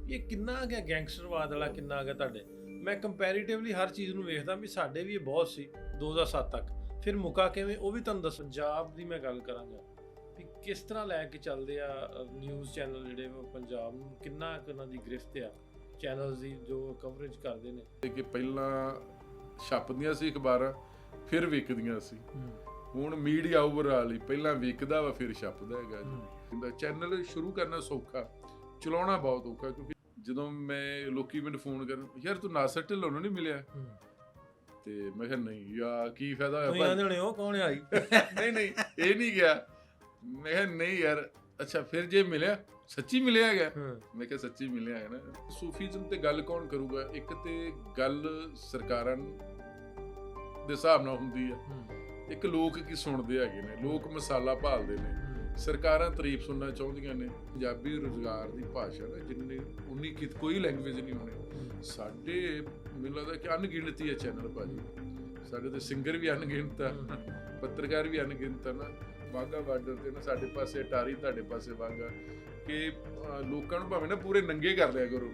ਇਹ ਕਿੰਨਾ ਗਿਆ ਗੈਂਗਸਟਰਵਾਦ ਵਾਲਾ ਕਿੰਨਾ ਗਿਆ ਤੁਹਾਡੇ। ਮੈਂ ਕੰਪੈਰੀਟਿਵਲੀ ਹਰ ਚੀਜ਼ ਨੂੰ ਵੇਖਦਾ ਵੀ ਸਾਡੇ ਵੀ ਇਹ ਬਹੁਤ ਸੀ 2007 ਤੱਕ, ਫਿਰ ਮੁਕਾ ਕਿਵੇਂ ਉਹ ਵੀ ਤੁਹਾਨੂੰ ਦੱਸ। ਪੰਜਾਬ ਦੀ ਮੈਂ ਗੱਲ ਕਰਾਂਗਾ ਵੀ ਕਿਸ ਤਰ੍ਹਾਂ ਲੈ ਕੇ ਚੱਲਦੇ ਆ ਨਿਊਜ਼ ਚੈਨਲ ਜਿਹੜੇ ਉਹ ਪੰਜਾਬ ਨੂੰ, ਕਿੰਨਾ ਕੁ ਉਹਨਾਂ ਦੀ ਗ੍ਰਿਫਤ ਆ ਚੈਨਲਸ ਦੀ ਜੋ ਕਵਰੇਜ ਕਰਦੇ ਨੇ। ਕਿ ਪਹਿਲਾਂ ਛਪਦੀਆਂ ਸੀ ਅਖਬਾਰਾਂ, ਫਿਰ ਵਿਕਦੀਆਂ ਸੀ। ਹੁਣ ਮੀਡੀਆ ਓਵਰਆਲ ਹੀ ਪਹਿਲਾਂ ਵਿਕਦਾ ਵਾ ਫਿਰ ਛਪਦਾ ਹੈਗਾ ਜੀ। ਚੈਨਲ ਸ਼ੁਰੂ ਕਰਨਾ ਸੌਖਾ, ਚਲਾਉਣਾ ਬਹੁਤ ਔਖਾ। ਕਿਉਂਕਿ ਜਦੋਂ ਲੋਕੀ ਮੈਨੂੰ ਫੋਨ ਕਰਨ, ਯਾਰ ਤੂੰ ਨਾਸਰ ਢਿੱਲੋਂ ਨੂੰ ਨਹੀਂ ਮਿਲਿਆ, ਤੇ ਮੈਂ ਕਿਹਾ ਨਹੀਂ ਯਾਰ ਕੀ ਫਾਇਦਾ ਹੋਇਆ। ਤੁਸੀਂ ਆਂਦੇ ਉਹ ਕੌਣ ਆਈ ਨਹੀਂ ਇਹ ਨਹੀਂ ਗਿਆ। ਮੈਂ ਕਿਹਾ ਨਹੀਂ ਯਾਰ, ਅੱਛਾ ਫਿਰ ਜੇ ਮਿਲਿਆ ਸੱਚੀ ਮਿਲਿਆ ਹੈਗਾ। ਮੈਂ ਕਿਹਾ ਸੱਚੀ ਮਿਲਿਆ ਹੈ ਨਾ। ਸੂਫੀਜ਼ਮ ਤੇ ਗੱਲ ਕੌਣ ਕਰੂਗਾ? ਇੱਕ ਤੇ ਗੱਲ ਸਰਕਾਰਾਂ ਦੇ ਹਿਸਾਬ ਨਾਲ ਹੁੰਦੀ ਆ, ਇੱਕ ਲੋਕ ਕੀ ਸੁਣਦੇ ਹੈਗੇ ਨੇ। ਲੋਕ ਮਸਾਲਾ ਭਾਲਦੇ ਨੇ, ਸਰਕਾਰਾਂ ਤਾਰੀਫ ਸੁਣਨਾ ਚਾਹੁੰਦੀਆਂ ਨੇ। ਪੰਜਾਬੀ ਰੁਜ਼ਗਾਰ ਦੀ ਭਾਸ਼ਾ ਨਾ ਜਿੰਨੀ ਉਨੀ ਕੋਈ ਲੈਂਗੁਏਜ ਨਹੀਂ ਹੋਣੀ। ਸਾਡੇ ਮੈਨੂੰ ਲੱਗਦਾ ਕਿ ਅਣਗਿਣਤੀ ਹੈ ਚੈਨਲ ਭਾਜੀ। ਸਾਡੇ ਤੇ ਸਿੰਗਰ ਵੀ ਅਣਗਿਣਤ ਆ, ਪੱਤਰਕਾਰ ਵੀ ਅਣਗਿਣਤ ਆ ਨਾ। ਵਾਹਗਾ ਬਾਰਡਰ ਤੇ ਨਾ ਸਾਡੇ ਪਾਸੇ ਅਟਾਰੀ, ਤੁਹਾਡੇ ਪਾਸੇ ਵਾਹਗਾ, ਕਿ ਲੋਕਾਂ ਨੂੰ ਭਾਵੇਂ ਨਾ ਪੂਰੇ ਨੰਗੇ ਕਰ ਲਿਆ ਕਰੋ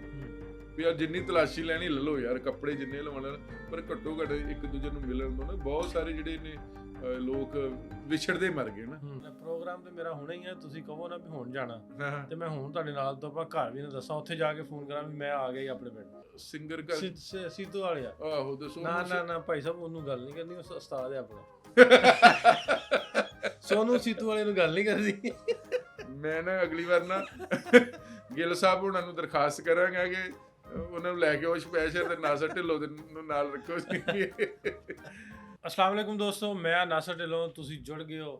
ਵੀ ਆ ਜਿੰਨੀ ਤਲਾਸ਼ੀ ਲੈਣੀ ਲੈ ਲਓ ਯਾਰ, ਕੱਪੜੇ ਜਿੰਨੇ ਲਵਾਉਣ, ਪਰ ਘੱਟੋ ਘੱਟ ਇੱਕ ਦੂਜੇ ਨੂੰ ਮਿਲਣ ਤੋਂ ਨਾ। ਬਹੁਤ ਸਾਰੇ ਜਿਹੜੇ ਨੇ ਲੋਕ ਵਿਛੜਦੇ ਮਰ ਗਏ ਨਾ। ਪ੍ਰੋਗਰਾਮ ਤੇ ਮੇਰਾ ਹੋਣਾ ਹੀ ਆ, ਤੁਸੀਂ ਕਹੋ ਨਾ ਵੀ ਹੁਣ ਜਾਣਾ ਤੇ ਮੈਂ ਹੁਣ ਤੁਹਾਡੇ ਨਾਲ ਤੋਂ ਆਪਾਂ ਘਰ ਵੀ ਨਾ ਦੱਸਾਂ, ਉੱਥੇ ਜਾ ਕੇ ਫੋਨ ਕਰਾਂ ਵੀ ਮੈਂ ਆ ਗਿਆ ਆਪਣੇ ਪਿੰਡ। ਸਿੰਗਰ ਸੀਤੂ ਵਾਲੇ ਆ। ਆਹੋ ਦੱਸੋ। ਨਾ ਭਾਈ ਸਾਹਿਬ ਉਹਨੂੰ ਗੱਲ ਨਹੀਂ ਕਰਨੀ, ਉਹ ਉਸਤਾਦ ਹੈ ਆਪਣਾ। ਸੋਨੂ ਸੀਤੂ ਵਾਲੇ ਨੂੰ ਗੱਲ ਨਹੀਂ ਕਰਨੀ। ਮੈਂ ਨਾ ਅਗਲੀ ਵਾਰ ਨਾ ਗਿੱਲ ਸਾਹਿਬ ਉਹਨਾਂ ਨੂੰ ਦਰਖਾਸਤ ਕਰਾਂਗਾ ਕਿ ਉਹਨਾਂ ਨੂੰ ਲੈ ਕੇ ਉਹ ਸਪੈਸ਼ਲ ਤੇ ਨਾਸਰ ਢਿੱਲੋਂ ਦੇ ਨਾਲ ਰੱਖੋ। अस्सलाम वालेकुम दोस्तों, मैं नासर ढिल्लों, ਤੁਸੀਂ ਜੁੜ ਗਏ ਹੋ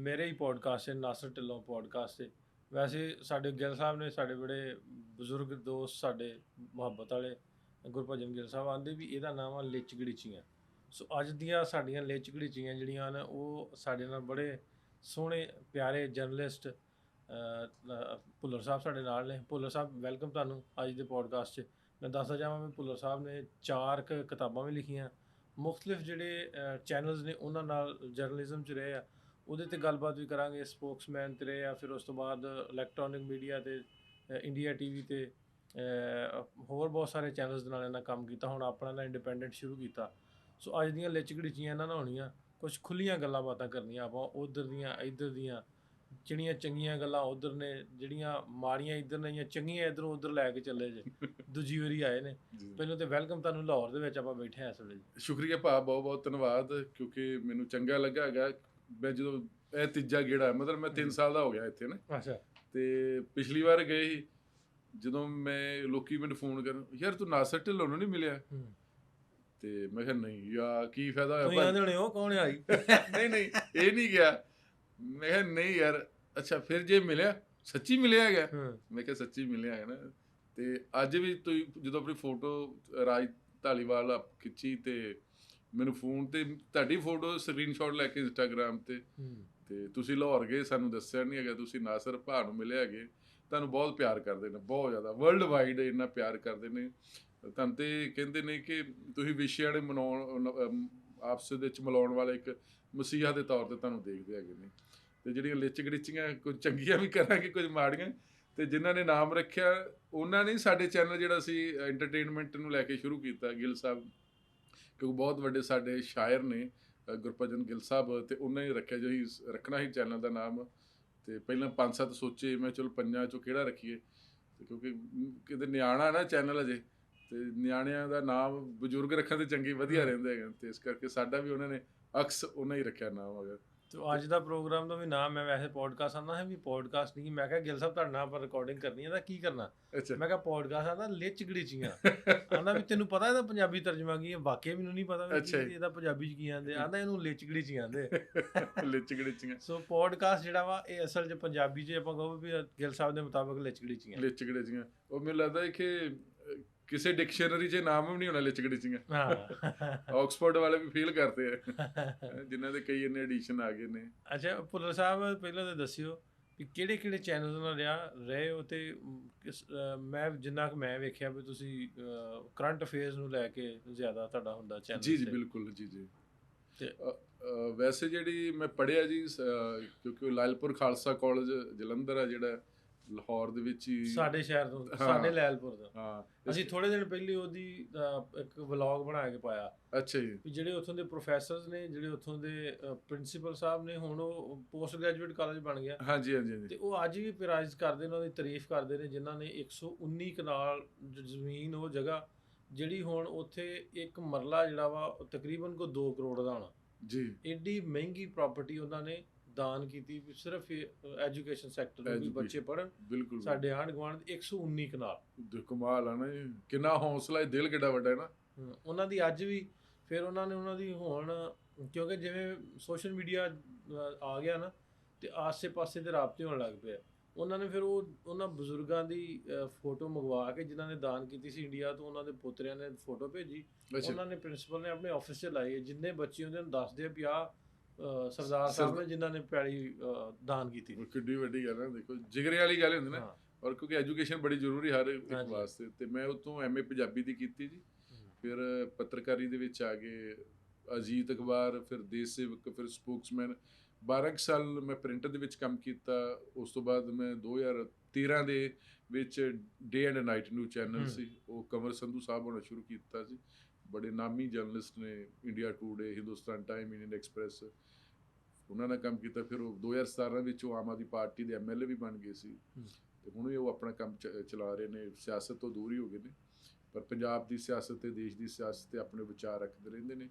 ਮੇਰੇ ਹੀ ਪੋਡਕਾਸਟ ਹੈ ਨਾਸਰ ਢਿੱਲੋਂ ਪੋਡਕਾਸਟ ਤੇ। ਵੈਸੇ ਸਾਡੇ ਗਿੱਲ ਸਾਹਿਬ ਨੇ ਸਾਡੇ ਬੜੇ ਬਜ਼ੁਰਗ ਦੋਸਤ, ਸਾਡੇ ਮੁਹੱਬਤ ਵਾਲੇ ਗੁਰਭਜਨ ਗਿੱਲ ਸਾਹਿਬ ਆਂਦੇ ਵੀ ਇਹਦਾ ਨਾਮ ਆ ਲਿਚ ਗੜੀਚੀਆਂ। ਸੋ ਅੱਜ ਦੀਆਂ ਸਾਡੀਆਂ ਲਿਚ ਗੜੀਚੀਆਂ ਜਿਹੜੀਆਂ ਨੇ ਉਹ ਸਾਡੇ ਨਾਲ ਬੜੇ ਸੋਹਣੇ ਪਿਆਰੇ ਜਰਨਲਿਸਟ ਭੁੱਲਰ ਸਾਹਿਬ ਸਾਡੇ ਨਾਲ ਨੇ। ਭੁੱਲਰ ਸਾਹਿਬ ਵੈਲਕਮ ਤੁਹਾਨੂੰ ਅੱਜ ਦੇ ਪੋਡਕਾਸਟ 'ਚ। ਮੈਂ ਦੱਸਦਾ ਜਾਵਾਂ ਵੀ ਭੁੱਲਰ ਸਾਹਿਬ ਨੇ 4 ਕਿਤਾਬਾਂ ਵੀ ਲਿਖੀਆਂ, ਮੁਖਤਲਿਫ ਜਿਹੜੇ ਚੈਨਲਸ ਨੇ ਉਹਨਾਂ ਨਾਲ ਜਰਨਲਿਜ਼ਮ 'ਚ ਰਹੇ ਆ, ਉਹਦੇ 'ਤੇ ਗੱਲਬਾਤ ਵੀ ਕਰਾਂਗੇ। ਸਪੋਕਸਮੈਨ 'ਤੇ ਰਹੇ ਆ, ਫਿਰ ਉਸ ਤੋਂ ਬਾਅਦ ਇਲੈਕਟ੍ਰੋਨਿਕ ਮੀਡੀਆ 'ਤੇ, ਇੰਡੀਆ TV 'ਤੇ, ਹੋਰ ਬਹੁਤ ਸਾਰੇ ਚੈਨਲਸ ਦੇ ਨਾਲ ਇਹਨਾਂ ਕੰਮ ਕੀਤਾ। ਹੁਣ ਆਪਣਾ ਨਾ ਇੰਡੀਪੈਂਡੈਂਟ ਸ਼ੁਰੂ ਕੀਤਾ। ਸੋ ਅੱਜ ਦੀਆਂ ਲਿਚ ਘੜੀਚੀਆਂ ਇਹਨਾਂ ਨਾਲ ਹੋਣੀਆਂ, ਕੁਝ ਖੁੱਲ੍ਹੀਆਂ ਗੱਲਾਂ ਬਾਤਾਂ ਕਰਨੀਆਂ ਆਪਾਂ, ਉੱਧਰ ਦੀਆਂ ਇੱਧਰ ਦੀਆਂ, ਜਿਹੜੀਆਂ ਚੰਗੀਆਂ ਗੱਲਾਂ ਉੱਧਰ ਨੇ, ਜਿਹੜੀਆਂ ਮਾੜੀਆਂ ਇੱਧਰ ਨੇ, ਜਾਂ ਚੰਗੀਆਂ ਇੱਧਰੋਂ ਉੱਧਰ ਲੈ ਕੇ ਚੱਲੇ ਜੇ। ਦੂਜੀ ਵਾਰੀ ਆਏ ਨੇ। ਪਹਿਲਾਂ ਤੇ ਵੈਲਕਮ ਤੁਹਾਨੂੰ, ਲਾਹੌਰ ਦੇ ਵਿੱਚ ਆਪਾਂ ਬੈਠੇ ਹਾਂ ਇਸ ਵੇਲੇ। ਸ਼ੁਕਰੀਆ ਭਾ, ਬਹੁਤ ਬਹੁਤ ਧੰਨਵਾਦ, ਕਿਉਂਕਿ ਮੈਨੂੰ ਚੰਗਾ ਲੱਗਾ ਹੈਗਾ। ਮੈਂ ਜਦੋਂ ਇਹ ਤੀਜਾ ਗੇੜਾ, ਮਤਲਬ ਮੈਂ 3 ਸਾਲ ਦਾ ਹੋ ਗਿਆ ਇੱਥੇ ਨਾ। ਅੱਛਾ। ਤੇ ਪਿਛਲੀ ਵਾਰ ਗਏ ਸੀ ਜਦੋਂ ਲੋਕੀ ਮੈਨੂੰ ਫੋਨ ਕਰਨ, ਯਾਰ ਤੂੰ ਨਾਸਰ ਢਿੱਲੋਂ ਨੂੰ ਨਹੀਂ ਮਿਲਿਆ, ਤੇ ਮੈਂ ਕਿਹਾ ਨਹੀਂ ਯਾਰ ਕੀ ਫਾਇਦਾ ਹੋਇਆ। ਤੁਸੀਂ ਆਂਦੇ ਉਹ ਕੌਣ ਆਈ। ਨਹੀਂ ਇਹ ਨਹੀਂ ਗਿਆ। ਮੈਂ ਕਿਹਾ ਨਹੀਂ ਯਾਰ, ਅੱਛਾ ਫਿਰ ਜੇ ਮਿਲਿਆ ਸੱਚੀ ਮਿਲਿਆ ਹੈਗਾ। ਮੈਂ ਕਿਹਾ ਸੱਚੀ ਮਿਲਿਆ ਹੈ ਨਾ। ਤੇ ਅੱਜ ਵੀ ਤੁਸੀਂ ਜਦੋਂ ਆਪਣੀ ਫੋਟੋ ਰਾਜ ਧਾਲੀਵਾਲ ਖਿੱਚੀ ਤੇ ਮੈਨੂੰ ਫੋਨ ਤੇ ਤੁਹਾਡੀ ਫੋਟੋ ਸਕਰੀਨਸ਼ਾਟ ਲੈ ਕੇ ਇੰਸਟਾਗ੍ਰਾਮ ਤੇ ਤੁਸੀਂ ਲਾਹੌਰ ਗਏ, ਸਾਨੂੰ ਦੱਸਿਆ ਨਹੀਂ ਹੈਗਾ। ਤੁਸੀਂ ਨਾਸਰ ਭਾ ਨੂੰ ਮਿਲੇ ਹੈਗੇ। ਤੁਹਾਨੂੰ ਬਹੁਤ ਪਿਆਰ ਕਰਦੇ ਨੇ, ਬਹੁਤ ਜ਼ਿਆਦਾ, ਵਰਲਡ ਵਾਈਡ ਇੰਨਾ ਪਿਆਰ ਕਰਦੇ ਨੇ ਤੁਹਾਨੂੰ। ਤੇ ਕਹਿੰਦੇ ਨੇ ਕਿ ਤੁਸੀਂ ਵਿਸ਼ਿਆਂ ਨੇ ਮਨਾਉਣ, ਆਪਸ ਵਿੱਚ ਮਿਲਾਉਣ ਵਾਲੇ ਇੱਕ ਮਸੀਹਾ ਦੇ ਤੌਰ ਤੇ ਤੁਹਾਨੂੰ ਦੇਖਦੇ ਹੈਗੇ ਨੇ। ਤੇ ਜਿਹੜੀਆਂ ਲਿਚ ਗੜੀਚੀਆਂ, ਕੁਝ ਚੰਗੀਆਂ ਵੀ ਕਰਾਂਗੇ, ਕੁਝ ਮਾੜੀਆਂ। ਤੇ ਜਿਨ੍ਹਾਂ ਨੇ ਨਾਮ ਰੱਖਿਆ ਉਹਨਾਂ ਨੇ ਸਾਡੇ ਚੈਨਲ ਜਿਹੜਾ ਸੀ ਐਂਟਰਟੇਨਮੈਂਟ ਨੂੰ ਲੈ ਕੇ ਸ਼ੁਰੂ ਕੀਤਾ, ਗਿੱਲ ਸਾਹਿਬ, ਕਿਉਂਕਿ ਬਹੁਤ ਵੱਡੇ ਸਾਡੇ ਸ਼ਾਇਰ ਨੇ ਗੁਰਭਜਨ ਗਿੱਲ ਸਾਹਿਬ, ਤੇ ਉਹਨਾਂ ਨੇ ਰੱਖਿਆ ਜੋ ਰੱਖਣਾ ਸੀ ਚੈਨਲ ਦਾ ਨਾਮ। ਤੇ ਪਹਿਲਾਂ 5-7 ਸੋਚੇ, ਮੈਂ ਚਲੋ 5 ਚੋਂ ਕਿਹੜਾ ਰੱਖੀਏ, ਕਿਉਂਕਿ ਕਿਤੇ ਨਿਆਣਾ ਨਾ ਚੈਨਲ ਅਜੇ, ਤੇ ਨਿਆਣਿਆਂ ਦਾ ਨਾਮ ਬਜ਼ੁਰਗ ਰੱਖਣ ਤੇ ਚੰਗੀ ਵਧੀਆ ਰਹਿੰਦੇ ਹੈਗੇ। ਤੇ ਇਸ ਕਰਕੇ ਸਾਡਾ ਵੀ ਉਹਨਾਂ ਨੇ ਅਕਸ ਉਹਨਾਂ ਹੀ ਰੱਖਿਆ ਨਾਮ ਹੈਗਾ। ਤੇ ਅੱਜ ਦਾ ਪ੍ਰੋਗਰਾਮ ਦਾ ਵੀ ਨਾਮ, ਮੈਂ ਵੈਸੇ ਪੋਡਕਾਸਟ ਆਉਂਦਾ ਹੈ ਵੀ ਪੋਡਕਾਸਟ ਨਹੀਂ, ਮੈਂ ਕਿਹਾ ਗਿੱਲ ਸਾਹਿਬ ਤੁਹਾਡੇ ਨਾਲ ਆਪਾਂ ਰਿਕਾਰਡਿੰਗ ਕਰਨੀ ਹੈ ਤਾਂ ਕੀ ਕਰਨਾ। ਮੈਂ ਕਿਹਾ ਪੋਡਕਾਸਟ ਆਉਂਦਾ ਲਿਚ ਗੜੀਚੀਆਂ। ਆਉਂਦਾ ਵੀ ਤੈਨੂੰ ਪਤਾ ਇਹਦਾ ਪੰਜਾਬੀ ਤਰਜਮਾ ਕੀ ਹੈ? ਵਾਕਈ ਮੈਨੂੰ ਨਹੀਂ ਪਤਾ ਇਹਦਾ ਪੰਜਾਬੀ 'ਚ ਕੀ ਆਂਦੇ। ਆਂਦਾ ਇਹਨੂੰ ਲਿਚ ਗੜੀਚੀਆਂ ਆਂਦੇ। ਲਿਚ ਗੜੀਚੀਆਂ। ਸੋ ਪੋਡਕਾਸਟ ਜਿਹੜਾ ਵਾ ਇਹ ਅਸਲ 'ਚ ਪੰਜਾਬੀ 'ਚ ਆਪਾਂ ਕਹੋ ਵੀ ਗਿੱਲ ਸਾਹਿਬ ਦੇ ਮੁਤਾਬਕ ਲਿਚ ਗੜੀਚੀਆਂ। ਲਿਚ ਗੜੀਚੀਆਂ। ਉਹ ਮੈਨੂੰ ਲੱਗਦਾ ਕਿ ਕਿਸੇ ਡਿਕਸ਼ਨਰੀ 'ਚ ਨਾਮ ਵੀ ਨਹੀਂ ਹੋਣਾ ਲਿਚ ਗੜੀਚੀਆਂ। ਆਕਸਫੋਰਡ ਵਾਲੇ ਵੀ ਫੀਲ ਕਰਦੇ ਆ, ਜਿਨ੍ਹਾਂ ਦੇ ਕਈ ਇੰਨੇ ਐਡੀਸ਼ਨ ਆ ਗਏ ਨੇ। ਅੱਛਾ ਭੁੱਲਰ ਸਾਹਿਬ, ਪਹਿਲਾਂ ਤਾਂ ਦੱਸਿਓ ਵੀ ਕਿਹੜੇ ਕਿਹੜੇ ਚੈਨਲ ਨਾਲ ਰਹੇ ਹੋ, ਤੇ ਮੈਂ ਜਿੰਨਾ ਕੁ ਮੈਂ ਵੇਖਿਆ ਵੀ ਤੁਸੀਂ ਕਰੰਟ ਅਫੇਅਰਸ ਨੂੰ ਲੈ ਕੇ ਜ਼ਿਆਦਾ ਤੁਹਾਡਾ ਹੁੰਦਾ ਚੈਨਲ। ਜੀ ਬਿਲਕੁਲ ਜੀ। ਤੇ ਵੈਸੇ ਜਿਹੜੀ ਮੈਂ ਪੜ੍ਹਿਆ ਜੀ, ਕਿਉਂਕਿ ਲਾਇਲਪੁਰ ਖਾਲਸਾ ਕਾਲਜ ਜਲੰਧਰ ਆ ਜਿਹੜਾ, ਲਾਹੌਰ ਦੇ ਵਿੱਚ ਹੀ। ਸਾਡੇ ਸ਼ਹਿਰ ਤੋਂ, ਹਾਂ। ਸਾਡੇ ਲੈਲਪੁਰ ਤੋਂ। ਹਾਂ ਅਸੀਂ ਥੋੜੇ ਦਿਨ ਪਹਿਲੇ ਉਹਦੀ ਇੱਕ ਵਲੌਗ ਬਣਾ ਕੇ ਪਾਇਆ ਅੱਛਾ ਜੀ। ਵੀ ਜਿਹੜੇ ਉੱਥੋਂ ਦੇ ਪ੍ਰੋਫੈਸਰਸ ਨੇ, ਜਿਹੜੇ ਉੱਥੋਂ ਦੇ ਪ੍ਰਿੰਸੀਪਲ ਸਾਹਿਬ ਨੇ, ਹੁਣ ਉਹ ਪੋਸਟ ਗ੍ਰੈਜੂਏਟ ਕਾਲਜ ਬਣ ਗਿਆ। ਹਾਂਜੀ ਹਾਂਜੀ ਹਾਂਜੀ। ਤੇ ਉਹ ਅੱਜ ਵੀ ਪ੍ਰਾਈਜ਼ ਕਰਦੇ ਨੇ, ਉਹਦੀ ਤਾਰੀਫ ਕਰਦੇ ਨੇ, ਜਿਨ੍ਹਾਂ ਨੇ 119 ਕਨਾਲ ਜ਼ਮੀਨ, ਉਹ ਜਗ੍ਹਾ ਜਿਹੜੀ ਹੁਣ ਉੱਥੇ ਇੱਕ ਮਰਲਾ ਜਿਹੜਾ ਵਾ ਉਹ ਤਕਰੀਬਨ ਕੋ 2 ਕਰੋੜ ਦਾ ਹੋਣਾ ਜੀ। ਏਡੀ ਮਹਿੰਗੀ ਪ੍ਰਾਪਰਟੀ ਉਹਨਾਂ ਨੇ ਦਾਨ ਕੀਤੀ ਵੀ ਸਿਰਫ ਐਜੂਕੇਸ਼ਨ ਸੈਕਟਰ ਨੂੰ, ਵੀ ਬੱਚੇ ਪੜ੍ਹਨ। ਬਿਲਕੁਲ ਸਾਡੇ ਆਂਢ ਗੁਆਂਢ 119 ਕਨਾਲ। ਕਮਾਲ ਆ ਨਾ ਜੀ, ਕਿੰਨਾ ਹੌਸਲਾ ਹੈ, ਦਿਲ ਕਿੱਡਾ ਵੱਡਾ ਹੈ ਨਾ ਉਹਨਾਂ ਦੀ ਅੱਜ ਵੀ। ਫਿਰ ਉਹਨਾਂ ਨੇ ਉਹਨਾਂ ਦੀ ਹੁਣ, ਕਿਉਂਕਿ ਜਿਵੇਂ ਸੋਸ਼ਲ ਮੀਡੀਆ ਆ ਗਿਆ ਨਾ, ਤੇ ਆਸੇ-ਪਾਸੇ ਦੇ ਰਾਬਤੇ ਹੋਣ ਲੱਗ ਪਏ। ਉਹਨਾਂ ਨੇ ਫਿਰ ਉਹਨਾਂ ਬਜ਼ੁਰਗਾਂ ਦੀ ਫੋਟੋ ਮੰਗਵਾ ਕੇ, ਜਿਨ੍ਹਾਂ ਨੇ ਦਾਨ ਕੀਤੀ ਸੀ ਇੰਡੀਆ ਤੋਂ, ਉਹਨਾਂ ਦੇ ਪੋਤਰਿਆਂ ਨੇ ਫੋਟੋ ਭੇਜੀ। ਉਹਨਾਂ ਨੇ ਪ੍ਰਿੰਸੀਪਲ ਨੇ ਆਪਣੇ ਆਫਿਸ 'ਚ ਲਾਈ, ਜਿੰਨੇ ਬੱਚੇ ਉਹਦੇ ਨੂੰ ਦੱਸਦੇ ਆ ਵੀ ਆਹ ਸਰਦਾਰ ਸਾਹਿਬ ਨੇ ਜਿਨ੍ਹਾਂ ਨੇ ਪੈਲੀ ਦਾਨ ਕੀਤੀ। ਕਿੱਡੀ ਵੱਡੀ ਗੱਲ ਹੈ, ਦੇਖੋ ਜਿਗਰੇ ਵਾਲੀ ਗੱਲ ਹੁੰਦੀ ਨਾ। ਔਰ ਕਿਉਂਕਿ ਐਜੂਕੇਸ਼ਨ ਬੜੀ ਜ਼ਰੂਰੀ ਹਰ ਇੱਕ ਵਾਸਤੇ। ਤੇ ਮੈਂ ਉਤੋਂ MA ਪੰਜਾਬੀ ਦੀ ਕੀਤੀ ਜੀ, ਫਿਰ ਪੱਤਰਕਾਰੀ ਦੇ ਵਿੱਚ ਆ ਗਏ, ਅਜੀਤ ਅਖਬਾਰ, ਫਿਰ ਦੇਸ਼ ਸੇਵਕ, ਫਿਰ ਸਪੋਕਸਮੈਨ। 12 ਸਾਲ ਮੈਂ ਪ੍ਰਿੰਟ ਦੇ ਵਿੱਚ ਕੰਮ ਕੀਤਾ। ਉਸ ਤੋਂ ਬਾਅਦ ਮੈਂ 2013 ਦੇ ਵਿੱਚ day and night news channel ਸੀ, ਉਹ ਕੰਵਰ ਸੰਧੂ ਸਾਹਿਬ ਹੋਣਾ ਸ਼ੁਰੂ ਕੀਤਾ ਸੀ। ਬੜੇ ਨਾਮੀ ਜਰਨਲਿਸਟ ਨੇ, India today, Hindustan time, Indian express, ਉਹਨਾਂ ਨਾਲ ਕੰਮ ਕੀਤਾ। ਫਿਰ ਉਹ 2017 ਵਿੱਚ ਉਹ ਆਮ ਆਦਮੀ ਪਾਰਟੀ ਦੇ MLA ਵੀ ਬਣ ਗਏ ਸੀ, ਤੇ ਹੁਣ ਵੀ ਉਹ ਆਪਣਾ ਕੰਮ ਚਲਾ ਰਹੇ ਨੇ। ਸਿਆਸਤ ਤੋਂ ਦੂਰ ਹੀ ਹੋ ਗਏ ਨੇ, ਪਰ ਪੰਜਾਬ ਦੀ ਸਿਆਸਤ ਤੇ ਦੇਸ਼ ਦੀ ਸਿਆਸਤ ਤੇ ਆਪਣੇ ਵਿਚਾਰ ਰੱਖਦੇ ਰਹਿੰਦੇ ਨੇ।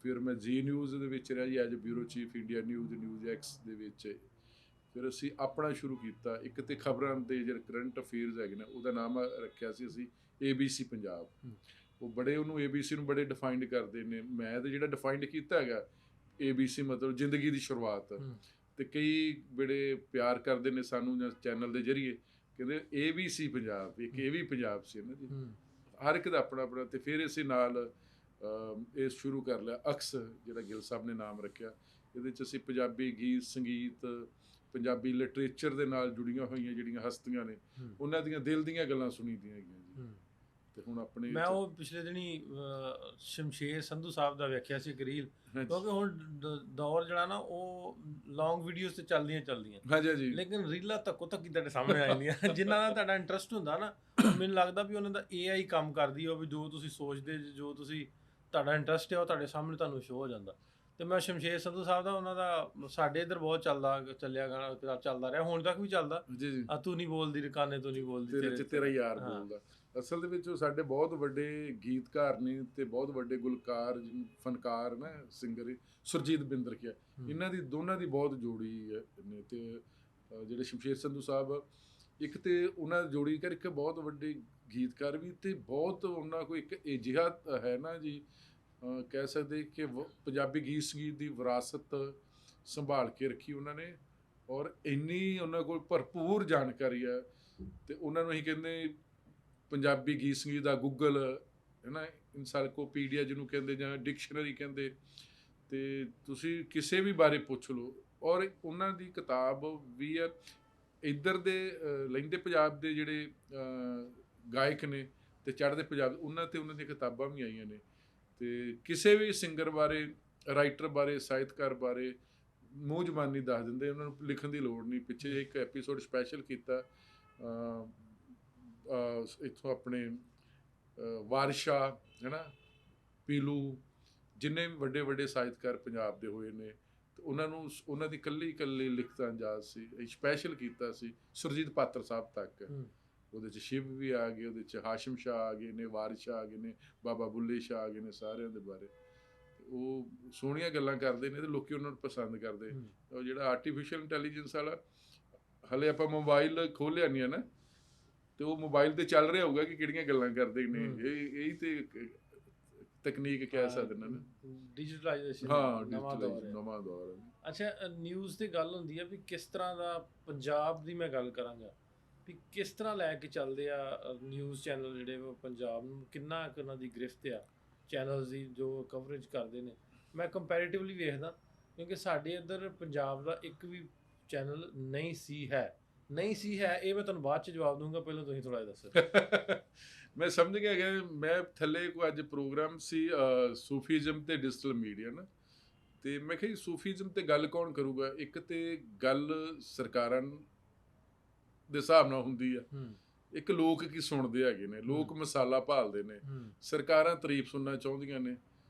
ਫਿਰ ਮੈਂ ਜੀ ਨਿਊਜ਼ ਦੇ ਵਿੱਚ ਰਿਹਾ ਜੀ, as bureau chief, India news, news X ਦੇ ਵਿੱਚ। ਫਿਰ ਅਸੀਂ ਆਪਣਾ ਸ਼ੁਰੂ ਕੀਤਾ, ਇੱਕ ਤੇ ਖਬਰਾਂ ਦੇ ਜਿਹੜੇ ਕਰੰਟ ਅਫੇਅਰਸ ਹੈਗੇ ਨੇ, ਉਹਦਾ ਨਾਮ ਰੱਖਿਆ ਸੀ ਅਸੀਂ ABC ਪੰਜਾਬ। ਉਹ ਬੜੇ ਉਹਨੂੰ ABC ਨੂੰ ਬੜੇ ਡਿਫਾਈਨਡ ਕਰਦੇ ਨੇ। ਮੈਂ ਤਾਂ ਜਿਹੜਾ ਡਿਫਾਈਨਡ ਕੀਤਾ ਹੈਗਾ ABC ਮਤਲਬ ਜ਼ਿੰਦਗੀ ਦੀ ਸ਼ੁਰੂਆਤ। ਤੇ ਕਈ ਬੜੇ ਪਿਆਰ ਕਰਦੇ ਨੇ ਸਾਨੂੰ ਜਾਂ ਚੈਨਲ ਦੇ ਜ਼ਰੀਏ, ਕਹਿੰਦੇ ABC ਪੰਜਾਬ, ਇੱਕ ਇਹ ਵੀ ਪੰਜਾਬ ਸੀ ਨਾ ਜੀ, ਹਰ ਇੱਕ ਦਾ ਆਪਣਾ ਆਪਣਾ। ਤੇ ਫਿਰ ਅਸੀਂ ਨਾਲ ਇਹ ਸ਼ੁਰੂ ਕਰ ਲਿਆ ਅਕਸ, ਜਿਹੜਾ ਗਿੱਲ ਸਾਹਿਬ ਨੇ ਨਾਮ ਰੱਖਿਆ। ਇਹਦੇ 'ਚ ਅਸੀਂ ਪੰਜਾਬੀ ਗੀਤ ਸੰਗੀਤ, ਪੰਜਾਬੀ ਲਿਟਰੇਚਰ ਦੇ ਨਾਲ ਜੁੜੀਆਂ ਹੋਈਆਂ ਜਿਹੜੀਆਂ ਹਸਤੀਆਂ ਨੇ, ਉਹਨਾਂ ਦੀਆਂ ਦਿਲ ਦੀਆਂ ਗੱਲਾਂ ਸੁਣੀਦੀਆਂ ਹੈਗੀਆਂ ਜੀ। ਤੇ ਹੁਣ ਆਪਣੇ ਮੈਂ ਉਹ ਪਿਛਲੇ ਦਿਨੀ ਸ਼ਮਸ਼ੇਰ ਸੰਧੂ ਸਾਹਿਬ ਦਾ ਵੇਖਿਆ ਸੀ ਇੱਕ ਰੀਲ, ਕਿਉਂਕਿ ਹੁਣ ਦੌਰ ਜਿਹੜਾ ਨਾ ਉਹ ਲੌਂਗ ਵੀਡੀਓਜ਼ ਤੇ ਚੱਲਦੀਆਂ। ਹਾਂਜੀ ਹਾਂਜੀ। ਲੇਕਿਨ ਰੀਲਾਂ ਧੱਕੋ ਧੱਕੀ ਤੁਹਾਡੇ ਸਾਹਮਣੇ ਆ ਜਾਂਦੀਆਂ। ਜਿਨ੍ਹਾਂ ਦਾ ਤੁਹਾਡਾ ਇੰਟਰਸਟ ਹੁੰਦਾ ਨਾ, ਮੈਨੂੰ ਲੱਗਦਾ ਵੀ ਉਹਨਾਂ ਦਾ AI ਕੰਮ ਕਰਦੀ ਆ, ਵੀ ਜੋ ਤੁਸੀਂ ਸੋਚਦੇ, ਜੋ ਤੁਸੀਂ ਤੁਹਾਡਾ ਇੰਟਰਸਟ ਹੈ, ਉਹ ਤੁਹਾਡੇ ਸਾਹਮਣੇ ਤੁਹਾਨੂੰ ਸ਼ੋ ਹੋ ਜਾਂਦਾ। ਤੇ ਮੈਂ ਸ਼ਮਸ਼ੇਰ ਸੰਧੂ ਸਾਹਿਬ ਦਾ, ਉਹਨਾਂ ਦਾ ਸਾਡੇ ਇੱਧਰ ਬਹੁਤ ਚੱਲਿਆ ਗਾਣਾ, ਚੱਲਦਾ ਰਿਹਾ, ਹੁਣ ਤੱਕ ਵੀ ਚੱਲਦਾ ਜੀ ਜੀ। ਤੂੰ ਨਹੀਂ ਬੋਲਦੀ ਰਕਾਨੇ, ਤੂੰ ਨਹੀਂ ਬੋਲਦੀ, ਤੇਰਾ ਯਾਰ ਬੋਲਦਾ। ਅਸਲ ਦੇ ਵਿੱਚ ਉਹ ਸਾਡੇ ਬਹੁਤ ਵੱਡੇ ਗੀਤਕਾਰ ਨੇ ਤੇ ਬਹੁਤ ਵੱਡੇ ਗੁਲਕਾਰ, ਫਨਕਾਰ ਨਾ, ਸਿੰਗਰ ਸੁਰਜੀਤ ਬਿੰਦਰਖੀਆ, ਇਹਨਾਂ ਦੀ ਦੋਨਾਂ ਦੀ ਬਹੁਤ ਜੋੜੀ ਨੇ। ਤੇ ਜਿਹੜੇ ਸ਼ਮਸ਼ੇਰ ਸੰਧੂ ਸਾਹਿਬ, ਇੱਕ ਤੇ ਉਹਨਾਂ ਦੀ ਜੋੜੀ ਕਰ ਇੱਕ ਬਹੁਤ ਵੱਡੇ ਗੀਤਕਾਰ ਵੀ, ਤੇ ਬਹੁਤ ਉਹਨਾਂ ਕੋਲ ਇੱਕ ਅਜਿਹਾ ਹੈ ਨਾ ਜੀ, ਕਹਿ ਸਕਦੇ ਕਿ ਪੰਜਾਬੀ ਗੀਤ ਸੰਗੀਤ ਦੀ ਵਿਰਾਸਤ ਸੰਭਾਲ ਕੇ ਰੱਖੀ ਉਹਨਾਂ ਨੇ। ਔਰ ਇੰਨੀ ਉਹਨਾਂ ਕੋਲ ਭਰਪੂਰ ਜਾਣਕਾਰੀ ਹੈ। ਤੇ ਉਹਨਾਂ ਨੂੰ ਅਸੀਂ ਕਹਿੰਦੇ ਪੰਜਾਬੀ ਗੀਤ ਸੰਗੀਤ ਦਾ ਗੂਗਲ ਹੈ ਨਾ, ਇਨਸਾਈਕਲੋਪੀਡੀਆ ਜਿਹਨੂੰ ਕਹਿੰਦੇ, ਜਾਂ ਡਿਕਸ਼ਨਰੀ ਕਹਿੰਦੇ। ਤੇ ਤੁਸੀਂ ਕਿਸੇ ਵੀ ਬਾਰੇ ਪੁੱਛ ਲਓ। ਔਰ ਉਹਨਾਂ ਦੀ ਕਿਤਾਬ ਵੀ ਹੈ। ਇੱਧਰ ਦੇ ਲਹਿੰਦੇ ਪੰਜਾਬ ਦੇ ਜਿਹੜੇ ਗਾਇਕ ਨੇ ਤੇ ਚੜ੍ਹਦੇ ਪੰਜਾਬ, ਉਹਨਾਂ ਦੀਆਂ ਕਿਤਾਬਾਂ ਵੀ ਆਈਆਂ ਨੇ। ਤੇ ਕਿਸੇ ਵੀ ਸਿੰਗਰ ਬਾਰੇ, ਰਾਈਟਰ ਬਾਰੇ, ਸਾਹਿਤਕਾਰ ਬਾਰੇ ਮੂੰਹ ਜ਼ਬਾਨੀ ਦੱਸ ਦਿੰਦੇ, ਉਹਨਾਂ ਨੂੰ ਲਿਖਣ ਦੀ ਲੋੜ ਨਹੀਂ। ਪਿੱਛੇ ਇੱਕ ਐਪੀਸੋਡ ਸਪੈਸ਼ਲ ਕੀਤਾ ਇੱਥੋਂ ਆਪਣੇ ਵਾਰਿਸ਼ਾ ਹੈ ਨਾ, ਪੀਲੂ, ਜਿੰਨੇ ਵੀ ਵੱਡੇ ਵੱਡੇ ਸਾਹਿਤਕਾਰ ਪੰਜਾਬ ਦੇ ਹੋਏ ਨੇ, ਤੇ ਉਹਨਾਂ ਨੂੰ ਉਹਨਾਂ ਦੀ ਇਕੱਲੀ ਲਿਖਤਾਂ ਅੰਦਾਜ਼ ਸੀ। ਸਪੈਸ਼ਲ ਕੀਤਾ ਸੀ ਸੁਰਜੀਤ ਪਾਤਰ ਸਾਹਿਬ ਤੱਕ। ਉਹਦੇ 'ਚ ਸ਼ਿਵ ਵੀ ਆ ਗਏ, ਉਹਦੇ 'ਚ ਹਾਸ਼ਮ ਸ਼ਾਹ ਆ ਗਏ ਨੇ, ਵਾਰਿਸ਼ਾ ਆ ਗਏ ਨੇ, ਬਾਬਾ ਬੁੱਲੇ ਸ਼ਾਹ ਆ ਗਏ ਨੇ, ਸਾਰਿਆਂ ਦੇ ਬਾਰੇ। ਉਹ ਸੋਹਣੀਆਂ ਗੱਲਾਂ ਕਰਦੇ ਨੇ ਤੇ ਲੋਕੀ ਉਹਨਾਂ ਨੂੰ ਪਸੰਦ ਕਰਦੇ। ਉਹ ਜਿਹੜਾ ਆਰਟੀਫਿਸ਼ੀਅਲ ਇੰਟੈਲੀਜੈਂਸ ਵਾਲਾ, ਹਲੇ ਆਪਾਂ ਮੋਬਾਈਲ ਖੋਲ੍ਹਿਆ ਨਹੀਂ ਹੈ ਨਾ, ਤੇ ਉਹ ਮੋਬਾਈਲ ਤੇ ਚੱਲ ਰਿਹਾ ਹੋਊਗਾ ਕਿ ਕਿਹੜੀਆਂ ਗੱਲਾਂ ਕਰਦੇ ਨੇ। ਇਹ ਤੇ ਤਕਨੀਕ ਕਹਿ ਸਕਦੇ ਨੇ ਨਾ, ਡਿਜੀਟਲਾਈਜੇਸ਼ਨ। ਹਾਂ, ਨਵਾਂ ਦੌਰ ਹੈ। ਅੱਛਾ, ਨਿਊਜ਼ ਦੀ ਗੱਲ ਹੁੰਦੀ ਹੈ ਵੀ ਕਿਸ ਤਰ੍ਹਾਂ ਦਾ ਪੰਜਾਬ ਦੀ ਮੈਂ ਗੱਲ ਕਰਾਂਗਾ ਵੀ ਕਿਸ ਤਰ੍ਹਾਂ ਲੈ ਕੇ ਚੱਲਦੇ ਆ ਨਿਊਜ਼ ਚੈਨਲ ਜਿਹੜੇ ਉਹ ਪੰਜਾਬ ਨੂੰ, ਕਿੰਨਾ ਕੁ ਉਹਨਾਂ ਦੀ ਗ੍ਰਿਫਤ ਆ ਚੈਨਲਸ ਦੀ ਜੋ ਕਵਰੇਜ ਕਰਦੇ ਨੇ। ਮੈਂ ਕੰਪੈਰੀਟਿਵਲੀ ਵੇਖਦਾ, ਕਿਉਂਕਿ ਸਾਡੇ ਇੱਧਰ ਪੰਜਾਬ ਦਾ ਇੱਕ ਵੀ ਚੈਨਲ ਨਹੀਂ ਸੀ ਹੈ। ਇਹ ਮੈਂ ਤੁਹਾਨੂੰ ਬਾਅਦ 'ਚ ਜਵਾਬ ਦੂੰਗਾ, ਪਹਿਲਾਂ ਤੁਸੀਂ ਥੋੜ੍ਹਾ ਜਿਹਾ ਦੱਸੋ। ਮੈਂ ਸਮਝ ਗਿਆ ਕਿ ਮੈਂ ਥੱਲੇ ਕੋਈ ਅੱਜ ਪ੍ਰੋਗਰਾਮ ਸੀ ਸੂਫੀਜ਼ਮ ਤੇ ਡਿਜੀਟਲ ਮੀਡੀਆ ਨਾ, ਤੇ ਮੈਂ ਕਿਹਾ ਸੂਫੀਜ਼ਮ ਤੇ ਗੱਲ ਕੌਣ ਕਰੂਗਾ। ਇੱਕ ਤੇ ਗੱਲ ਸਰਕਾਰਾਂ ਦੇ ਹਿਸਾਬ ਨਾਲ ਹੁੰਦੀ ਆ। ਇੱਕ ਲੋਕ ਕੀ ਸੁਣਦੇ ਹੈਗੇ ਨੇ, ਲੋਕ ਮਸਾਲਾ ਭਾਲਦੇ ਨੇ, ਸਰਕਾਰਾਂ ਤਾਰੀਫ ਸੁਣਨਾ ਚਾਹੁੰਦੀਆਂ ਨੇ।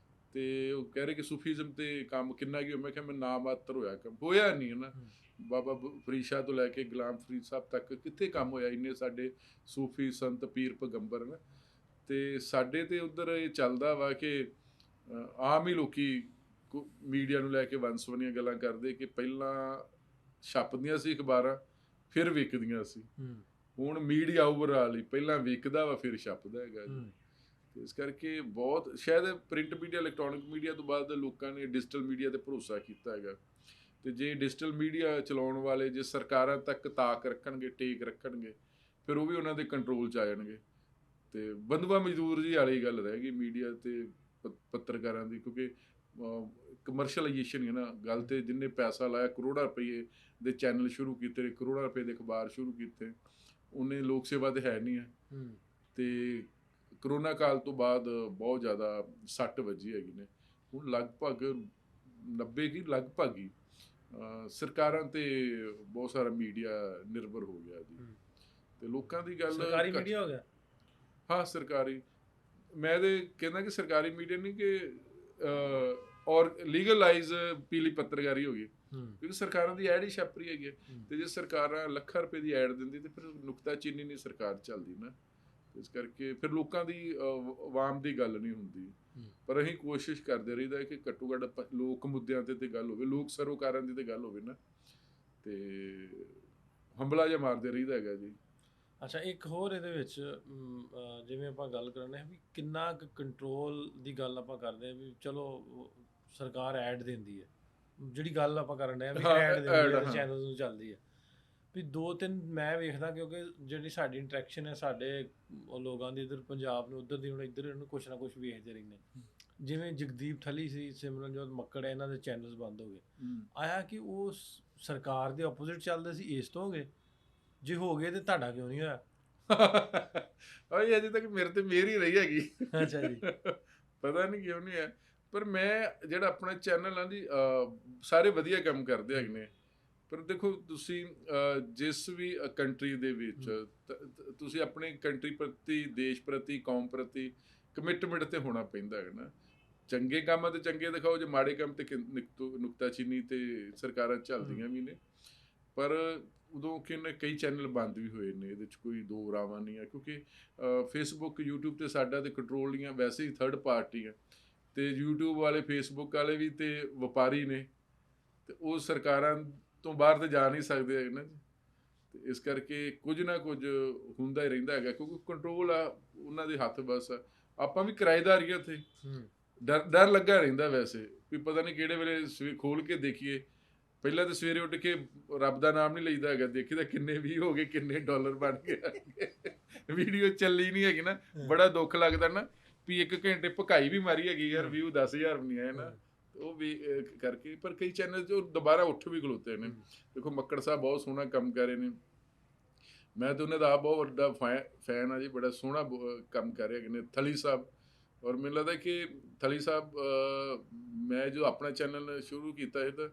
ਤੇ ਉਹ ਕਹਿ ਰਹੇ ਕਿ ਸੂਫੀਜ਼ਮ ਤੇ ਕੰਮ ਕਿੰਨਾ ਕੀ ਹੋਇਆ। ਮੈਂ ਕਿਹਾ ਮੈਂ ਨਾ ਮਾਤਰ ਹੋਇਆ ਕੰਮ, ਹੋਇਆ ਨਹੀਂ ਹੈ ਨਾ। ਬਾਬਾ ਫਰੀਦ ਸ਼ਾਹ ਤੋਂ ਲੈ ਕੇ ਗੁਲਾਮ ਫਰੀਦ ਸਾਹਿਬ ਤੱਕ ਕਿੱਥੇ ਕੰਮ ਹੋਇਆ। ਇੰਨੇ ਸਾਡੇ ਸੂਫੀ ਸੰਤ ਪੀਰ ਪੈਗੰਬਰ ਨੇ। ਤੇ ਸਾਡੇ ਤੇ ਉੱਧਰ ਇਹ ਚੱਲਦਾ ਵਾ ਕਿ ਆਮ ਹੀ ਲੋਕੀ ਮੀਡੀਆ ਨੂੰ ਲੈ ਕੇ ਵੰਨ-ਸੁਵੰਨੀਆਂ ਗੱਲਾਂ ਕਰਦੇ ਕਿ ਪਹਿਲਾਂ ਛਪਦੀਆਂ ਸੀ ਅਖਬਾਰਾਂ, ਫਿਰ ਵਿਕਦੀਆਂ ਸੀ। ਹੁਣ ਮੀਡੀਆ ਓਵਰਆਲ ਹੀ ਪਹਿਲਾਂ ਵਿਕਦਾ ਵਾ ਫਿਰ ਛਪਦਾ ਹੈਗਾ ਜੀ। ਤੇ ਇਸ ਕਰਕੇ ਬਹੁਤ ਸ਼ਾਇਦ ਪ੍ਰਿੰਟ ਮੀਡੀਆ ਇਲੈਕਟ੍ਰੋਨਿਕ ਮੀਡੀਆ ਤੋਂ ਬਾਅਦ ਲੋਕਾਂ ਨੇ ਡਿਜੀਟਲ ਮੀਡੀਆ ਤੇ ਭਰੋਸਾ ਕੀਤਾ ਹੈਗਾ। ਤੇ ਜੇ ਡਿਜੀਟਲ ਮੀਡੀਆ ਚਲਾਉਣ ਵਾਲੇ ਜੇ ਸਰਕਾਰਾਂ ਤੱਕ ਤਾਕ ਰੱਖਣਗੇ, ਟੇਕ ਰੱਖਣਗੇ, ਫਿਰ ਉਹ ਵੀ ਉਹਨਾਂ ਦੇ ਕੰਟਰੋਲ 'ਚ ਆ ਜਾਣਗੇ। ਤੇ ਬੰਧੂਆ ਮਜ਼ਦੂਰ ਜੀ ਵਾਲੀ ਗੱਲ ਰਹਿ ਗਈ ਮੀਡੀਆ ਤੇ ਪੱਤਰਕਾਰਾਂ ਦੀ, ਕਿਉਂਕਿ ਕਮਰਸ਼ਲਾਈਜੇਸ਼ਨ ਹੈ ਨਾ ਗੱਲ। ਤੇ ਜਿੰਨੇ ਪੈਸਾ ਲਾਇਆ, ਕਰੋੜਾਂ ਰੁਪਏ ਦੇ ਚੈਨਲ ਸ਼ੁਰੂ ਕੀਤੇ, ਕਰੋੜਾਂ ਰੁਪਏ ਦੇ ਅਖਬਾਰ ਸ਼ੁਰੂ ਕੀਤੇ, ਉਹਨੇ ਲੋਕ ਸੇਵਾ ਤੇ ਹੈ ਨਹੀਂ ਹੈ। ਤੇ ਕਰੋਨਾ ਕਾਲ ਤੋਂ ਬਾਅਦ ਬਹੁਤ ਜ਼ਿਆਦਾ ਸੱਟ ਵੱਜੀ ਹੈਗੀ ਨੇ। ਹੁਣ ਲਗਭਗ 90 ਕੀ ਲਗਭਗ ਹੀ ਸਰਕਾਰਾਂ ਤੇ ਬਹੁਤ ਸਾਰਾ ਮੀਡੀਆ ਨਿਰਭਰ ਹੋ ਗਿਆ ਜੀ। ਤੇ ਲੋਕਾਂ ਦੀ ਗੱਲ ਸਰਕਾਰੀ ਮੀਡੀਆ ਹੋ ਗਿਆ। ਹਾਂ ਸਰਕਾਰੀ, ਮੈਂ ਤੇ ਕਹਿੰਦਾ ਕਿ ਸਰਕਾਰੀ ਮੀਡੀਆ ਨਹੀਂ ਕਿ ਔਰ ਲੀਗਲਾਈਜ਼ ਪੀਲੀ ਪੱਤਰਕਾਰੀ ਹੋ ਗਈ। ਕਿਉਂਕਿ ਸਰਕਾਰਾਂ ਦੀ ਐਡ ਹੀ ਛਪ ਰਹੀ ਹੈਗੀ। ਤੇ ਜੇ ਸਰਕਾਰਾਂ ਲੱਖਾਂ ਰੁਪਏ ਦੀ ਐਡ ਦਿੰਦੀ ਤੇ ਫਿਰ ਨੁਕਤਾਚੀਨੀ ਨਹੀਂ ਸਰਕਾਰ ਚੱਲਦੀ ਨਾ। ਇਸ ਕਰਕੇ ਫਿਰ ਲੋਕਾਂ ਦੀ ਆਵਾਮ ਦੀ ਗੱਲ ਨਹੀਂ ਹੁੰਦੀ। ਪਰ ਅਸੀਂ ਕੋਸ਼ਿਸ਼ ਕਰਦੇ ਰਹੀਦਾ ਕਿ ਘੱਟੋ ਘੱਟ ਲੋਕ ਮੁੱਦਿਆਂ ਤੇ ਗੱਲ ਹੋਵੇ, ਲੋਕ ਸਰੋਕਾਰਾਂ ਦੀ ਤੇ ਗੱਲ ਹੋਵੇ ਨਾ। ਤੇ ਹੰਬਲਾ ਜਿਹਾ ਮਾਰਦੇ ਰਹੀਦਾ ਹੈਗਾ ਜੀ। ਅੱਛਾ, ਇੱਕ ਹੋਰ ਇਹਦੇ ਵਿੱਚ ਜਿਵੇਂ ਆਪਾਂ ਗੱਲ ਕਰਨੇ ਵੀ ਕਿੰਨਾ ਕੁ ਕੰਟਰੋਲ ਦੀ ਗੱਲ ਆਪਾਂ ਕਰਦੇ ਹਾਂ ਵੀ ਚਲੋ ਸਰਕਾਰ ਐਡ ਦਿੰਦੀ ਹੈ, ਜਿਹੜੀ ਗੱਲ ਆਪਾਂ ਕਰਨ ਡਏ ਵੀ ਐਡ ਦਿੰਦੀ ਹੈ ਚੈਨਲ ਨੂੰ ਚੱਲਦੀ ਹੈ ਵੀ 2-3 ਮੈਂ ਵੇਖਦਾ ਕਿਉਂਕਿ ਜਿਹੜੀ ਸਾਡੀ ਇੰਟਰੈਕਸ਼ਨ ਹੈ ਸਾਡੇ ਲੋਕਾਂ ਦੀ ਇੱਧਰ ਪੰਜਾਬ ਨੂੰ ਉੱਧਰ ਦੀ ਹੁਣ ਇੱਧਰ ਇਹਨੂੰ ਕੁਛ ਨਾ ਕੁਛ ਵੇਖਦੇ ਰਹਿੰਦੇ। ਜਿਵੇਂ ਜਗਦੀਪ ਥਲੀ ਸੀ, ਸਿਮਰਨਜੋਤ ਮੱਕੜ, ਇਹਨਾਂ ਦੇ ਚੈਨਲਸ ਬੰਦ ਹੋ ਗਏ। ਆਇਆ ਕਿ ਉਹ ਸਰਕਾਰ ਦੇ ਆਪੋਜ਼ਿਟ ਚੱਲਦੇ ਸੀ, ਇਸ ਤੋਂ ਹੋ ਗਏ। ਜੇ ਹੋ ਗਏ ਤੇ ਤੁਹਾਡਾ ਕਿਉਂ ਨਹੀਂ ਹੋਇਆ? ਭਾਈ ਅਜੇ ਤੱਕ ਮੇਰੇ ਤੇ ਮੇਰੀ ਰਹੀ ਹੈਗੀ। ਅੱਛਾ ਜੀ। ਪਤਾ ਨਹੀਂ ਕਿਉਂ ਨਹੀਂ ਹੈ। ਪਰ ਮੈਂ ਜਿਹੜਾ ਆਪਣਾ ਚੈਨਲ ਆ ਜੀ, ਸਾਰੇ ਵਧੀਆ ਕੰਮ ਕਰਦੇ ਹੈਗੇ ਨੇ। ਪਰ ਦੇਖੋ ਤੁਸੀਂ ਜਿਸ ਵੀ ਕੰਟਰੀ ਦੇ ਵਿੱਚ ਤੁਸੀਂ ਆਪਣੀ ਕੰਟਰੀ ਪ੍ਰਤੀ, ਦੇਸ਼ ਪ੍ਰਤੀ, ਕੌਮ ਪ੍ਰਤੀ ਕਮਿਟਮੈਂਟ ਤੇ ਹੋਣਾ ਪੈਂਦਾ ਹੈਗਾ ਨਾ। ਚੰਗੇ ਕੰਮ ਤੇ ਚੰਗੇ ਦਿਖਾਓ, ਜੇ ਮਾੜੇ ਕੰਮ ਤੇ ਨੁਕਤਾਚੀਨੀ ਤੇ ਸਰਕਾਰਾਂ ਚੱਲਦੀਆਂ ਵੀ ਨੇ। ਪਰ ਉਦੋਂ ਕਈ ਚੈਨਲ ਬੰਦ ਵੀ ਹੋਏ ਨੇ, ਇਹਦੇ 'ਚ ਕੋਈ ਦੋ ਰਾਵਾਂ ਨਹੀਂ ਹੈ। ਕਿਉਂਕਿ ਫੇਸਬੁੱਕ, ਯੂਟਿਊਬ ਤੇ ਸਾਡਾ ਤੇ ਕੰਟਰੋਲ ਨਹੀਂ ਆ, ਵੈਸੇ ਹੀ ਥਰਡ ਪਾਰਟੀ ਆ। ਤੇ ਯੂਟਿਊਬ ਵਾਲੇ, ਫੇਸਬੁੱਕ ਵਾਲੇ ਵੀ ਤੇ ਵਪਾਰੀ ਨੇ, ਤੇ ਉਹ ਸਰਕਾਰਾਂ ਤੋਂ ਬਾਹਰ ਤੇ ਜਾ ਨਹੀਂ ਸਕਦੇ ਹੈਗੇ ਨਾ ਜੀ। ਤੇ ਇਸ ਕਰਕੇ ਕੁਝ ਨਾ ਕੁਝ ਹੁੰਦਾ ਹੀ ਰਹਿੰਦਾ ਹੈਗਾ, ਕਿਉਂਕਿ ਕੰਟਰੋਲ ਆ ਉਹਨਾਂ ਦੇ ਹੱਥ। ਬਸ ਆਪਾਂ ਵੀ ਕਿਰਾਏਦਾਰ ਹੀ ਆ ਉੱਥੇ। ਡਰ ਲੱਗਾ ਰਹਿੰਦਾ ਵੈਸੇ ਵੀ ਪਤਾ ਨਹੀਂ ਕਿਹੜੇ ਵੇਲੇ ਖੋਲ ਕੇ ਦੇਖੀਏ। ਪਹਿਲਾਂ ਤਾਂ ਸਵੇਰੇ ਉੱਠ ਕੇ ਰੱਬ ਦਾ ਨਾਮ ਨਹੀਂ ਲਈਦਾ ਹੈਗਾ, ਦੇਖੀਦਾ ਕਿੰਨੇ ਵੀ ਹੋ ਗਏ, ਕਿੰਨੇ ਡਾਲਰ ਬਣ ਗਏ। ਵੀਡੀਓ ਚੱਲੀ ਨਹੀਂ ਹੈਗੀ ਨਾ, ਬੜਾ ਦੁੱਖ ਲੱਗਦਾ ਨਾ ਵੀ 1 ਘੰਟੇ ਭਕਾਈ ਵੀ ਮਾਰੀ ਹੈਗੀ ਯਾਰ, ਵਿਊ 10,000 ਵੀ ਨਹੀਂ ਆਏ ਨਾ। ਉਹ ਵੀ ਕਰਕੇ ਪਰ ਕਈ ਚੈਨਲ ਜੋ ਦੁਬਾਰਾ ਉੱਠ ਵੀ ਖਲੋਤੇ ਨੇ। ਦੇਖੋ ਮੱਕੜ ਸਾਹਿਬ ਬਹੁਤ ਸੋਹਣਾ ਕੰਮ ਕਰ ਰਹੇ ਨੇ, ਮੈਂ ਤਾਂ ਉਹਨਾਂ ਦਾ ਆਪ ਬਹੁਤ ਵੱਡਾ ਫੈਨ ਆ ਜੀ। ਬੜਾ ਸੋਹਣਾ ਕੰਮ ਕਰ ਰਹੇ ਨੇ ਥਲੀ ਸਾਹਿਬ। ਔਰ ਮੈਨੂੰ ਲੱਗਦਾ ਕਿ ਥਲੀ ਸਾਹਿਬ, ਮੈਂ ਜੋ ਆਪਣਾ ਚੈਨਲ ਸ਼ੁਰੂ ਕੀਤਾ ਇਹ ਤਾਂ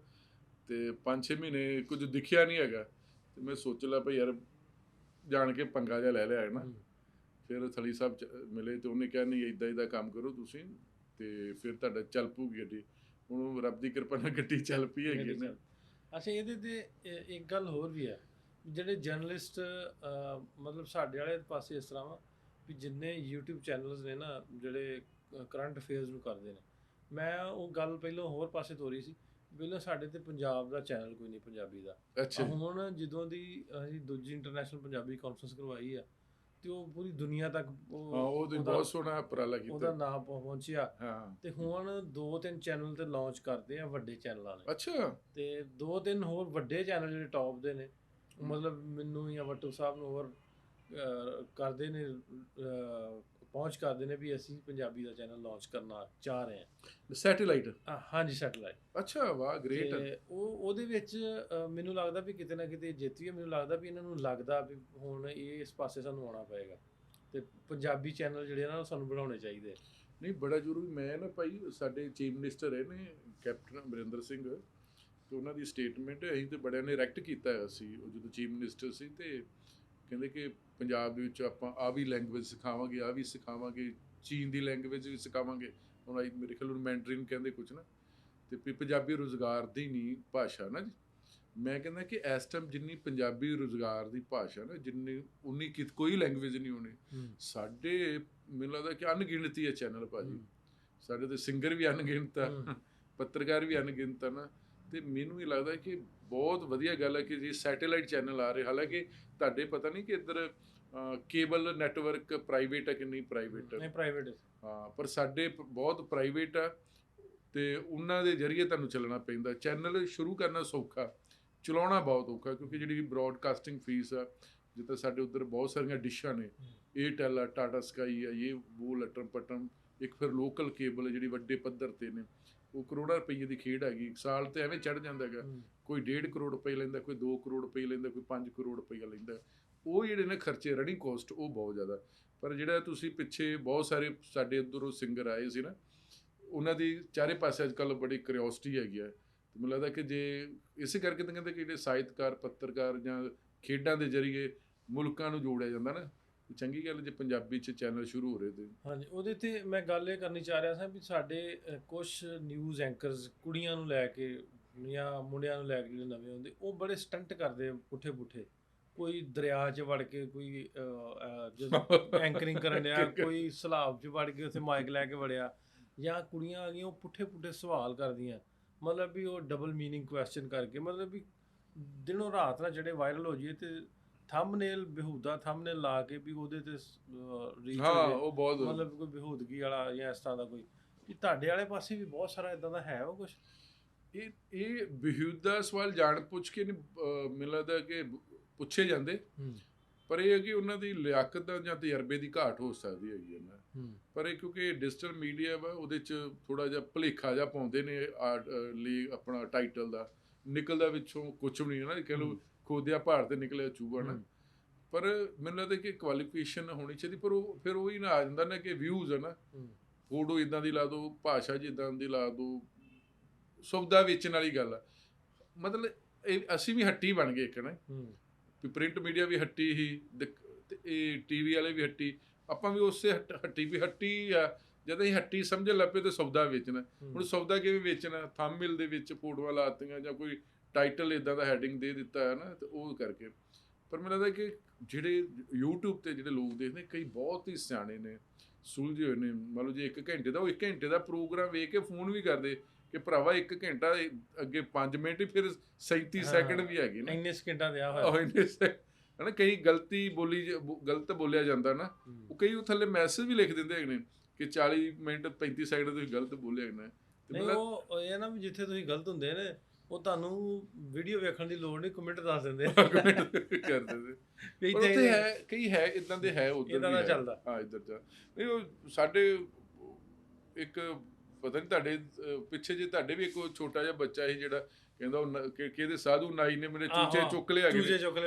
ਤੇ 5-6 ਮਹੀਨੇ ਕੁਝ ਦਿਖਿਆ ਨਹੀਂ ਹੈਗਾ। ਤੇ ਮੈਂ ਸੋਚ ਲਿਆ ਭਾਈ ਯਾਰ ਜਾਣ ਕੇ ਪੰਗਾ ਜਿਹਾ ਲੈ ਲਿਆ ਹੈ ਨਾ। ਫਿਰ ਥਲੀ ਸਾਹਿਬ ਮਿਲੇ ਤੇ ਉਹਨੇ ਕਿਹਾ ਨਹੀਂ ਇੱਦਾਂ ਕੰਮ ਕਰੋ ਤੁਸੀਂ, ਤੇ ਫਿਰ ਤੁਹਾਡਾ ਚੱਲ ਪਊਗੀ ਗੱਡੀ। ਹੁਣ ਰੱਬ ਦੀ ਕਿਰਪਾ ਨਾਲ ਗੱਡੀ ਚੱਲ ਪਈ ਹੈਗੀ ਨਾ। ਅੱਛਾ, ਇਹਦੇ ਤੇ ਇੱਕ ਗੱਲ ਹੋਰ ਵੀ ਹੈ, ਜਿਹੜੇ ਜਰਨਲਿਸਟ ਮਤਲਬ ਸਾਡੇ ਵਾਲੇ ਪਾਸੇ ਇਸ ਤਰ੍ਹਾਂ ਵਾ ਵੀ ਜਿੰਨੇ YouTube ਚੈਨਲਸ ਨੇ ਨਾ ਜਿਹੜੇ ਕਰੰਟ ਅਫੇਅਰਸ ਨੂੰ ਕਰਦੇ ਨੇ, ਮੈਂ ਉਹ ਗੱਲ ਪਹਿਲਾਂ ਹੋਰ ਪਾਸੇ ਤੋਰੀ ਸੀ। ਪਹਿਲਾਂ ਸਾਡੇ ਤੇ ਪੰਜਾਬ ਦਾ ਚੈਨਲ ਕੋਈ ਨਹੀਂ ਪੰਜਾਬੀ ਦਾ। ਅੱਛਾ, ਹੁਣ ਜਦੋਂ ਦੀ ਅਸੀਂ ਦੂਜੀ ਇੰਟਰਨੈਸ਼ਨਲ ਪੰਜਾਬੀ ਕਾਨਫਰੰਸ ਕਰਵਾਈ ਆ ਤੇ ਉਹ ਪੂਰੀ ਦੁਨੀਆ ਤੱਕ ਉਹ ਬਹੁਤ ਸੋਹਣਾ ਉਪਰਾਲਾ ਕੀਤਾ, ਉਹਦਾ ਨਾਮ ਪਹੁੰਚਿਆ। ਤੇ ਹੁਣ 2-3 ਚੈਨਲ ਤੇ ਲਾਂਚ ਕਰਦੇ ਆ ਵੱਡੇ ਚੈਨਲਾਂ ਨੇ। ਅੱਛਾ, ਤੇ 2-3 ਹੋਰ ਵੱਡੇ ਚੈਨਲ ਜਿਹੜੇ ਟੌਪ ਦੇ ਨੇ, ਮਤਲਬ ਮੈਨੂੰ ਜਾਂ ਵੱਟੂ ਸਾਹਿਬ ਨੂੰ ਹੋਰ ਕਰਦੇ ਨੇ, ਪਹੁੰਚ ਕਰਦੇ ਨੇ ਵੀ ਅਸੀਂ ਪੰਜਾਬੀ ਦਾ ਚੈਨਲ ਲਾਂਚ ਕਰਨਾ ਚਾਹ ਰਹੇ ਹਾਂ। ਸੈਟੇਲਾਈਟ? ਹਾਂਜੀ, ਸੈਟੇਲਾਈਟ। ਅੱਛਾ, ਵਾਹ, ਗ੍ਰੇਟ। ਤੇ ਉਹਦੇ ਵਿੱਚ ਮੈਨੂੰ ਲੱਗਦਾ ਵੀ ਕਿਤੇ ਨਾ ਕਿਤੇ ਜਿੱਤੀਏ। ਮੈਨੂੰ ਲੱਗਦਾ ਵੀ ਇਹਨਾਂ ਨੂੰ ਲੱਗਦਾ ਵੀ ਹੁਣ ਇਸ ਪਾਸੇ ਸਾਨੂੰ ਆਉਣਾ ਪਏਗਾ ਤੇ ਪੰਜਾਬੀ ਚੈਨਲ ਜਿਹੜੇ ਨਾ ਸਾਨੂੰ ਬਣਾਉਣੇ ਚਾਹੀਦੇ। ਨਹੀਂ, ਬੜਾ ਜ਼ਰੂਰੀ। ਮੈਂ ਨਾ ਭਾਈ ਸਾਡੇ ਚੀਫ ਮਿਨਿਸਟਰ ਰਹੇ ਨੇ ਕੈਪਟਨ ਅਮਰਿੰਦਰ ਸਿੰਘ, ਤੇ ਉਹਨਾਂ ਦੀ ਸਟੇਟਮੈਂਟ ਅਸੀਂ ਤੇ ਬੜਿਆਂ ਨੇ ਰੈਕਟ ਕੀਤਾ ਹੋਇਆ ਸੀ। ਉਹ ਜਦੋਂ ਚੀਫ ਮਿਨਿਸਟਰ ਸੀ ਤੇ ਕਹਿੰਦੇ ਕਿ ਪੰਜਾਬ ਦੇ ਵਿੱਚ ਆਪਾਂ ਆ ਵੀ ਲੈਂਗੁਏਜ ਸਿਖਾਵਾਂਗੇ, ਆ ਵੀ ਸਿਖਾਵਾਂਗੇ, ਚੀਨ ਦੀ ਲੈਂਗੁਏਜ ਵੀ ਸਿਖਾਵਾਂਗੇ। ਹੁਣ ਮੇਰੇ ਖਿਆਲ ਨੂੰ ਮੈਂਡਰਿਨ ਕਹਿੰਦੇ ਕੁਛ ਨਾ, ਤੇ ਪੰਜਾਬੀ ਰੁਜ਼ਗਾਰ ਦੀ ਨਹੀਂ ਭਾਸ਼ਾ ਨਾ ਜੀ। ਮੈਂ ਕਹਿੰਦਾ ਕਿ ਇਸ ਟਾਈਮ ਜਿੰਨੀ ਪੰਜਾਬੀ ਰੁਜ਼ਗਾਰ ਦੀ ਭਾਸ਼ਾ ਨਾ, ਜਿੰਨੀ ਉਨੀ ਕੋਈ ਲੈਂਗੁਏਜ ਨਹੀਂ ਹੋਣੀ। ਸਾਡੇ ਮੈਨੂੰ ਲੱਗਦਾ ਕਿ ਅਣਗਿਣਤੀ ਹੈ ਚੈਨਲ ਭਾਜੀ, ਸਾਡੇ ਤੇ ਸਿੰਗਰ ਵੀ ਅਣਗਿਣਤ ਆ, ਪੱਤਰਕਾਰ ਵੀ ਅਣਗਿਣਤ ਆ ਨਾ। ਤੇ ਮੈਨੂੰ ਇਹ ਲੱਗਦਾ ਕਿ ਬਹੁਤ ਵਧੀਆ ਗੱਲ ਹੈ ਕਿ ਜੀ ਸੈਟੇਲਾਈਟ ਚੈਨਲ ਆ ਰਹੇ। ਹਾਲਾਂਕਿ ਤੁਹਾਡੇ ਪਤਾ ਨਹੀਂ ਕਿ ਇੱਧਰ ਕੇਬਲ ਨੈਟਵਰਕ ਪ੍ਰਾਈਵੇਟ ਹੈ ਕਿ ਨਹੀਂ ਪ੍ਰਾਈਵੇਟ ਹੈ, ਹਾਂ, ਪਰ ਸਾਡੇ ਬਹੁਤ ਪ੍ਰਾਈਵੇਟ ਆ, ਤੇ ਉਹਨਾਂ ਦੇ ਜ਼ਰੀਏ ਤੁਹਾਨੂੰ ਚੱਲਣਾ ਪੈਂਦਾ। ਚੈਨਲ ਸ਼ੁਰੂ ਕਰਨਾ ਸੌਖਾ, ਚਲਾਉਣਾ ਬਹੁਤ ਔਖਾ, ਕਿਉਂਕਿ ਜਿਹੜੀ ਬਰੋਡਕਾਸਟਿੰਗ ਫੀਸ ਆ, ਜਿੱਦਾਂ ਸਾਡੇ ਉੱਧਰ ਬਹੁਤ ਸਾਰੀਆਂ ਡਿਸ਼ਾਂ ਨੇ, ਏਅਰਟੈਲ ਆ, ਟਾਟਾ ਸਕਾਈ ਆ, ਇਹ ਉਹ ਲਟਰਮ ਪਟਰਮ, ਇੱਕ ਫਿਰ ਲੋਕਲ ਕੇਬਲ ਜਿਹੜੀ ਵੱਡੇ ਪੱਧਰ ਤੇ ਨੇ, ਉਹ ਕਰੋੜਾਂ ਰੁਪਈਏ ਦੀ ਖੇਡ ਹੈਗੀ। ਸਾਲ ਤੇ ਐਵੇਂ ਚੜ੍ਹ ਜਾਂਦਾ ਹੈਗਾ, ਕੋਈ 1.5 ਕਰੋੜ ਰੁਪਏ ਲੈਂਦਾ, ਕੋਈ 2 ਕਰੋੜ ਰੁਪਏ ਲੈਂਦਾ, ਕੋਈ 5 ਕਰੋੜ ਰੁਪਈਆ ਲੈਂਦਾ। ਉਹ ਜਿਹੜੇ ਨੇ ਖਰਚੇ, ਰਨਿੰਗ ਕੋਸਟ ਉਹ ਬਹੁਤ ਜ਼ਿਆਦਾ। ਪਰ ਜਿਹੜਾ ਤੁਸੀਂ ਪਿੱਛੇ ਬਹੁਤ ਸਾਰੇ ਸਾਡੇ ਉੱਧਰੋਂ ਸਿੰਗਰ ਆਏ ਸੀ ਨਾ, ਉਹਨਾਂ ਦੀ ਚਾਰੇ ਪਾਸੇ ਅੱਜ ਕੱਲ੍ਹ ਬੜੀ ਕਿਉਰਿਓਸਿਟੀ ਹੈਗੀ ਆ। ਤੇ ਮੈਨੂੰ ਲੱਗਦਾ ਕਿ ਜੇ ਇਸੇ ਕਰਕੇ ਤਾਂ ਕਹਿੰਦੇ ਕਿ ਜਿਹੜੇ ਸਾਹਿਤਕਾਰ, ਪੱਤਰਕਾਰ ਜਾਂ ਖੇਡਾਂ ਦੇ ਜ਼ਰੀਏ ਮੁਲਕਾਂ ਨੂੰ ਜੋੜਿਆ ਜਾਂਦਾ ਨਾ, ਚੰਗੀ ਗੱਲ ਜੇ ਪੰਜਾਬੀ 'ਚ ਚੈਨਲ ਸ਼ੁਰੂ ਹੋ ਰਹੇ ਤੇ। ਹਾਂਜੀ, ਉਹਦੇ ਤੇ ਮੈਂ ਗੱਲ ਇਹ ਕਰਨੀ ਚਾਹ ਰਿਹਾ ਸਾਂ ਵੀ ਸਾਡੇ ਕੁਝ ਨਿਊਜ਼ ਐਂਕਰਸ ਕੁੜੀਆਂ ਨੂੰ ਲੈ ਕੇ ਜਾਂ ਮੁੰਡਿਆਂ ਨੂੰ ਲੈ ਕੇ ਜਿਹੜੇ ਨਵੇਂ ਹੁੰਦੇ, ਉਹ ਬੜੇ ਸਟੰਟ ਕਰਦੇ ਪੁੱਠੇ ਪੁੱਠੇ। ਕੋਈ ਦਰਿਆ 'ਚ ਵੜ ਕੇ, ਕੋਈ ਜਦੋਂ ਐਂਕਰਿੰਗ ਕਰਨ ਡਿਆ, ਕੋਈ ਸਲਾਬ 'ਚ ਵੜ ਕੇ ਉੱਥੇ ਮਾਈਕ ਲੈ ਕੇ ਵੜਿਆ, ਜਾਂ ਕੁੜੀਆਂ ਆ ਗਈਆਂ ਉਹ ਪੁੱਠੇ ਪੁੱਠੇ ਸਵਾਲ ਕਰਦੀਆਂ, ਮਤਲਬ ਵੀ ਉਹ ਡਬਲ ਮੀਨਿੰਗ ਕੁਐਸਚਨ ਕਰਕੇ, ਮਤਲਬ ਵੀ ਦਿਨੋਂ ਰਾਤ ਨਾਲ ਜਿਹੜੇ ਵਾਇਰਲ ਹੋ ਜਾਈਏ ਤੇ ਥੰਬਨੇਲ ਬੇਹੂਦਾ ਥੰਬਨੇਲ ਲਾ ਕੇ ਵੀ ਉਹਦੇ ਤੇ ਰੀਚ ਹਾਂ, ਹੋ ਉਹ ਬਹੁਤ ਜਾਏ, ਮਤਲਬ ਕੋਈ ਬੇਹੂਦਗੀ ਵਾਲਾ ਜਾਂ ਇਸ ਤਰ੍ਹਾਂ ਦਾ ਕੋਈ। ਵੀ ਤੁਹਾਡੇ ਵਾਲੇ ਪਾਸੇ ਵੀ ਬਹੁਤ ਸਾਰਾ ਇਦਾਂ ਦਾ ਹੈ ਉਹ ਕੁਛ? ਇਹ ਬੇਹੂਦਾ ਸਵਾਲ ਜਾਣ ਪੁੱਛ ਕੇ ਨਹੀਂ, ਮੈਨੂੰ ਲੱਗਦਾ ਕਿ ਪੁੱਛੇ ਜਾਂਦੇ, ਪਰ ਇਹ ਹੈ ਕਿ ਉਹਨਾਂ ਦੀ ਲਿਆਕਤ ਦਾ ਜਾਂ ਤਜਰਬੇ ਦੀ ਘਾਟ ਹੋ ਸਕਦੀ ਹੈਗੀ ਹੈ ਨਾ। ਪਰ ਇਹ ਕਿਉਂਕਿ ਡਿਜੀਟਲ ਮੀਡੀਆ ਵਾ, ਉਹਦੇ 'ਚ ਥੋੜ੍ਹਾ ਜਿਹਾ ਭੁਲੇਖਾ ਜਿਹਾ ਪਾਉਂਦੇ ਨੇ ਆਰਟ ਲਈ, ਆਪਣਾ ਟਾਈਟਲ ਦਾ ਨਿਕਲਦਾ ਵਿੱਚੋਂ ਕੁਛ ਵੀ ਨਹੀਂ ਨਾ, ਕਹਿ ਲਓ ਖੋਦਿਆ ਪਹਾੜ ਤੇ ਨਿਕਲਿਆ ਚੂਹਾ ਨਾ। ਪਰ ਮੈਨੂੰ ਲੱਗਦਾ ਕਿ ਕੁਆਲੀਫਿਕੇਸ਼ਨ ਹੋਣੀ ਚਾਹੀਦੀ, ਪਰ ਉਹ ਫਿਰ ਉਹੀ ਨਾ ਆ ਜਾਂਦਾ ਨਾ ਕਿ ਵਿਊਜ਼ ਹੈ ਨਾ, ਫੋਟੋ ਇੱਦਾਂ ਦੀ ਲਾ ਦਿਓ, ਭਾਸ਼ਾ ਜਿੱਦਾਂ ਦੀ ਲਾ ਦਿਓ, ਸੌਦਾ ਵੇਚਣ ਵਾਲੀ ਗੱਲ ਆ। ਮਤਲਬ ਇਹ ਅਸੀਂ ਵੀ ਹੱਟੀ ਬਣ ਗਏ ਇੱਕ ਨਾ, ਵੀ ਪ੍ਰਿੰਟ ਮੀਡੀਆ ਵੀ ਹੱਟੀ ਹੀ, ਤੇ ਇਹ ਟੀਵੀ ਵਾਲੇ ਵੀ ਹੱਟੀ, ਆਪਾਂ ਵੀ ਉਸੇ ਹੱਟੀ ਵੀ ਹੱਟੀ ਆ। ਜਦ ਅਸੀਂ ਹੱਟੀ ਸਮਝਣ ਲੱਗ ਪਏ ਤੇ ਸੌਦਾ ਵੇਚਣਾ। ਹੁਣ ਸੌਦਾ ਕਿਵੇਂ ਵੇਚਣਾ? ਥੰਬਨੇਲ ਦੇ ਵਿੱਚ ਫੋਟੋਆਂ ਲਾਤੀਆਂ ਜਾਂ ਕੋਈ ਟਾਈਟਲ ਇੱਦਾਂ ਦਾ ਹੈਡਿੰਗ ਦੇ ਦਿੱਤਾ ਹੈ ਨਾ, ਤੇ ਉਹ ਕਰਕੇ। ਪਰ ਮੈਨੂੰ ਲੱਗਦਾ ਕਿ ਜਿਹੜੇ YouTube ਤੇ ਜਿਹੜੇ ਲੋਕ ਦੇਖਦੇ, ਕਈ ਬਹੁਤ ਹੀ ਸਿਆਣੇ ਨੇ, ਸੁਲਝੇ ਹੋਏ ਨੇ। ਮੰਨ ਲਓ ਜੇ 1 ਘੰਟੇ ਦਾ, ਉਹ 1 ਘੰਟੇ ਦਾ ਪ੍ਰੋਗਰਾਮ ਵੇਖ ਕੇ ਫੋਨ ਵੀ ਕਰਦੇ ਕਿ ਭਰਾਵਾ 1 ਘੰਟਾ ਅੱਗੇ 5 ਮਿੰਟ ਹੀ, ਫਿਰ 37 ਸੈਕਿੰਡ ਵੀ ਹੈਗੇ ਨੇ, ਇੰਨੇ ਸਕਿੰਟਾਂ ਦਿਆ ਹੋਇਆ ਹੈ ਨਾ। ਕਈ ਗਲਤ ਬੋਲਿਆ ਜਾਂਦਾ ਨਾ, ਉਹ ਕਈ ਉਹ ਥੱਲੇ ਮੈਸੇਜ ਵੀ ਲਿਖ ਦਿੰਦੇ ਹੈਗੇ ਨੇ ਕਿ 40 ਮਿੰਟ 35 ਸੈਕਿੰਡ ਤੁਸੀਂ ਗਲਤ ਬੋਲਿਆ ਹੈਗਾ। ਨਹੀਂ, ਉਹ ਇਹ ਨਾ ਵੀ ਜਿੱਥੇ ਤੁਸੀਂ ਗਲਤ ਹੁੰਦੇ ਨੇ, ਉਹ ਤੁਹਾਨੂੰ ਵੀਡੀਓ ਵੇਖਣ ਦੀ ਲੋੜ ਨਹੀਂ, ਕਮੈਂਟ ਦੱਸ ਦਿੰਦੇ ਕਰ ਦਿੰਦੇ। ਕਈ ਹੈ ਇਦਾਂ ਦੇ, ਹੈ ਉੱਧਰ ਇਦਾਂ ਦਾ ਚੱਲਦਾ। ਹਾਂ, ਇੱਧਰ ਜਾ ਨਹੀਂ। ਉਹ ਸਾਡੇ ਇੱਕ ਪਤਾ ਨਹੀਂ ਤੁਹਾਡੇ ਪਿੱਛੇ ਜੇ ਤੁਹਾਡੇ ਵੀ ਇੱਕ ਛੋਟਾ ਜਿਹਾ ਬੱਚਾ ਸੀ ਜਿਹੜਾ ਕਹਿੰਦਾ ਕਿ ਕਿਹਦੇ ਸਾਧੂ ਨਾਈ ਨੇ ਮੇਰੇ ਚੂਚੇ ਚੁੱਕ ਲਿਆ,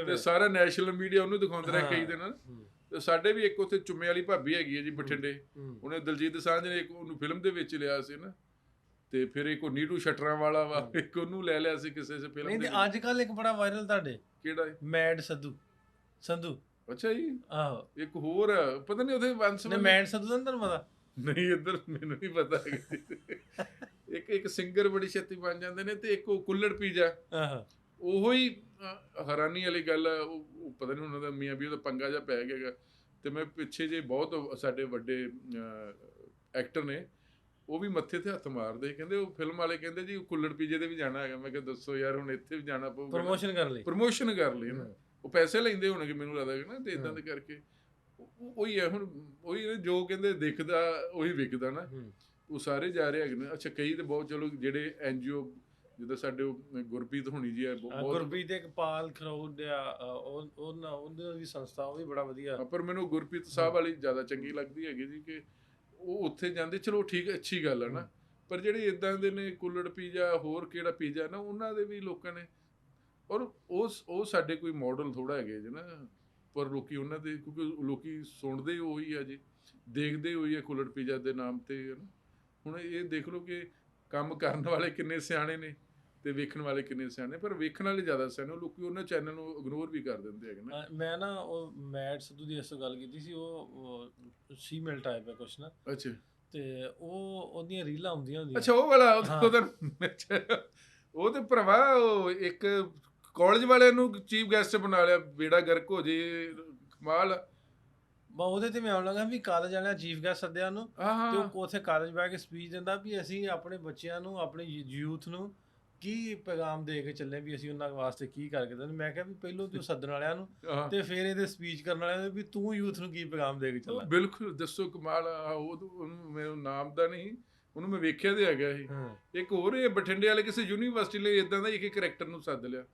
ਤੇ ਸਾਰਾ ਨੈਸ਼ਨਲ ਮੀਡੀਆ ਉਹਨੂੰ ਦਿਖਾਉਂਦਾ ਰਿਹਾ ਕਈ ਦਿਨ। ਤੇ ਸਾਡੇ ਵੀ ਇੱਕ ਉੱਥੇ ਚੁੰਮੇ ਵਾਲੀ ਭਾਬੀ ਹੈਗੀ ਹੈ ਜੀ ਬਠਿੰਡੇ, ਉਹਨੇ ਦਲਜੀਤ ਦੋਸਾਂਝ ਨੇ ਇੱਕ ਉਹਨੂੰ ਫਿਲਮ ਦੇ ਵਿੱਚ ਲਿਆ ਸੀ ਨਾ, ਤੇ ਫਿਰ ਇੱਕ ਉਹ ਨੀਟੂ ਸ਼ਟਰਾਂ ਵਾਲਾ ਵਾ, ਇੱਕ ਉਹਨੂੰ ਲੈ ਲਿਆ ਸੀ ਕਿਸੇ ਫਿਲਮ ਦੇ। ਨਹੀਂ, ਅੱਜ ਕੱਲ ਇੱਕ ਬੜਾ ਵਾਇਰਲ ਤੁਹਾਡੇ, ਕਿਹੜਾ? ਮੈਡ ਸੰਧੂ। ਅੱਛਾ ਜੀ। ਆਹੋ, ਇੱਕ ਹੋਰ ਪਤਾ ਨਹੀਂ ਉਹਦੇ ਵੰਸ ਨੇ ਮੈਡ ਸੰਧੂ ਦਾ ਤੁਹਾਨੂੰ ਪਤਾ? ਨਹੀਂ, ਇੱਧਰ ਮੈਨੂੰ ਨਹੀਂ ਪਤਾ। ਇੱਕ ਸਿੰਗਰ ਬੜੀ ਛੇਤੀ ਬਣ ਜਾਂਦੇ ਨੇ, ਤੇ ਇੱਕ ਉਹ ਕੁੱਲੜ ਪੀਜਾ, ਉਹੋ ਹੀ ਹੈਰਾਨੀ ਵਾਲੀ ਗੱਲ ਆ। ਉਹ ਪਤਾ ਨਹੀਂ ਉਹਨਾਂ ਦਾ ਮੀਆਂ ਵੀ ਉਹਦਾ ਪੰਗਾ ਜਿਹਾ ਪੈ ਗਿਆ। ਤੇ ਮੈਂ ਪਿੱਛੇ ਜੇ ਬਹੁਤ ਸਾਡੇ ਵੱਡੇ ਐਕਟਰ ਨੇ, ਉਹ ਵੀ ਮੱਥੇ ਤੇ ਹੱਥ ਮਾਰਦੇ, ਕਹਿੰਦੇ ਉਹ ਫਿਲਮ ਵਾਲੇ ਕਹਿੰਦੇ ਜੀ ਕੁੱਲੜ ਪੀਜੇ ਤੇ ਵੀ ਜਾਣਾ ਹੈਗਾ। ਮੈਂ ਕਿਹਾ ਦੱਸੋ ਯਾਰ, ਹੁਣ ਇੱਥੇ ਵੀ ਜਾਣਾ ਪਊਗਾ ਪ੍ਰਮੋਸ਼ਨ ਕਰ ਲਈ ਨਾ। ਉਹ ਪੈਸੇ ਲੈਂਦੇ ਹੋਣਗੇ ਮੈਨੂੰ ਲੱਗਦਾ ਨਾ, ਤੇ ਇਦਾਂ ਦੇ ਕਰਕੇ ਉਹੀ ਹੈ। ਹੁਣ ਉਹੀ ਜੋ ਕਹਿੰਦੇ ਦਿਖਦਾ ਉਹੀ ਵਿਕਦਾ ਨਾ, ਉਹ ਸਾਰੇ ਜਾ ਰਹੇ ਹੈਗੇ ਨੇ। ਅੱਛਾ, ਕਈ ਤੇ ਬਹੁਤ, ਚਲੋ ਜਿਹੜੇ NGO ਜਿੱਦਾਂ ਸਾਡੇ ਗੁਰਪ੍ਰੀਤ ਹੋਣੀ ਜੀ, ਗੁਰਪ੍ਰੀਤ ਇੱਕ ਪਾਲ ਖਰੋੜ ਆ, ਉਹਨਾਂ ਦੀ ਸੰਸਥਾ, ਉਹ ਵੀ ਬੜਾ ਵਧੀਆ। ਪਰ ਮੈਨੂੰ ਗੁਰਪ੍ਰੀਤ ਸਾਹਿਬ ਵਾਲੀ ਜ਼ਿਆਦਾ ਚੰਗੀ ਲੱਗਦੀ ਹੈਗੀ ਜੀ, ਕਿ ਉਹ ਉੱਥੇ ਜਾਂਦੇ, ਚਲੋ ਠੀਕ, ਅੱਛੀ ਗੱਲ ਹੈ ਨਾ। ਪਰ ਜਿਹੜੇ ਇਦਾਂ ਦੇ ਨੇ ਕੁੱਲੜ ਪੀਜਾ, ਹੋਰ ਕਿਹੜਾ ਪੀਜਾ ਨਾ, ਉਹਨਾਂ ਦੇ ਵੀ ਲੋਕਾਂ ਨੇ, ਔਰ ਉਹ ਸਾਡੇ ਕੋਈ ਮਾਡਲ ਥੋੜਾ ਹੈਗੇ ਜੀ ਨਾ। ਪਰ ਲੋਕੀ ਉਹਨਾਂ ਦੇ, ਕਿਉਂਕਿ ਲੋਕੀ ਸੁਣਦੇ ਉਹੀ ਆ ਜੀ, ਦੇਖਦੇ ਹੋਈ ਆ ਕੁੱਲੜ ਪੀਜਾ ਦੇ ਨਾਮ ਤੇ। ਹੁਣ ਇਹ ਦੇਖ ਲਓ ਕਿ ਕੰਮ ਕਰਨ ਵਾਲੇ ਕਿੰਨੇ ਸਿਆਣੇ ਨੇ, ਤੇ ਵੇਖਣ ਵਾਲੇ ਕਿੰਨੇ ਸਿਆਣੇ, ਪਰ ਵੇਖਣ ਵਾਲੇ ਜ਼ਿਆਦਾ ਸਿਆਣੇ, ਲੋਕੀ ਉਹਨਾਂ ਚੈਨਲ ਨੂੰ ਇਗਨੋਰ ਵੀ ਕਰ ਦਿੰਦੇ ਹੈਗੇ ਨਾ। ਮੈਂ ਨਾ ਉਹ ਮੈਟ ਸਿੱਧੂ ਦੀ ਇਸ ਤੋਂ ਗੱਲ ਕੀਤੀ ਸੀ, ਉਹ ਫੀਮੇਲ ਟਾਈਪ ਹੈ ਕੁਛ ਨਾ, ਅੱਛਾ ਤੇ ਉਹ ਉਹਦੀਆਂ ਰੀਲਾਂ ਹੁੰਦੀਆਂ ਹੁੰਦੀਆਂ। ਅੱਛਾ, ਉਹ ਵਾਲਾ ਹਾਂ। ਅੱਛਾ, ਉਹ ਤੇ ਭਰਾਵਾ ਉਹ ਇੱਕ ਕਾਲਜ ਵਾਲਿਆਂ ਨੂੰ ਚੀਫ ਗੈਸਟ ਬਣਾ ਲਿਆ, ਬੇੜਾ ਗਰਕ ਹੋ ਜੇ, ਕਮਾਲ। ਉਹਦੇ ਤੇ ਮੈਂ ਆਉਣ ਲੱਗਾ ਵੀ ਕਾਲਜ ਵਾਲਿਆਂ ਚੀਫ ਗੈਸਟ ਸੱਦਿਆ ਉਹਨੂੰ, ਹਾਂ ਤੇ ਹਾਂ ਉਹ ਉੱਥੇ ਕਾਲਜ ਬਹਿ ਕੇ ਸਪੀਚ ਦਿੰਦਾ ਵੀ ਅਸੀਂ ਆਪਣੇ ਬੱਚਿਆਂ ਨੂੰ, ਆਪਣੀ ਯੂਥ ਨੂੰ ਕੀ ਪੈਗਾਮ ਦੇ ਕੇ ਚੱਲੇ, ਵੀ ਅਸੀਂ ਉਹਨਾਂ ਵਾਸਤੇ ਕੀ ਕਰਕੇ ਦਿੰਦੇ। ਮੈਂ ਕਿਹਾ ਵੀ ਪਹਿਲੋਂ ਤੂੰ ਸੱਦਣ ਵਾਲਿਆਂ ਨੂੰ ਹਾਂ ਤੇ ਫਿਰ ਇਹਦੇ ਸਪੀਚ ਕਰਨ ਵਾਲਿਆਂ ਨੂੰ ਵੀ ਤੂੰ ਯੂਥ ਨੂੰ ਕੀ ਪੈਗਾਮ ਦੇ ਕੇ ਚੱਲਾਂ। ਬਿਲਕੁਲ, ਦੱਸੋ ਕਮਾਲ ਆ। ਉਹਨੂੰ ਮੈਨੂੰ ਨਾਮ ਦਾ ਨਹੀਂ, ਉਹਨੂੰ ਮੈਂ ਵੇਖਿਆ ਤੇ ਹੈਗਾ ਸੀ। ਇੱਕ ਹੋਰ ਇਹ ਬਠਿੰਡੇ ਵਾਲੇ ਕਿਸੇ ਯੂਨੀਵਰਸਿਟੀ ਲਈ ਇਦਾਂ ਦਾ ਇੱਕ ਕਰੈਕਟਰ ਨੂੰ ਸੱਦ ਲਿਆ।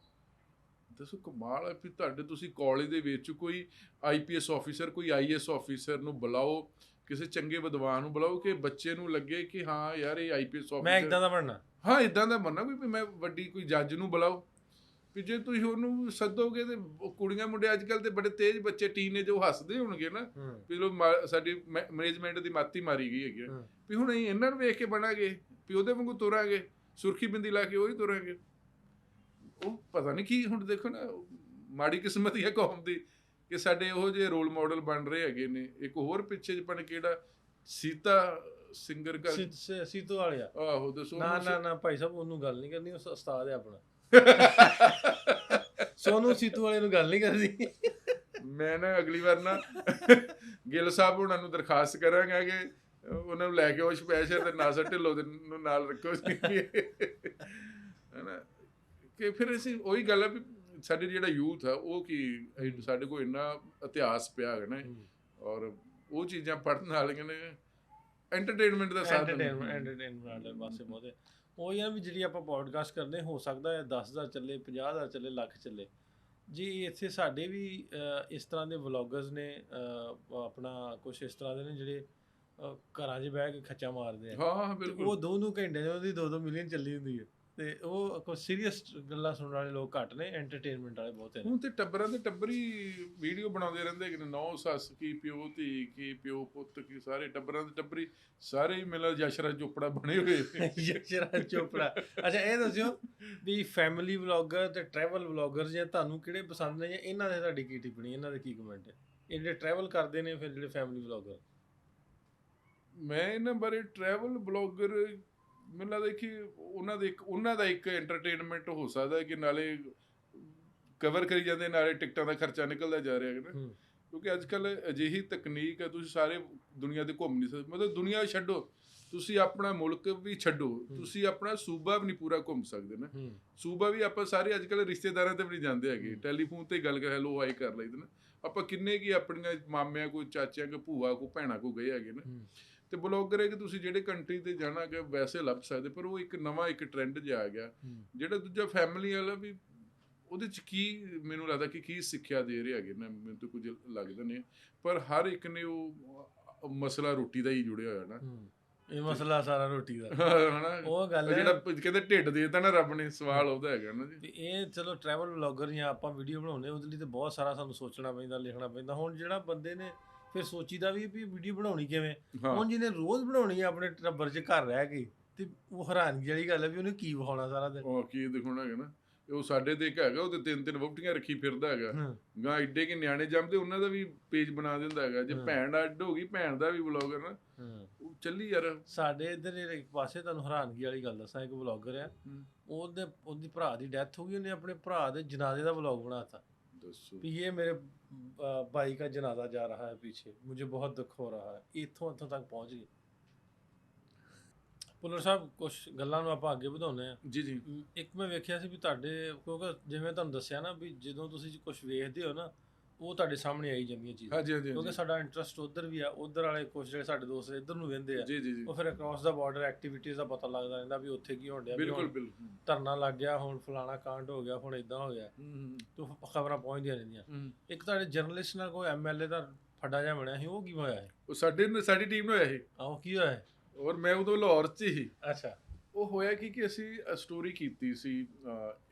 ਦੱਸੋ ਕਮਾਲ ਹੈ ਵੀ ਤੁਹਾਡੇ, ਤੁਸੀਂ ਕਾਲਜ ਦੇ ਵਿੱਚ ਕੋਈ IPS ਆਫੀਸਰ, ਕੋਈ IAS ਆਫੀਸਰ ਨੂੰ ਬੁਲਾਓ, ਕਿਸੇ ਚੰਗੇ ਵਿਦਵਾਨ ਨੂੰ ਬੁਲਾਓ ਕਿ ਬੱਚੇ ਨੂੰ ਲੱਗੇ ਕਿ ਹਾਂ ਯਾਰ ਇਹ IPS ਮੈਂ ਆਫੀਸਰ, ਇਦਾਂ ਦਾ ਬਣਨਾ। ਹਾਂ ਇਦਾਂ ਦਾ ਬਣਨਾ, ਵੀ ਮੈਂ ਵੱਡੀ ਕੋਈ ਜੱਜ ਨੂੰ ਬੁਲਾਓ। ਵੀ ਜੇ ਤੁਸੀਂ ਉਹਨੂੰ ਸੱਦੋਗੇ ਤੇ ਕੁੜੀਆਂ ਮੁੰਡੇ ਅੱਜ ਕੱਲ੍ਹ ਤੇ ਬੜੇ ਤੇਜ਼ ਬੱਚੇ ਟੀਨੇਜ, ਉਹ ਹੱਸਦੇ ਹੋਣਗੇ ਨਾ ਵੀ ਸਾਡੀ ਮੈਨੇਜਮੈਂਟ ਦੀ ਮਾਤੀ ਮਾਰੀ ਗਈ ਹੈਗੀ, ਵੀ ਹੁਣ ਅਸੀਂ ਇਹਨਾਂ ਨੂੰ ਵੇਖ ਕੇ ਬਣਾਂਗੇ, ਵੀ ਉਹਦੇ ਵਾਂਗੂ ਤੁਰਾਂਗੇ, ਸੁਰਖੀ ਬਿੰਦੀ ਲਾ ਕੇ ਉਹੀ ਤੁਰਾਂਗੇ। ਉਹ ਪਤਾ ਨਹੀਂ ਕੀ, ਹੁਣ ਦੇਖੋ ਨਾ, ਮਾੜੀ ਕਿਸਮਤ ਹੀ ਹੈ ਕੌਮ ਦੀ ਕਿ ਸਾਡੇ ਉਹੋ ਜਿਹੇ ਰੋਲ ਮਾਡਲ ਬਣ ਰਹੇ ਹੈਗੇ ਨੇ। ਇੱਕ ਹੋਰ ਪਿੱਛੇ ਜਿਹੇ ਕਿਹੜਾ ਸੀਤਾ ਸਿੰਗਰ ਕਰ, ਸੀਤੋ ਵਾਲਿਆ, ਆਹੋ ਦੱਸੋ। ਨਾ ਭਾਈ ਸਾਹਿਬ ਉਹਨੂੰ ਗੱਲ ਨਹੀਂ ਕਰਨੀ, ਉਹ ਉਸਤਾਦ ਹੈ ਆਪਣਾ। ਸੋਨੂ ਸੀਤੂ ਵਾਲੇ ਨੂੰ ਗੱਲ ਨਹੀਂ ਕਰਦੀ। ਮੈਂ ਨਾ ਅਗਲੀ ਵਾਰ ਨਾ ਗਿੱਲ ਸਾਹਿਬ ਉਹਨਾਂ ਨੂੰ ਦਰਖਾਸਤ ਕਰਾਂਗਾ ਕਿ ਉਹਨਾਂ ਨੂੰ ਲੈ ਕੇ ਉਹ ਸਪੈਸ਼ਲ ਤੇ ਨਾਸਰ ਢਿੱਲੋਂ ਨੂੰ ਨਾਲ ਰੱਖੋ, ਹੈਨਾ। ਕਿ ਫਿਰ ਅਸੀਂ ਉਹੀ ਗੱਲ ਹੈ ਵੀ ਸਾਡੀ ਜਿਹੜਾ ਯੂਥ ਆ ਉਹ ਕੀ, ਸਾਡੇ ਕੋਲ ਇੰਨਾ ਇਤਿਹਾਸ ਪਿਆ ਹੈਗਾ ਨਾ, ਔਰ ਉਹ ਚੀਜ਼ਾਂ ਪੜ੍ਹਨ ਵਾਲੀਆਂ ਨੇ, ਐਂਟਰਟੇਨਮੈਂਟ ਦਾ ਸਾਧਨ, ਐਂਟਰਟੇਨਮੈਂਟ ਵਾਲੇ ਪਾਸੇ ਬਹੁਤੇ। ਉਹ ਹੀ ਆ ਵੀ ਜਿਹੜੀ ਆਪਾਂ ਪੋਡਕਾਸਟ ਕਰਦੇ, ਹੋ ਸਕਦਾ ਹੈ 10,000 ਚੱਲੇ, 50,000 ਚੱਲੇ, ਲੱਖ ਚੱਲੇ ਜੀ। ਇੱਥੇ ਸਾਡੇ ਵੀ ਇਸ ਤਰ੍ਹਾਂ ਦੇ ਵਲੋਗਰਸ ਨੇ, ਆਪਣਾ ਕੁਛ ਇਸ ਤਰ੍ਹਾਂ ਦੇ ਨੇ ਜਿਹੜੇ ਘਰਾਂ 'ਚ ਬਹਿ ਕੇ ਖੱਚਾ ਮਾਰਦੇ ਆ। ਹਾਂ ਬਿਲਕੁਲ। ਉਹ 2 ਘੰਟੇ ਦੇ ਉਹਦੀ 2-2 ਮਿਲੀਅਨ ਚੱਲੀ ਹੁੰਦੀ ਹੈ, ਤੇ ਉਹ ਕੋਈ ਸੀਰੀਅਸ ਗੱਲਾਂ ਸੁਣਨ ਵਾਲੇ ਲੋਕ ਘੱਟ ਨੇ, ਐਂਟਰਟੇਨਮੈਂਟ ਵਾਲੇ ਬਹੁਤੇ ਨੇ। ਹੁਣ ਤੇ ਟੱਬਰਾਂ ਦੇ ਟੱਬਰੀ ਵੀਡੀਓ ਬਣਾਉਂਦੇ ਰਹਿੰਦੇ ਕਿ ਨੌ ਸੱਸ ਕੀ, ਪਿਓ ਧੀ ਕੀ, ਪਿਓ ਪੁੱਤ ਕੀ, ਸਾਰੇ ਟੱਬਰਾਂ ਦੇ ਟੱਬਰੀ ਸਾਰੇ ਹੀ ਮਿਲ ਯਸ਼ਰਾਜ ਚੋਪੜਾ ਬਣੇ ਹੋਏ। ਯਸ਼ਰਾਜ ਚੋਪੜਾ। ਅੱਛਾ ਇਹ ਦੱਸਿਓ ਵੀ ਫੈਮਿਲੀ ਵਲੌਗਰ ਤੇ ਟਰੈਵਲ ਵਲੌਗਰ ਜੇ ਤੁਹਾਨੂੰ ਕਿਹੜੇ ਪਸੰਦ ਨੇ, ਜਾਂ ਇਹਨਾਂ ਦੇ ਤੁਹਾਡੀ ਕੀ ਟਿੱਪਣੀ, ਇਹਨਾਂ ਦੇ ਕੀ ਕਮੈਂਟ ਹੈ, ਇਹ ਜਿਹੜੇ ਟਰੈਵਲ ਕਰਦੇ ਨੇ, ਫਿਰ ਜਿਹੜੇ ਫੈਮਿਲੀ ਵਲੌਗਰ? ਮੈਂ ਇਹਨਾਂ ਬਾਰੇ ਟਰੈਵਲ ਬਲੌਗਰ, ਮੈਨੂੰ ਲੱਗਦਾ ਕਿ ਉਹਨਾਂ ਦਾ ਇੱਕ ਐਂਟਰਟੇਨਮੈਂਟ ਹੋ ਸਕਦਾ ਕਿ ਨਾਲੇ ਕਵਰ ਕਰੀ ਜਾਂਦੇ, ਨਾਲੇ ਟਿਕਟਾਂ ਦਾ ਖਰਚਾ ਨਿਕਲਦਾ ਜਾ ਰਿਹਾ ਹੈ ਨਾ। ਕਿਉਂਕਿ ਅੱਜ ਕੱਲ੍ਹ ਅਜਿਹੀ ਤਕਨੀਕ ਹੈ, ਤੁਸੀਂ ਸਾਰੇ ਦੁਨੀਆ 'ਤੇ ਘੁੰਮ ਨਹੀਂ ਸਕਦੇ, ਮਤਲਬ ਦੁਨੀਆ ਛੱਡੋ, ਤੁਸੀਂ ਆਪਣਾ ਮੁਲਕ ਵੀ ਛੱਡੋ, ਤੁਸੀਂ ਆਪਣਾ ਸੂਬਾ ਵੀ ਨਹੀਂ ਪੂਰਾ ਘੁੰਮ ਸਕਦੇ ਨਾ। ਸੂਬਾ ਵੀ ਆਪਾਂ ਸਾਰੇ ਅੱਜ ਕੱਲ੍ਹ ਰਿਸ਼ਤੇਦਾਰਾਂ 'ਤੇ ਵੀ ਨਹੀਂ ਜਾਂਦੇ ਹੈਗੇ, ਟੈਲੀਫੋਨ 'ਤੇ ਗੱਲ ਕਰ, ਹੈਲੋ ਹਾਈ ਕਰ ਲਈਦਾ ਨਾ। ਆਪਾਂ ਕਿੰਨੇ ਕੀ ਆਪਣੀਆਂ ਮਾਮਿਆਂ ਕੋ, ਚਾਚਿਆਂ ਕੋ, ਭੂਆ ਕੋ, ਭੈਣਾਂ ਕੋ ਗਏ ਹੈਗੇ ਨਾ। ਤੇ ਬਲੌਗਰ ਹੈ ਕਿ ਤੁਸੀਂ ਜਿਹੜੇ ਕੰਟਰੀ ਤੇ ਜਾਣਾ ਕਿ ਵੈਸੇ ਲੱਭ ਸਕਦੇ, ਪਰ ਉਹ ਇੱਕ ਨਵਾਂ ਇੱਕ ਟ੍ਰੈਂਡ ਜਿਹਾ ਆ ਗਿਆ। ਜਿਹੜਾ ਦੂਜਾ ਫੈਮਿਲੀ ਵਾਲਾ ਵੀ, ਉਹਦੇ 'ਚ ਕੀ ਮੈਨੂੰ ਲੱਗਦਾ ਕਿ ਕੀ ਸਿੱਖਿਆ ਦੇ ਰਹੇ ਹੈਗੇ ਨਾ, ਮੈਨੂੰ ਤਾਂ ਕੁਝ ਲੱਗਦਾ ਨਹੀਂ, ਪਰ ਹਰ ਇੱਕ ਨੇ ਉਹ ਮਸਲਾ ਰੋਟੀ ਦਾ ਹੀ ਜੁੜਿਆ ਹੋਇਆ ਨਾ। ਇਹ ਮਸਲਾ ਸਾਰਾ ਰੋਟੀ ਦਾ, ਹਨਾ, ਉਹ ਗੱਲ ਹੈ ਜਿਹੜਾ ਕਹਿੰਦੇ ਢਿੱਡ ਦੇ ਦਿੱਤਾ ਨਾ ਰੱਬ ਨੇ, ਸਵਾਲ ਉਹਦਾ ਹੈਗਾ ਨਾ ਜੀ। ਇਹ ਚਲੋ ਟਰੈਵਲ ਵਲੌਗਰ ਜਾਂ ਆਪਾਂ ਵੀਡੀਓ ਬਣਾਉਂਦੇ, ਉਹਦੇ ਲਈ ਤਾਂ ਬਹੁਤ ਸਾਰਾ ਸਾਨੂੰ ਸੋਚਣਾ ਪੈਂਦਾ, ਲਿਖਣਾ ਪੈਂਦਾ। ਹੁਣ ਜਿਹੜਾ ਬੰਦੇ ਨੇ ਫਿਰ ਸੋਚੀਦਾ ਵੀ ਵੀਡੀਓ ਬਣਾਉਣੀ ਕਿਵੇਂ। ਹੁਣ ਜਿਹਨੇ ਰੋਜ਼ ਬਣਾਉਣੀ ਹੈ ਆਪਣੇ ਟੱਬਰ 'ਚ ਘਰ ਰਹਿ ਕੇ, ਤੇ ਉਹ ਹੈਰਾਨਗੀ ਵਾਲੀ ਗੱਲ ਹੈ ਵੀ ਉਹਨੇ ਕੀ ਵਿਖਾਉਣਾ ਸਾਰਾ ਦਿਨ, ਉਹ ਕੀ ਦਿਖਾਉਣਾ ਹੈਗਾ ਨਾ। ਉਹ ਸਾਡੇ ਤੇ ਇੱਕ ਹੈਗਾ, ਉਹ ਤੇ 3-3 ਵਹੁਟੀਆਂ ਰੱਖੀ ਫਿਰਦਾ ਹੈਗਾ, ਗਾਂ ਏਡੇ ਕਿ ਨਿਆਣੇ ਜੰਮਦੇ, ਉਹਨਾਂ ਦਾ ਵੀ ਪੇਜ ਬਣਾ ਦਿੰਦਾ ਹੈਗਾ। ਜੇ ਭੈਣ ਅੱਡ ਹੋ ਗਈ, ਭੈਣ ਦਾ ਵੀ ਵਲੌਗਰ ਨਾ, ਉਹ ਚੱਲੀ ਯਾਰ। ਸਾਡੇ ਇੱਧਰ ਇੱਕ ਪਾਸੇ ਤੁਹਾਨੂੰ ਹੈਰਾਨਗੀ ਵਾਲੀ ਗੱਲ ਦੱਸਾਂ, ਇੱਕ ਵਲੌਗਰ ਆ, ਉਹਦੀ ਭਰਾ ਦੀ ਡੈਥ ਹੋ ਗਈ, ਉਹਨੇ ਆਪਣੇ ਭਰਾ ਦੇ ਜਨਾਜ਼ੇ ਦਾ ਵਲੌਗ ਬਣਾਤਾ। ਦੱਸੋ ਵੀ ਇਹ ਮੇਰੇ भाई का जनाजा जा रहा है पीछे, मुझे बहुत दुख हो रहा है। ਇੱਥੋਂ ਤੱਕ ਪਹੁੰਚ ਗਏ। ਪੁੱਲਰ ਸਾਹਿਬ, ਕੁਛ ਗੱਲਾਂ ਨੂੰ ਆਪਾਂ ਅੱਗੇ ਵਧਾਉਂਦੇ ਆ ਜੀ। ਇੱਕ ਮੈਂ ਵੇਖਿਆ ਸੀ ਵੀ ਤੁਹਾਡੇ, ਕਿਉਂਕਿ ਜਿਵੇਂ ਤੁਹਾਨੂੰ ਦੱਸਿਆ ਨਾ ਵੀ ਜਦੋਂ ਤੁਸੀਂ ਕੁਛ ਵੇਖਦੇ ਹੋ ਨਾ, ਉਹ ਤੁਹਾਡੇ ਸਾਹਮਣੇ ਆਈ ਜਾਂਦੀਆਂ ਚੀਜ਼ਾਂ। ਕਿਉਂਕਿ ਸਾਡਾ ਇੰਟਰਸਟ ਉੱਧਰ ਵੀ ਆ, ਉੱਧਰ ਵਾਲੇ ਕੁਛ ਜਿਹੜੇ ਸਾਡੇ ਦੋਸਤ ਇੱਧਰ ਨੂੰ ਵਹਿੰਦੇ ਆ, ਉਹ ਫਿਰ ਅਕ੍ਰੋਸ ਦਾ ਬਾਰਡਰ ਐਕਟੀਵਿਟੀਜ਼ ਦਾ ਪਤਾ ਲੱਗਦਾ ਰਹਿੰਦਾ ਵੀ ਉੱਥੇ ਕੀ ਹੋਣ ਡਿਆ, ਧਰਨਾ ਲੱਗ ਗਿਆ, ਹੁਣ ਫਲਾਣਾ ਕਾਂਡ ਹੋ ਗਿਆ, ਹੁਣ ਇਦਾਂ ਹੋ ਗਿਆ, ਤੇ ਖਬਰਾਂ ਪਹੁੰਚਦੀਆਂ ਰਹਿੰਦੀਆਂ। ਇੱਕ ਤੁਹਾਡੇ ਜਰਨਲਿਸਟ ਨਾਲ ਕੋਈ MLA ਦਾ ਫੱਡਾ ਜਿਹਾ ਬਣਿਆ ਸੀ, ਉਹ ਕੀ ਹੋਇਆ ਹੈ? ਉਹ ਸਾਡੀ ਟੀਮ ਨੂੰ ਹੋਇਆ ਸੀ। ਆਹੋ, ਕੀ ਹੋਇਆ? ਔਰ ਮੈਂ ਉਦੋਂ ਲਾਹੌਰ 'ਚ ਹੀ। ਅੱਛਾ। ਉਹ ਹੋਇਆ ਕਿ ਅਸੀਂ ਸਟੋਰੀ ਕੀਤੀ ਸੀ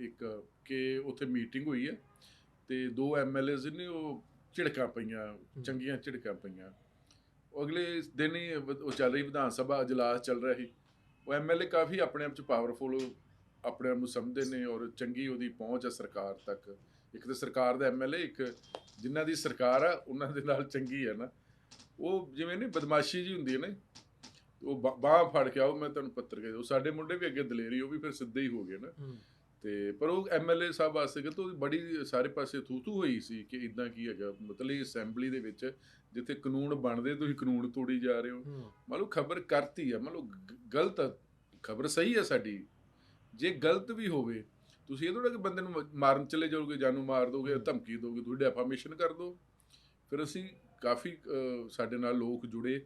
ਇੱਕ, ਕਿ ਉੱਥੇ ਮੀਟਿੰਗ ਹੋਈ ਹੈ ਤੇ 2 MLAs ਨੇ, ਉਹ ਝਿੜਕਾਂ ਪਈਆਂ, ਚੰਗੀਆਂ ਝਿੜਕਾਂ ਪਈਆਂ। ਉਹ ਅਗਲੇ ਦਿਨ ਹੀ ਉਹ ਚੱਲ ਰਹੀ ਵਿਧਾਨ ਸਭਾ ਇਜਲਾਸ ਚੱਲ ਰਿਹਾ ਸੀ। ਉਹ MLA ਕਾਫੀ ਆਪਣੇ ਆਪ 'ਚ ਪਾਵਰਫੁਲ ਆਪਣੇ ਆਪ ਨੂੰ ਸਮਝਦੇ ਨੇ ਔਰ ਚੰਗੀ ਉਹਦੀ ਪਹੁੰਚ ਹੈ ਸਰਕਾਰ ਤੱਕ। ਇੱਕ ਤਾਂ ਸਰਕਾਰ ਦਾ ਐਮਐਲਏ, ਇੱਕ ਜਿਨ੍ਹਾਂ ਦੀ ਸਰਕਾਰ ਆ ਉਹਨਾਂ ਦੇ ਨਾਲ ਚੰਗੀ ਹੈ ਨਾ, ਉਹ ਜਿਵੇਂ ਨਹੀਂ ਬਦਮਾਸ਼ੀ ਜੀ ਹੁੰਦੀ ਹੈ ਨਾ, ਉਹ ਬਾਂਹ ਫੜ ਕੇ ਆਓ ਮੈਂ ਤੁਹਾਨੂੰ ਪੱਤਰਕਾਰ, ਉਹ ਸਾਡੇ ਮੁੰਡੇ ਵੀ ਅੱਗੇ ਦਲੇਰੀ, ਉਹ ਵੀ ਫਿਰ ਸਿੱਧੇ ਹੀ ਹੋ ਗਏ ਨਾ। ਤੇ ਪਰ ਉਹ ਐਮਐਲਏ ਸਾਹਿਬ ਵਾਸਤੇ ਤਾਂ ਬੜੀ ਸਾਰੇ ਪਾਸੇ ਥੂ ਹੋਈ ਸੀ ਕਿ ਇਦਾਂ ਕੀ ਹੈਗਾ, ਮਤਲਬ ਅਸੈਂਬਲੀ ਦੇ ਵਿੱਚ ਜਿੱਥੇ ਕਾਨੂੰਨ ਬਣਦੇ ਤੁਸੀਂ ਕਾਨੂੰਨ ਤੋੜੀ ਜਾ ਰਹੇ ਹੋ। ਮੰਨ ਲਓ ਖਬਰ ਕਰਤੀ ਆ, ਮੰਨ ਲਓ ਗਲਤ ਖਬਰ ਸਹੀ ਹੈ ਸਾਡੀ, ਜੇ ਗਲਤ ਵੀ ਹੋਵੇ ਤੁਸੀਂ ਇਹ ਥੋੜ੍ਹਾ ਕਿ ਬੰਦੇ ਨੂੰ ਮਾਰਨ ਚਲੇ ਜਾਓਗੇ, ਜਾਨੂੰ ਮਾਰ ਦੋਗੇ, ਧਮਕੀ ਦੋਗੇ, ਤੁਸੀਂ ਡੈਫਾਮੇਸ਼ਨ ਕਰ ਦਿਓ। ਫਿਰ ਅਸੀਂ ਕਾਫੀ ਸਾਡੇ ਨਾਲ ਲੋਕ ਜੁੜੇ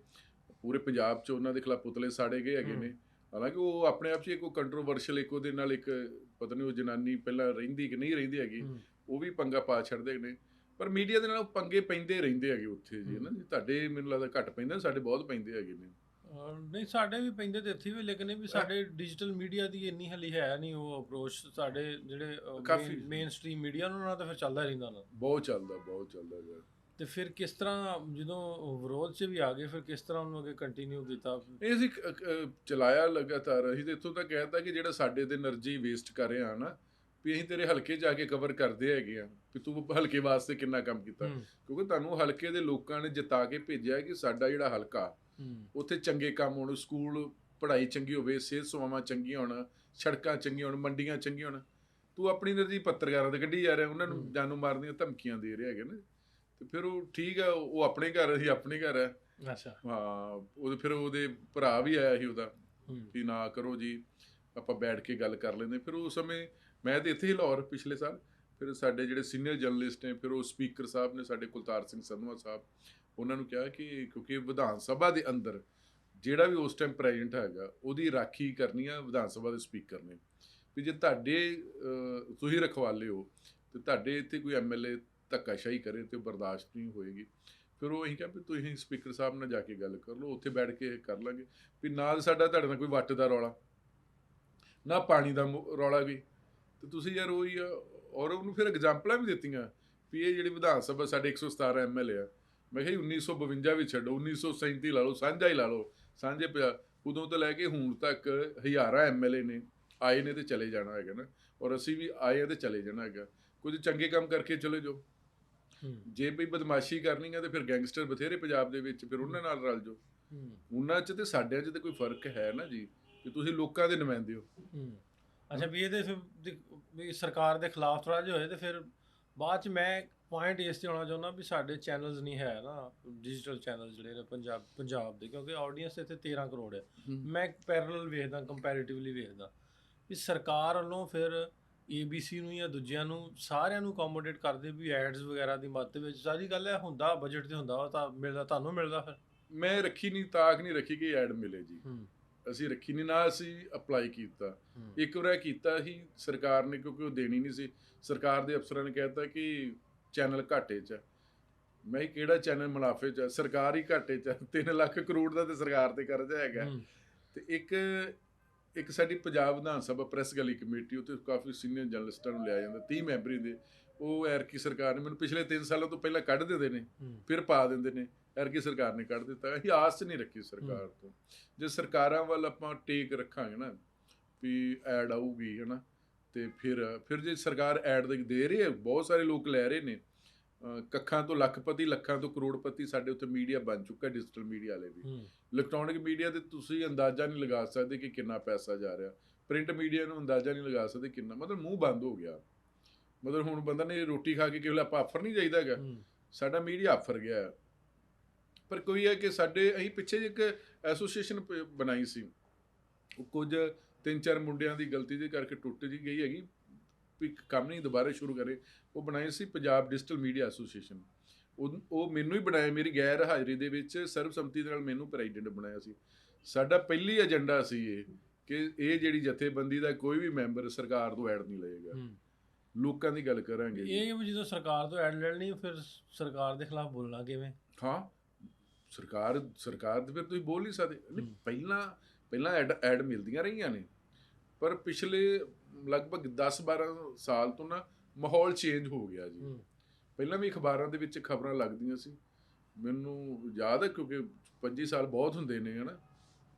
ਪੂਰੇ ਪੰਜਾਬ 'ਚ, ਉਹਨਾਂ ਦੇ ਖਿਲਾਫ ਪੁਤਲੇ ਸਾੜੇ ਗਏ ਹੈਗੇ ਨੇ। ਹਾਲਾਂਕਿ ਉਹ ਆਪਣੇ ਆਪ 'ਚ ਇੱਕ ਕੰਟਰੋਵਰਸ਼ਲ, ਇੱਕ ਉਹਦੇ ਨਾਲ ਇੱਕ ਪਤਾ ਨਹੀਂ ਉਹ ਜਨਾਨੀ ਪਹਿਲਾਂ ਰਹਿੰਦੀ ਕਿ ਨਹੀਂ ਰਹਿੰਦੀ ਹੈਗੀ, ਉਹ ਵੀ ਪੰਗਾ ਪਾ ਛੱਡਦੇ ਨੇ। ਪਰ ਮੀਡੀਆ ਦੇ ਨਾਲ ਪੰਗੇ ਪੈਂਦੇ ਰਹਿੰਦੇ ਹੈਗੇ ਉੱਥੇ ਜੀ, ਹੈ ਨਾ ਜੀ। ਤੁਹਾਡੇ ਮੈਨੂੰ ਲੱਗਦਾ ਘੱਟ ਪੈਂਦੇ, ਸਾਡੇ ਬਹੁਤ ਪੈਂਦੇ ਹੈਗੇ ਨੇ। ਨਹੀਂ ਸਾਡੇ ਵੀ ਪੈਂਦੇ ਤੇ ਇੱਥੇ ਵੀ, ਲੇਕਿਨ ਇਹ ਵੀ ਸਾਡੇ ਡਿਜੀਟਲ ਮੀਡੀਆ ਦੀ ਇੰਨੀ ਹਾਲੀ ਹੈ ਨਹੀਂ ਉਹ ਅਪਰੋਚ। ਸਾਡੇ ਜਿਹੜੇ ਕਾਫੀ ਮੇਨ ਸਟ੍ਰੀਮ ਮੀਡੀਆ ਉਹਨਾਂ ਨਾਲ ਤਾਂ ਫਿਰ ਚੱਲਦਾ ਰਹਿੰਦਾ ਨਾ, ਬਹੁਤ ਚੱਲਦਾ ਗਿਆ। ਤੇ ਫਿਰ ਕਿਸ ਤਰ੍ਹਾਂ ਜਦੋਂ ਵਿਰੋਧ 'ਚ ਵੀ ਆ ਗਏ, ਫਿਰ ਕਿਸ ਤਰ੍ਹਾਂ ਉਹਨੂੰ ਅੱਗੇ ਕੰਟੀਨਿਊ ਕੀਤਾ? ਇਹ ਅਸੀਂ ਚਲਾਇਆ ਲਗਾਤਾਰ। ਅਸੀਂ ਤਾਂ ਇੱਥੋਂ ਤੱਕ ਕਹਿਤਾ ਕਿ ਜਿਹੜਾ ਸਾਡੇ ਤੇ એનર્ਜੀ ਵੇਸਟ ਕਰ ਰਿਹਾ ਨਾ, ਵੀ ਅਸੀਂ ਤੇਰੇ ਹਲਕੇ 'ਚ ਆ ਕੇ ਕਵਰ ਕਰਦੇ ਹੈਗੇ ਆ ਵੀ ਤੂੰ ਹਲਕੇ ਵਾਸਤੇ ਕਿੰਨਾ ਕੰਮ ਕੀਤਾ। ਕਿਉਂਕਿ ਤੁਹਾਨੂੰ ਹਲਕੇ ਦੇ ਲੋਕਾਂ ਨੇ ਜਿਤਾ ਕੇ ਭੇਜਿਆ ਕਿ ਸਾਡਾ ਜਿਹੜਾ ਹਲਕਾ ਉੱਥੇ ਚੰਗੇ ਕੰਮ ਹੋਣ, ਸਕੂਲ ਪੜ੍ਹਾਈ ਚੰਗੀ ਹੋਵੇ, ਸਿਹਤ ਸੇਵਾਵਾਂ ਚੰਗੀਆਂ ਹੋਣ, ਸੜਕਾਂ ਚੰਗੀਆਂ ਹੋਣ, ਮੰਡੀਆਂ ਚੰਗੀਆਂ ਹੋਣ। ਤੂੰ ਆਪਣੀ એનર્ਜੀ ਪੱਤਰਕਾਰਾਂ ਤੇ ਕੱਢੀ ਜਾ ਰਿਹਾ, ਉਹਨਾਂ ਨੂੰ ਜਾਨੋਂ ਮਾਰਨ ਦੀਆਂ ਧਮਕੀਆਂ ਦੇ ਰਹੇ ਹੈਗੇ ਨਾ। ਤੇ ਫਿਰ ਉਹ ਠੀਕ ਆ, ਉਹ ਆਪਣੇ ਘਰ, ਅਸੀਂ ਆਪਣੇ ਘਰ ਆ। ਅੱਛਾ ਹਾਂ, ਉਹਦੇ ਫਿਰ ਉਹਦੇ ਭਰਾ ਵੀ ਆਇਆ ਸੀ ਉਹਦਾ ਕਿ ਨਾ ਕਰੋ ਜੀ, ਆਪਾਂ ਬੈਠ ਕੇ ਗੱਲ ਕਰ ਲੈਂਦੇ। ਫਿਰ ਉਸ ਸਮੇਂ ਮੈਂ ਤੇ ਇੱਥੇ ਹੀ ਲਾਹੌਰ ਪਿਛਲੇ ਸਾਲ, ਫਿਰ ਸਾਡੇ ਜਿਹੜੇ ਸੀਨੀਅਰ ਜਰਨਲਿਸਟ ਨੇ, ਫਿਰ ਉਹ ਸਪੀਕਰ ਸਾਹਿਬ ਨੇ ਸਾਡੇ ਕੁਲਤਾਰ ਸਿੰਘ ਸੰਧਵਾ ਸਾਹਿਬ, ਉਹਨਾਂ ਨੂੰ ਕਿਹਾ ਕਿ ਕਿਉਂਕਿ ਵਿਧਾਨ ਸਭਾ ਦੇ ਅੰਦਰ ਜਿਹੜਾ ਵੀ ਉਸ ਟਾਈਮ ਪ੍ਰੈਜ਼ੀਡੈਂਟ ਹੈਗਾ ਉਹਦੀ ਰਾਖੀ ਕਰਨੀ ਆ ਵਿਧਾਨ ਸਭਾ ਦੇ ਸਪੀਕਰ ਨੇ, ਵੀ ਜੇ ਤੁਹਾਡੇ ਤੁਸੀਂ ਰਖਵਾਲੇ ਹੋ ਤੇ ਤੁਹਾਡੇ ਇੱਥੇ ਕੋਈ ਐਮਐਲਏ ਧੱਕਾਸ਼ਾਹੀ ਕਰੇ ਤੇ ਬਰਦਾਸ਼ਤ ਨਹੀਂ ਹੋਏਗੀ। ਫਿਰ ਉਹ ਅਸੀਂ ਕਿਹਾ ਵੀ ਤੁਸੀਂ ਸਪੀਕਰ ਸਾਹਿਬ ਨਾਲ ਜਾ ਕੇ ਗੱਲ ਕਰ ਲਓ, ਉੱਥੇ ਬੈਠ ਕੇ ਕਰ ਲਾਂਗੇ। ਵੀ ਨਾਲ ਸਾਡਾ ਤੁਹਾਡੇ ਨਾਲ ਕੋਈ ਵੱਟ ਦਾ ਰੌਲਾ ਨਾ, ਪਾਣੀ ਦਾ ਰੌਲਾ ਵੀ, ਤੇ ਤੁਸੀਂ ਯਾਰ ਉਹੀ ਆ। ਔਰ ਉਹਨੂੰ ਫਿਰ ਐਗਜ਼ਾਮਪਲਾਂ ਵੀ ਦਿੱਤੀਆਂ ਵੀ ਇਹ ਜਿਹੜੀ ਵਿਧਾਨ ਸਭਾ ਸਾਡੇ 117 ਐਮਐਲਏ ਆ, ਮੈਂ ਕਿਹਾ 1952 ਵੀ ਛੱਡੋ, 1937 ਲਾ ਲਓ, ਸਾਂਝਾ ਹੀ ਲਾ ਲਓ, ਸਾਂਝੇ ਪਿਆ ਉਦੋਂ ਤੋਂ ਲੈ ਕੇ ਹੁਣ ਤੱਕ ਹਜ਼ਾਰਾਂ ਐਮਐਲਏ ਨੇ ਆਏ ਨੇ ਤੇ ਚਲੇ ਜਾਣਾ ਹੈਗਾ ਨਾ। ਔਰ ਅਸੀਂ ਵੀ ਆਏ ਆ ਤੇ ਚਲੇ ਜਾਣਾ ਹੈਗਾ। ਕੁਝ ਚੰਗੇ ਕੰਮ ਕਰਕੇ ਚਲੇ ਜਾਓ, ਜੇ ਵੀ ਬਦਮਾਸ਼ੀ ਕਰਨੀ ਹੈ ਤੇ ਫਿਰ ਗੈਂਗਸਟਰ ਬਥੇਰੇ ਪੰਜਾਬ ਦੇ ਵਿੱਚ, ਫਿਰ ਉਹਨਾਂ ਨਾਲ ਰਲ ਜਾਓ। ਉਹਨਾਂ 'ਚ ਤੇ ਸਾਡਿਆਂ 'ਚ ਤੇ ਕੋਈ ਫਰਕ ਹੈ ਨਾ ਜੀ, ਕਿ ਤੁਸੀਂ ਲੋਕਾਂ ਦੇ ਨੁਮਾਇੰਦੇ ਹੋ। ਅੱਛਾ, ਵੀ ਇਹਦੇ ਵੀ ਸਰਕਾਰ ਦੇ ਖਿਲਾਫ ਥੋੜ੍ਹਾ ਜਿਹਾ ਹੋਏ ਤੇ ਫਿਰ ਬਾਅਦ 'ਚ ਮੈਂ ਪੁਆਇੰਟ ਇਸ 'ਤੇ ਆਉਣਾ ਚਾਹੁੰਦਾ ਵੀ ਸਾਡੇ ਚੈਨਲਸ ਨਹੀਂ ਹੈ ਨਾ, ਡਿਜੀਟਲ ਚੈਨਲ ਜਿਹੜੇ ਨੇ ਪੰਜਾਬ ਦੇ, ਕਿਉਂਕਿ ਆਡੀਅੰਸ ਇੱਥੇ 13 ਕਰੋੜ ਹੈ। ਮੈਂ ਪੈਰਲਲ ਵੇਖਦਾ, ਕੰਪੈਰੀਟਿਵਲੀ ਵੇਖਦਾ ਵੀ ਸਰਕਾਰ ਵੱਲੋਂ ਫਿਰ ABC ਨੂੰ ਜਾਂ ਦੂਜਿਆਂ ਨੂੰ ਸਾਰਿਆਂ ਨੂੰ ਅਕੋਮੋਡੇਟ ਕਰਦੇ ਵੀ ਐਡਸ ਵਗੈਰਾ ਦੀ ਮੱਦ ਵਿੱਚ। ਸਾਰੀ ਗੱਲ ਹੈ, ਹੁੰਦਾ ਬਜਟ 'ਤੇ ਹੁੰਦਾ ਵਾ ਤਾਂ ਮਿਲਦਾ, ਤੁਹਾਨੂੰ ਮਿਲਦਾ? ਫਿਰ ਮੈਂ ਰੱਖੀ ਨਹੀਂ, ਤਾਕ ਨਹੀਂ ਰੱਖੀ ਕਿ ਐਡ ਮਿਲੇ ਜੀ। ਅਸੀਂ ਰੱਖੀ ਨਹੀਂ ਨਾ, ਅਸੀਂ ਅਪਲਾਈ ਕੀਤਾ। ਇੱਕ ਵਾਰ ਕੀਤਾ ਸੀ ਸਰਕਾਰ ਨੇ, ਕਿਉਂਕਿ ਉਹ ਦੇਣੀ ਨਹੀਂ ਸੀ। ਸਰਕਾਰ ਦੇ ਅਫਸਰਾਂ ਨੇ ਕਹਿ ਦਿੱਤਾ ਕਿ ਚੈਨਲ ਘਾਟੇ 'ਚ। ਮੈਂ ਕਿਹੜਾ ਚੈਨਲ ਮੁਨਾਫੇ 'ਚ? ਸਰਕਾਰ ਹੀ ਘਾਟੇ 'ਚ। 3 ਲੱਖ ਕਰੋੜ ਦਾ ਤੇ ਸਰਕਾਰ ਤੇ ਕਰਜ਼ਾ ਹੈਗਾ। ਤੇ ਇੱਕ ਸਾਡੀ Punjab Vidhan Sabha press gallery committee, ਉੱਥੇ ਕਾਫੀ ਸੀਨੀਅਰ ਜਰਨਲਿਸਟਾਂ ਨੂੰ ਲਿਆ ਜਾਂਦਾ, 30 ਮੈਂਬਰੀ ਦੇ। ਉਹ ਐਰਕੀ ਸਰਕਾਰ ਨੇ ਮੈਨੂੰ ਪਿਛਲੇ 3 ਸਾਲਾਂ ਤੋਂ ਪਹਿਲਾਂ ਕੱਢ ਦਿੰਦੇ ਨੇ, ਫਿਰ ਪਾ ਦਿੰਦੇ ਨੇ। ਐਰਕੀ ਸਰਕਾਰ ਨੇ ਕੱਢ ਦਿੱਤਾ। ਅਸੀਂ ਆਸ ਨਹੀਂ ਰੱਖੀ ਸਰਕਾਰ ਤੋਂ। ਜੇ ਸਰਕਾਰਾਂ ਵੱਲ ਆਪਾਂ ਟੇਕ ਰੱਖਾਂਗੇ ਨਾ ਵੀ ਐਡ ਆਊਗੀ, ਹੈ ਨਾ, ਤੇ ਫਿਰ ਜੇ ਸਰਕਾਰ ਐਡ ਦੇ ਰਹੀ ਹੈ, ਬਹੁਤ ਸਾਰੇ ਲੋਕ ਲੈ ਰਹੇ ਨੇ, ਕੱਖਾਂ ਤੋਂ ਲੱਖਪਤੀ, ਲੱਖਾਂ ਤੋਂ ਕਰੋੜਪਤੀ ਸਾਡੇ ਉੱਥੇ ਮੀਡੀਆ ਬਣ ਚੁੱਕਾ, ਡਿਜੀਟਲ ਮੀਡੀਆ ਵਾਲੇ ਵੀ। ਇਲੈਕਟ੍ਰੋਨਿਕ ਮੀਡੀਆ ਤੇ ਤੁਸੀਂ ਅੰਦਾਜ਼ਾ ਨਹੀਂ ਲਗਾ ਸਕਦੇ ਕਿ ਕਿੰਨਾ ਪੈਸਾ ਜਾ ਰਿਹਾ। ਪ੍ਰਿੰਟ ਮੀਡੀਆ ਨੂੰ ਅੰਦਾਜ਼ਾ ਨਹੀਂ ਲਗਾ ਸਕਦੇ ਕਿੰਨਾ, ਮਤਲਬ ਮੂੰਹ ਬੰਦ ਹੋ ਗਿਆ। ਮਤਲਬ ਹੁਣ ਬੰਦਾ ਨੇ ਰੋਟੀ ਖਾ ਕੇ ਕਿਵੇਂ ਆਪਾਂ ਆਫਰ ਨਹੀਂ ਜਾਈਦਾ ਹੈਗਾ, ਸਾਡਾ ਮੀਡੀਆ ਆਫਰ ਗਿਆ। ਪਰ ਕੋਈ ਹੈ ਕਿ ਅਸੀਂ ਪਿੱਛੇ ਇੱਕ ਐਸੋਸੀਏਸ਼ਨ ਬਣਾਈ ਸੀ, ਉਹ ਕੁਝ 3-4 ਮੁੰਡਿਆਂ ਦੀ ਗਲਤੀ ਦੇ ਕਰਕੇ ਟੁੱਟ ਜੀ ਗਈ ਹੈਗੀ, ਵੀ ਕੰਮ ਨਹੀਂ ਦੁਬਾਰਾ ਸ਼ੁਰੂ ਕਰੇ। ਉਹ ਬਣਾਈ ਸੀ ਪੰਜਾਬ ਡਿਜੀਟਲ ਮੀਡੀਆ ਐਸੋਸੀਏਸ਼ਨ। ਉਹ ਮੈਨੂੰ ਹੀ ਬਣਾਇਆ, ਮੇਰੀ ਗੈਰ ਹਾਜ਼ਰੀ ਦੇ ਵਿੱਚ ਸਰਬਸੰਮਤੀ ਦੇ ਨਾਲ ਮੈਨੂੰ ਪ੍ਰੈਜ਼ੀਡੈਂਟ ਬਣਾਇਆ ਸੀ। ਸਾਡਾ ਪਹਿਲੀ ਏਜੰਡਾ ਸੀ ਇਹ ਕਿ ਇਹ ਜਿਹੜੀ ਜਥੇਬੰਦੀ ਦਾ ਕੋਈ ਵੀ ਮੈਂਬਰ ਸਰਕਾਰ ਤੋਂ ਐਡ ਨਹੀਂ ਲਏਗਾ, ਲੋਕਾਂ ਦੀ ਗੱਲ ਕਰਾਂਗੇ। ਇਹ ਜਦੋਂ ਸਰਕਾਰ ਤੋਂ ਐਡ ਲੈਣੀ, ਫਿਰ ਸਰਕਾਰ ਦੇ ਖਿਲਾਫ ਬੋਲਣਾ ਕਿਵੇਂ? ਹਾਂ, ਸਰਕਾਰ ਤੇ ਫਿਰ ਤੁਸੀਂ ਬੋਲ ਨਹੀਂ ਸਕਦੇ। ਨਹੀਂ, ਪਹਿਲਾਂ ਐਡ ਮਿਲਦੀਆਂ ਰਹੀਆਂ ਨੇ, ਪਰ ਪਿਛਲੇ ਲਗਭਗ 10-12 ਸਾਲ ਤੋਂ ਨਾ ਮਾਹੌਲ ਚੇਂਜ ਹੋ ਗਿਆ ਜੀ। ਪਹਿਲਾਂ ਵੀ ਅਖਬਾਰਾਂ ਦੇ ਵਿੱਚ ਖਬਰਾਂ ਲੱਗਦੀਆਂ ਸੀ, ਮੈਨੂੰ ਯਾਦ ਹੈ, ਕਿਉਂਕਿ 25 ਸਾਲ ਬਹੁਤ ਹੁੰਦੇ ਨੇ, ਹੈ ਨਾ।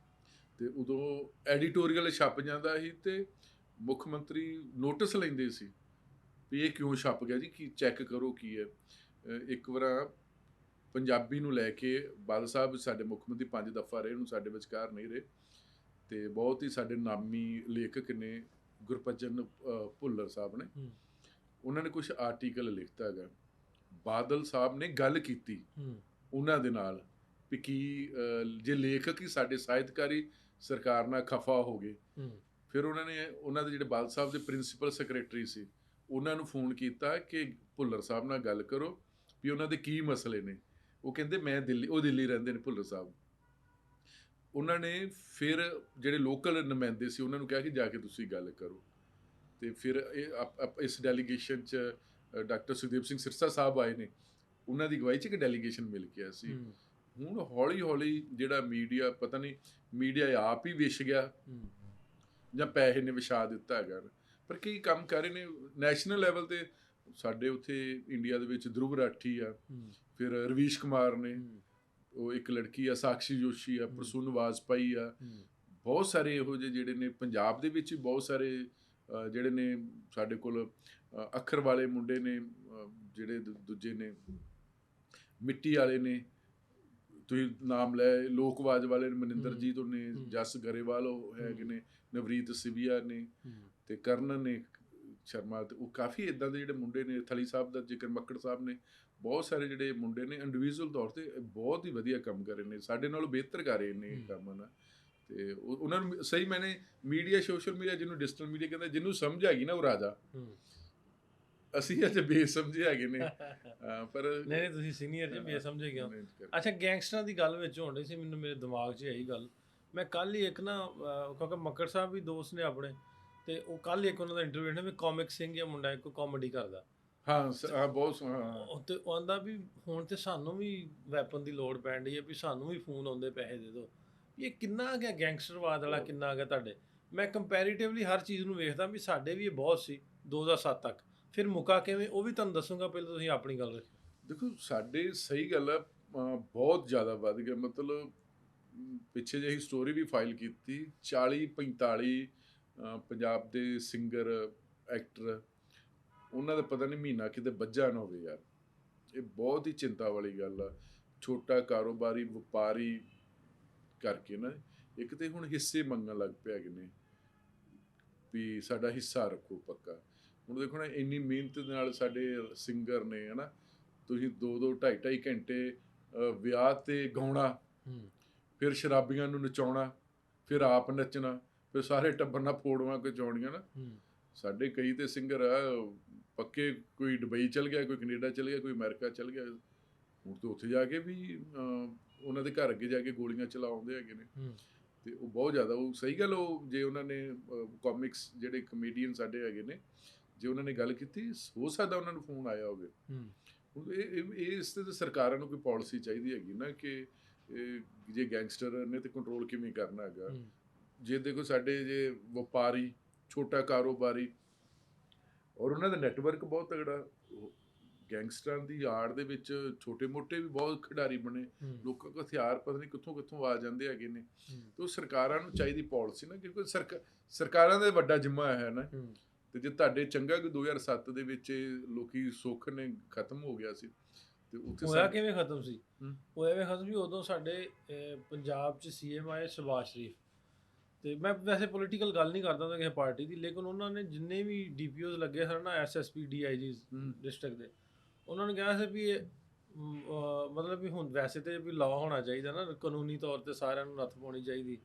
ਤੇ ਉਦੋਂ ਐਡੀਟੋਰੀਅਲ ਛਪ ਜਾਂਦਾ ਸੀ ਤੇ ਮੁੱਖ ਮੰਤਰੀ ਨੋਟਿਸ ਲੈਂਦੇ ਸੀ ਵੀ ਇਹ ਕਿਉਂ ਛਪ ਗਿਆ ਜੀ, ਕੀ ਚੈੱਕ ਕਰੋ ਕੀ ਹੈ। ਇੱਕ ਵਾਰ ਪੰਜਾਬੀ ਨੂੰ ਲੈ ਕੇ ਬਾਦਲ ਸਾਹਿਬ ਸਾਡੇ ਮੁੱਖ ਮੰਤਰੀ 5 ਦਫਾ ਰਹੇ, ਹੁਣ ਸਾਡੇ ਵਿਚਕਾਰ ਨਹੀਂ ਰਹੇ, ਤੇ ਬਹੁਤ ਹੀ ਸਾਡੇ ਨਾਮੀ ਲੇਖਕ ਨੇ ਗੁਰਪਚਨ ਭੁੱਲਰ ਸਾਹਿਬ ਨੇ, ਉਹਨਾਂ ਨੇ ਕੁਝ ਆਰਟੀਕਲ ਲਿਖਤਾ ਹੈਗਾ। ਬਾਦਲ ਸਾਹਿਬ ਨੇ ਗੱਲ ਕੀਤੀ ਉਹਨਾਂ ਦੇ ਨਾਲ ਵੀ ਕੀ ਜੇ ਲੇਖਕ ਹੀ ਸਾਡੇ ਸਾਹਿਤਕਾਰੀ ਸਰਕਾਰ ਨਾਲ ਖਫਾ ਹੋ ਗਏ। ਫਿਰ ਉਹਨਾਂ ਦੇ ਜਿਹੜੇ ਬਾਦਲ ਸਾਹਿਬ ਦੇ ਪ੍ਰਿੰਸੀਪਲ ਸੈਕਟਰੀ ਸੀ ਉਹਨਾਂ ਨੂੰ ਫੋਨ ਕੀਤਾ ਕਿ ਭੁੱਲਰ ਸਾਹਿਬ ਨਾਲ ਗੱਲ ਕਰੋ ਵੀ ਉਹਨਾਂ ਦੇ ਕੀ ਮਸਲੇ ਨੇ। ਉਹ ਕਹਿੰਦੇ ਮੈਂ ਦਿੱਲੀ ਰਹਿੰਦੇ ਨੇ ਭੁੱਲਰ ਸਾਹਿਬ। ਉਹਨਾਂ ਨੇ ਫਿਰ ਜਿਹੜੇ ਲੋਕਲ ਨੁਮਾਇੰਦੇ ਸੀ ਉਹਨਾਂ ਨੂੰ ਕਿਹਾ ਕਿ ਜਾ ਕੇ ਤੁਸੀਂ ਗੱਲ ਕਰੋ, ਤੇ ਫਿਰ ਇਸ ਡੈਲੀਗੇਸ਼ਨ 'ਚ ਡਾਕਟਰ ਸੁਖਦੇਵ ਸਿੰਘ ਸਿਰਸਾ ਸਾਹਿਬ ਆਏ ਨੇ, ਉਹਨਾਂ ਦੀ ਅਗਵਾਈ 'ਚ ਇੱਕ ਡੈਲੀਗੇਸ਼ਨ ਮਿਲ ਕੇ ਆਇਆ ਸੀ। ਹੁਣ ਹੌਲੀ ਹੌਲੀ ਜਿਹੜਾ ਮੀਡੀਆ, ਪਤਾ ਨਹੀਂ ਮੀਡੀਆ ਆਪ ਹੀ ਵਿਛ ਗਿਆ ਜਾਂ ਪੈਸੇ ਨੇ ਵਿਛਾ ਦਿੱਤਾ ਹੈਗਾ, ਪਰ ਕਈ ਕੰਮ ਕਰ ਰਹੇ ਨੇ ਨੈਸ਼ਨਲ ਲੈਵਲ ਤੇ। ਸਾਡੇ ਉੱਥੇ ਇੰਡੀਆ ਦੇ ਵਿੱਚ ਧਰੁਵ ਰਾਠੀ ਆ, ਫਿਰ ਰਵੀਸ਼ ਕੁਮਾਰ ਨੇ, ਉਹ ਇੱਕ ਲੜਕੀ ਆ ਸਾਕਸ਼ੀ ਜੋਸ਼ੀ ਆ, ਪ੍ਰਸੂਨ ਵਾਜਪਾਈ ਆ, ਬਹੁਤ ਸਾਰੇ ਇਹੋ ਜਿਹੇ ਜਿਹੜੇ ਨੇ ਪੰਜਾਬ ਦੇ ਵਿੱਚ ਵੀ ਬਹੁਤ ਸਾਰੇ ਜਿਹੜੇ ਨੇ ਸਾਡੇ ਕੋਲ ਅੱਖਰ ਵਾਲੇ ਮੁੰਡੇ ਨੇ, ਜਿਹੜੇ ਦੂਜੇ ਨੇ ਮਿੱਟੀ ਵਾਲੇ ਨੇ, ਤੁਸੀਂ ਨਾਮ ਲੈ, ਲੋਕਵਾਜ ਵਾਲੇ ਨੇ, ਮਨਿੰਦਰਜੀਤ ਨੇ, ਜਸ ਗਰੇਵਾਲ ਉਹ ਹੈਗੇ ਨੇ, ਨਵਰੀਤ ਸਿਵੀਆ ਨੇ, ਤੇ ਕਰਨ ਨੇ ਸ਼ਰਮਾ, ਤੇ ਉਹ ਕਾਫੀ ਇਦਾਂ ਦੇ ਜਿਹੜੇ ਮੁੰਡੇ ਨੇ, ਥਲੀ ਸਾਹਿਬ ਦਾ ਜ਼ਿਕਰ, ਮੱਕੜ ਸਾਹਿਬ ਨੇ, ਬਹੁਤ ਸਾਰੇ ਜਿਹੜੇ ਮੁੰਡੇ ਨੇ ਇੰਡੀਵਿਜੂਅਲ ਤੌਰ ਤੇ ਬਹੁਤ ਹੀ ਵਧੀਆ ਕੰਮ ਕਰ ਰਹੇ ਨੇ, ਸਾਡੇ ਨਾਲੋਂ ਬਿਹਤਰ ਕਰ ਰਹੇ ਨੇ ਕੰਮ ਨਾ। ਤੇ ਉਹਨਾਂ ਨੂੰ ਸਹੀ ਮੈਨੇ ਮੀਡੀਆ, ਸੋਸ਼ਲ ਮੀਡੀਆ ਜਿਹਨੂੰ ਡਿਜੀਟਲ ਮੀਡੀਆ ਕਹਿੰਦੇ, ਜਿਹਨੂੰ ਸਮਝ ਆ ਗਈ ਨਾ ਉਹ ਰਾਜਾ। ਅਸੀਂ ਅੱਜ ਬੇਸਮਝੇ ਹੈਗੇ ਨੇ, ਪਰ ਨਹੀਂ ਤੁਸੀਂ ਸੀਨੀਅਰ ਜੀ ਬੇਸਮਝੇ ਗਏ ਹੋ। ਅੱਛਾ, ਗੈਂਗਸਟਰਾਂ ਦੀ ਗੱਲ ਵਿੱਚ ਹੋਣ ਡਈ ਸੀ, ਮੈਨੂੰ ਮੇਰੇ ਦਿਮਾਗ 'ਚ ਇਹੀ ਗੱਲ, ਮੈਂ ਕੱਲ ਹੀ ਇੱਕ ਨਾ ਕਿਉਂਕਿ ਮੱਕੜ ਸਾਹਿਬ ਵੀ ਦੋਸਤ ਨੇ ਆਪਣੇ, ਤੇ ਉਹ ਕੱਲ ਇੱਕ ਉਹਨਾਂ ਦਾ ਇੰਟਰਵਿਊ ਨੇ ਵੀ ਕਾਮਿਕ ਸਿੰਘ ਜਾਂ ਮੁੰਡਾ ਇੱਕ ਕਾਮੇਡੀ ਕਰਦਾ। ਹਾਂ ਬਹੁਤ। ਤੇ ਉਹ ਆਂਦਾ ਵੀ ਹੁਣ ਤੇ ਸਾਨੂੰ ਵੀ ਵੈਪਨ ਦੀ ਲੋੜ ਪੈਣ ਡਈ ਹੈ, ਵੀ ਸਾਨੂੰ ਵੀ ਫੋਨ ਆਉਂਦੇ ਪੈਸੇ ਦੇ ਦਿਓ। ਇਹ ਕਿੰਨਾ ਆ ਗਿਆ ਗੈਂਗਸਟਰਵਾਦ ਵਾਲਾ, ਕਿੰਨਾ ਆ ਗਿਆ ਤੁਹਾਡੇ? ਮੈਂ ਕੰਪੈਰੀਟਿਵਲੀ ਹਰ ਚੀਜ਼ ਨੂੰ ਵੇਖਦਾ ਵੀ ਸਾਡੇ ਵੀ ਇਹ ਬਹੁਤ ਸੀ 2007 ਤੱਕ, ਫਿਰ ਮੁਕਾ ਕਿਵੇਂ ਉਹ ਵੀ ਤੁਹਾਨੂੰ ਦੱਸੂਗਾ, ਪਹਿਲਾਂ ਤੁਸੀਂ ਆਪਣੀ ਗੱਲ ਰੱਖੋ। ਦੇਖੋ ਸਾਡੇ ਸਹੀ ਗੱਲ ਆ, ਬਹੁਤ ਜ਼ਿਆਦਾ ਵੱਧ ਗਿਆ। ਮਤਲਬ ਪਿੱਛੇ ਜਿਹੀ ਸਟੋਰੀ ਵੀ ਫਾਈਲ ਕੀਤੀ, 40-45 ਪੰਜਾਬ ਦੇ ਸਿੰਗਰ, ਐਕਟਰ, ਉਹਨਾਂ ਦਾ ਪਤਾ ਨਹੀਂ ਮਹੀਨਾ ਕਿਤੇ ਵੱਜਾ ਨਾ ਹੋਵੇ ਯਾਰ। ਇਹ ਬਹੁਤ ਹੀ ਚਿੰਤਾ ਵਾਲੀ ਗੱਲ ਆ। ਛੋਟਾ ਕਾਰੋਬਾਰੀ ਵਪਾਰੀ ਕਰਕੇ ਨਾ ਇੱਕ ਤੇ ਹੁਣ ਹਿੱਸੇ ਮੰਗਣ ਲੱਗ ਪਏ ਹੈਗੇ ਨੇ ਵੀ ਸਾਡਾ ਹਿੱਸਾ ਰੱਖੋ ਪੱਕਾ। ਹੁਣ ਦੇਖੋ ਨਾ ਇੰਨੀ ਮਿਹਨਤ ਨਾਲ ਸਾਡੇ ਸਿੰਗਰ ਨੇ, ਹੈ ਨਾ, ਤੁਸੀਂ 2-2 2.5 ਘੰਟੇ ਵਿਆਹ 'ਤੇ ਗਾਉਣਾ, ਫਿਰ ਸ਼ਰਾਬੀਆਂ ਨੂੰ ਨਚਾਉਣਾ, ਫਿਰ ਆਪ ਨੱਚਣਾ, ਫਿਰ ਸਾਰੇ ਟੱਬਰ ਨਾਲ ਫੋੜਵਾਂ ਕਚਾਉਣੀਆਂ ਨਾ। ਸਾਡੇ ਕਈ ਤੇ ਸਿੰਗਰ ਆ ਪੱਕੇ, ਕੋਈ ਦੁਬਈ ਚਲ ਗਿਆ, ਕੋਈ ਕੈਨੇਡਾ ਚਲ ਗਿਆ, ਕੋਈ ਅਮਰੀਕਾ ਚਲ ਗਿਆ। ਹੁਣ ਤਾਂ ਉੱਥੇ ਜਾ ਕੇ ਵੀ ਉਹਨਾਂ ਦੇ ਘਰ ਅੱਗੇ ਜਾ ਕੇ ਗੋਲੀਆਂ ਚਲਾਉਂਦੇ ਹੈਗੇ ਨੇ। ਤੇ ਉਹ ਬਹੁਤ ਜ਼ਿਆਦਾ, ਉਹ ਸਹੀ ਗੱਲ, ਉਹ ਜੇ ਉਹਨਾਂ ਨੇ ਕਾਮਿਕਸ ਜਿਹੜੇ ਕਮੇਡੀਅਨ ਸਾਡੇ ਹੈਗੇ ਨੇ, ਜੇ ਉਹਨਾਂ ਨੇ ਗੱਲ ਕੀਤੀ, ਹੋ ਸਕਦਾ ਉਹਨਾਂ ਨੂੰ ਫੋਨ ਆਇਆ ਹੋਵੇ। ਹੁਣ ਇਹ ਇਸ 'ਤੇ ਸਰਕਾਰਾਂ ਨੂੰ ਕੋਈ ਪਾਲਿਸੀ ਚਾਹੀਦੀ ਹੈਗੀ ਨਾ ਕਿ ਜੇ ਗੈਂਗਸਟਰ ਨੇ ਤੇ ਕੰਟਰੋਲ ਕਿਵੇਂ ਕਰਨਾ ਹੈਗਾ। ਜੇ ਦੇਖੋ ਸਾਡੇ ਜੇ ਵਪਾਰੀ, ਛੋਟਾ ਕਾਰੋਬਾਰੀ, ਔਰ ਉਹਨਾਂ ਦਾ ਨੈਟਵਰਕ ਬਹੁਤ ਤਗੜਾ, ਗੈਂਗਸਟਰਾਂ ਦੀ ਆੜ ਦੇ ਵਿੱਚ ਛੋਟੇ ਮੋਟੇ ਵੀ ਬਹੁਤ ਖਿਡਾਰੀ ਬਣੇ, ਲੋਕਾਂ ਕੋਲ ਹਥਿਆਰ ਪਤਾ ਨਹੀਂ ਕਿੱਥੋਂ ਆ ਜਾਂਦੇ ਹੈਗੇ ਨੇ। ਤੇ ਉਹ ਸਰਕਾਰਾਂ ਨੂੰ ਚਾਹੀਦੀ ਪਾਲਿਸੀ ਨਾ, ਕਿਉਂਕਿ ਸਰਕਾਰਾਂ ਦਾ ਵੱਡਾ ਜ਼ਿੰਮਾ ਹੈ ਨਾ। ਤੇ ਜੇ ਤੁਹਾਡੇ ਚੰਗਾ ਕਿ 2007 ਦੇ ਵਿੱਚ ਲੋਕੀ ਸੁੱਖ ਨੇ ਖਤਮ ਹੋ ਗਿਆ ਸੀ, ਤੇ ਉੱਥੇ ਹੋਇਆ ਕਿਵੇਂ ਖਤਮ ਸੀ? ਉਹ ਐਵੇਂ ਖਤਮ ਸੀ, ਉਦੋਂ ਸਾਡੇ ਪੰਜਾਬ 'ਚ CM ਆਏ ਸ਼ਬਾਸ਼ ਸ਼ਰੀਫ, ਤੇ ਮੈਂ ਵੈਸੇ ਪੋਲੀਟੀਕਲ ਗੱਲ ਨਹੀਂ ਕਰਦਾ ਕਿਸੇ ਪਾਰਟੀ ਦੀ, ਲੇਕਿਨ ਉਹਨਾਂ ਨੇ ਜਿੰਨੇ ਵੀ DPOs ਲੱਗੇ ਸਨ ਨਾ, SSP DIGs ਡਿਸਟ੍ਰਿਕਟ ਦੇ, ਉਹਨਾਂ ਨੇ ਕਿਹਾ ਸੀ ਵੀ ਇਹ ਮਤਲਬ ਵੀ ਹੁਣ ਵੈਸੇ ਤੇ ਵੀ ਲਾਅ ਹੋਣਾ ਚਾਹੀਦਾ ਨਾ, ਕਾਨੂੰਨੀ ਤੌਰ ਤੇ ਸਾਰਿਆਂ ਨੂੰ ਨੱਥ ਪਾਉਣੀ ਚਾਹੀਦੀ।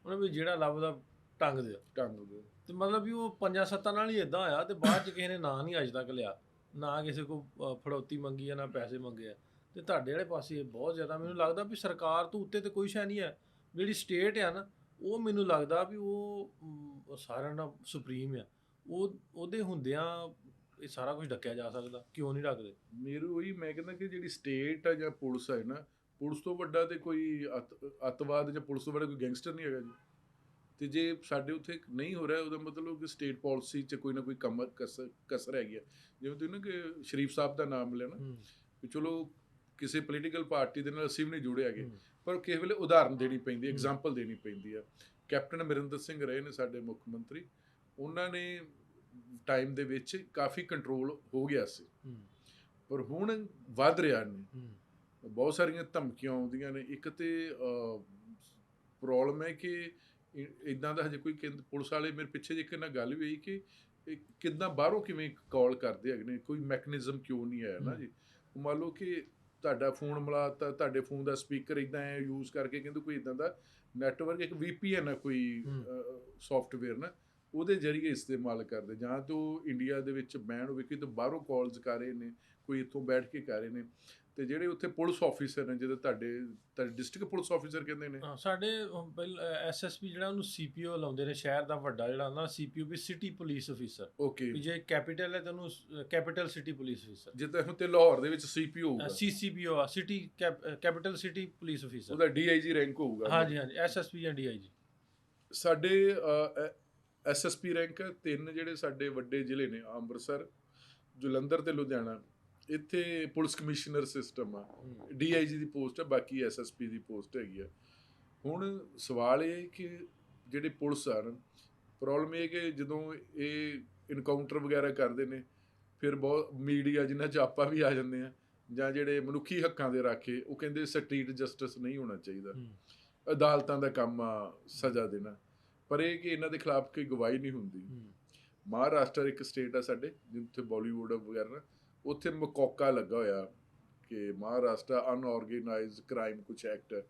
ਉਹਨਾਂ ਵੀ ਜਿਹੜਾ ਲੱਭਦਾ ਟੰਗ ਦਿਓ। ਤੇ ਮਤਲਬ ਵੀ ਉਹ 5-7 ਨਾਲ ਹੀ ਇੱਦਾਂ ਹੋਇਆ, ਤੇ ਬਾਅਦ 'ਚ ਕਿਸੇ ਨੇ ਨਾਂ ਨਹੀਂ ਅੱਜ ਤੱਕ ਲਿਆ, ਨਾ ਕਿਸੇ ਕੋਲ ਫੜੌਤੀ ਮੰਗੀ ਆ, ਨਾ ਪੈਸੇ ਮੰਗੇ ਆ। ਤੇ ਤੁਹਾਡੇ ਵਾਲੇ ਪਾਸੇ ਬਹੁਤ ਜ਼ਿਆਦਾ ਮੈਨੂੰ ਲੱਗਦਾ ਵੀ ਸਰਕਾਰ ਤੋਂ ਉੱਤੇ ਤੇ ਕੋਈ ਸ਼ੈ ਨਹੀਂ ਹੈ, ਜਿਹੜੀ ਸਟੇਟ ਆ ਨਾ, ਉਹ ਮੈਨੂੰ ਲੱਗਦਾ ਵੀ ਉਹ ਸਾਰਿਆਂ ਨਾਲ ਸੁਪਰੀਮ ਆ। ਉਹਦੇ ਹੁੰਦਿਆਂ ਇਹ ਸਾਰਾ ਕੁਝ ਡੱਕਿਆ ਜਾ ਸਕਦਾ, ਕਿਉਂ ਨਹੀਂ ਡੱਕਦੇ? ਮੈਂ ਕਹਿੰਦਾ ਕਿ ਜਿਹੜੀ ਸਟੇਟ ਆ ਜਾਂ ਪੁਲਿਸ ਹੈ ਨਾ, ਪੁਲਿਸ ਤੋਂ ਵੱਡਾ ਤੇ ਕੋਈ ਅੱਤਵਾਦ ਜਾਂ ਪੁਲਿਸ ਤੋਂ ਵੱਡਾ ਕੋਈ ਗੈਂਗਸਟਰ ਨਹੀਂ ਹੈਗਾ ਜੀ। ਤੇ ਜੇ ਸਾਡੇ ਉੱਥੇ ਨਹੀਂ ਹੋ ਰਿਹਾ, ਉਹਦਾ ਮਤਲਬ ਕਿ ਸਟੇਟ ਪਾਲਿਸੀ 'ਚ ਕੋਈ ਨਾ ਕੋਈ ਕਸਰ ਹੈਗੀ ਆ। ਜਿਵੇਂ ਤੁਸੀਂ ਨਾ ਕਿ ਸ਼ਰੀਫ ਸਾਹਿਬ ਦਾ ਨਾਮ ਲਿਆ ਨਾ, ਵੀ ਚਲੋ ਕਿਸੇ ਪੋਲੀਟੀਕਲ ਪਾਰਟੀ ਦੇ ਨਾਲ ਅਸੀਂ ਵੀ ਨਹੀਂ ਜੁੜੇ ਹੈਗੇ, ਪਰ ਕਿਸੇ ਵੇਲੇ ਉਦਾਹਰਨ ਦੇਣੀ ਪੈਂਦੀ, ਐਗਜ਼ਾਮਪਲ ਦੇਣੀ ਪੈਂਦੀ ਆ। ਕੈਪਟਨ ਅਮਰਿੰਦਰ ਸਿੰਘ ਰਹੇ ਨੇ ਸਾਡੇ ਮੁੱਖ ਮੰਤਰੀ, ਉਹਨਾਂ ਨੇ ਟਾਈਮ ਦੇ ਵਿੱਚ ਕਾਫੀ ਕੰਟਰੋਲ ਹੋ ਗਿਆ ਸੀ, ਪਰ ਹੁਣ ਵੱਧ ਰਿਹਾ ਨੇ। ਬਹੁਤ ਸਾਰੀਆਂ ਧਮਕੀਆਂ ਆਉਂਦੀਆਂ ਨੇ। ਇੱਕ ਤੇ ਪ੍ਰੋਬਲਮ ਹੈ ਕਿ ਇੱਦਾਂ ਦਾ ਹਜੇ ਕੋਈ ਪੁਲਿਸ ਵਾਲੇ, ਮੇਰੇ ਪਿੱਛੇ ਜੇ ਇੱਕ ਨਾਲ ਗੱਲ ਵੀ ਹੋਈ ਕਿ ਇਹ ਕਿੱਦਾਂ ਬਾਹਰੋਂ ਕਿਵੇਂ ਕਾਲ ਕਰਦੇ ਹੈਗੇ ਨੇ, ਕੋਈ ਮੈਕੈਨਿਜ਼ਮ ਕਿਉਂ ਨਹੀਂ ਆਇਆ ਨਾ ਜੀ। ਮੰਨ ਲਓ ਕਿ ਤੁਹਾਡਾ ਫੋਨ ਮਿਲਾ ਤਾਂ ਤੁਹਾਡੇ ਫੋਨ ਦਾ ਸਪੀਕਰ ਇੱਦਾਂ ਹੈ ਯੂਜ਼ ਕਰਕੇ, ਕਹਿੰਦੇ ਕੋਈ ਇੱਦਾਂ ਦਾ ਨੈਟਵਰਕ, ਇੱਕ VPN ਹੈ ਕੋਈ ਸੌਫਟਵੇਅਰ ਨਾ, ਉਹਦੇ ਜ਼ਰੀਏ ਇਸਤੇਮਾਲ ਕਰਦੇ, ਜਾਂ ਤਾਂ ਉਹ ਇੰਡੀਆ ਦੇ ਵਿੱਚ ਬੈਨ ਹੋਵੇ ਕਿ ਬਾਹਰੋਂ ਕਾਲਸ ਕਰ ਰਹੇ ਨੇ, ਕੋਈ ਇੱਥੋਂ ਬੈਠ ਕੇ ਕਰ ਰਹੇ ਨੇ। ਤੇ ਜਿਹੜੇ ਉੱਥੇ ਪੁਲਿਸ ਆਫੀਸਰ ਨੇ, ਜਿਹਦੇ ਤੁਹਾਡੇ ਡਿਸਟ੍ਰਿਕਟ ਪੁਲਿਸ ਆਫੀਸਰ ਕਹਿੰਦੇ ਨੇ, ਸਾਡੇ SSP ਜਿਹੜਾ ਉਹਨੂੰ CPO ਲਾਉਂਦੇ ਨੇ, ਸ਼ਹਿਰ ਦਾ ਵੱਡਾ ਜਿਹੜਾ ਹੁੰਦਾ CPO ਵੀ ਸਿਟੀ ਪੁਲਿਸ ਆਫੀਸਰ। ਓਕੇ, ਜੇ ਕੈਪੀਟਲ ਹੈ ਤਾਂ ਉਹਨੂੰ ਕੈਪੀਟਲ ਸਿਟੀ ਪੁਲਿਸ ਆਫੀਸਰ। ਜਿੱਦਾਂ ਹੁਣ ਤੇ ਲਾਹੌਰ ਦੇ ਵਿੱਚ CPO ਹੋਊਗਾ, CCPO ਆ, city capital city police officer, ਉਹਦਾ DIG ਰੈਂਕ ਹੋਊਗਾ। ਹਾਂਜੀ ਹਾਂਜੀ, SSP ਜਾਂ DIG। ਸਾਡੇ SSP ਰੈਂਕ 3 ਜਿਹੜੇ ਸਾਡੇ ਵੱਡੇ ਜ਼ਿਲ੍ਹੇ ਨੇ, ਅੰਮ੍ਰਿਤਸਰ, ਜਲੰਧਰ ਤੇ ਲੁਧਿਆਣਾ, ਇੱਥੇ ਪੁਲਿਸ ਕਮਿਸ਼ਨਰ ਸਿਸਟਮ ਆ, DIG ਦੀ ਪੋਸਟ ਹੈ, ਬਾਕੀ SSP ਦੀ ਪੋਸਟ ਹੈਗੀ ਆ। ਹੁਣ ਸਵਾਲ ਇਹ ਕਿ ਜਿਹੜੇ ਪੁਲਿਸ ਆ, ਪ੍ਰੋਬਲਮ ਇਹ ਕਿ ਜਦੋਂ ਇਹ ਇਨਕਾਊਂਟਰ ਵਗੈਰਾ ਕਰਦੇ ਨੇ, ਫਿਰ ਬਹੁਤ ਮੀਡੀਆ ਜਿਨ੍ਹਾਂ 'ਚ ਆਪਾਂ ਵੀ ਆ ਜਾਂਦੇ ਆ, ਜਾਂ ਜਿਹੜੇ ਮਨੁੱਖੀ ਹੱਕਾਂ ਦੇ ਰਾਖੇ, ਉਹ ਕਹਿੰਦੇ ਸਟਰੀਟ ਜਸਟਿਸ ਨਹੀਂ ਹੋਣਾ ਚਾਹੀਦਾ, ਅਦਾਲਤਾਂ ਦਾ ਕੰਮ ਆ ਸਜ਼ਾ ਦੇਣਾ, ਪਰ ਇਹ ਕਿ ਇਹਨਾਂ ਦੇ ਖਿਲਾਫ ਕੋਈ ਗਵਾਹੀ ਨਹੀਂ ਹੁੰਦੀ। ਮਹਾਰਾਸ਼ਟਰ ਇੱਕ ਸਟੇਟ ਆ ਸਾਡੇ, ਜਿੱਥੇ ਬਾਲੀਵੁੱਡ ਵਗੈਰਾ, ਉੱਥੇ ਮਕੌਕਾ ਲੱਗਾ ਹੋਇਆ ਕਿ ਮਹਾਰਾਸ਼ਟਰ ਅਨਆਰਗੇਨਾਈਜ਼ਡ ਕ੍ਰਾਈਮ ਕੁਛ ਐਕਟ ਹੈ।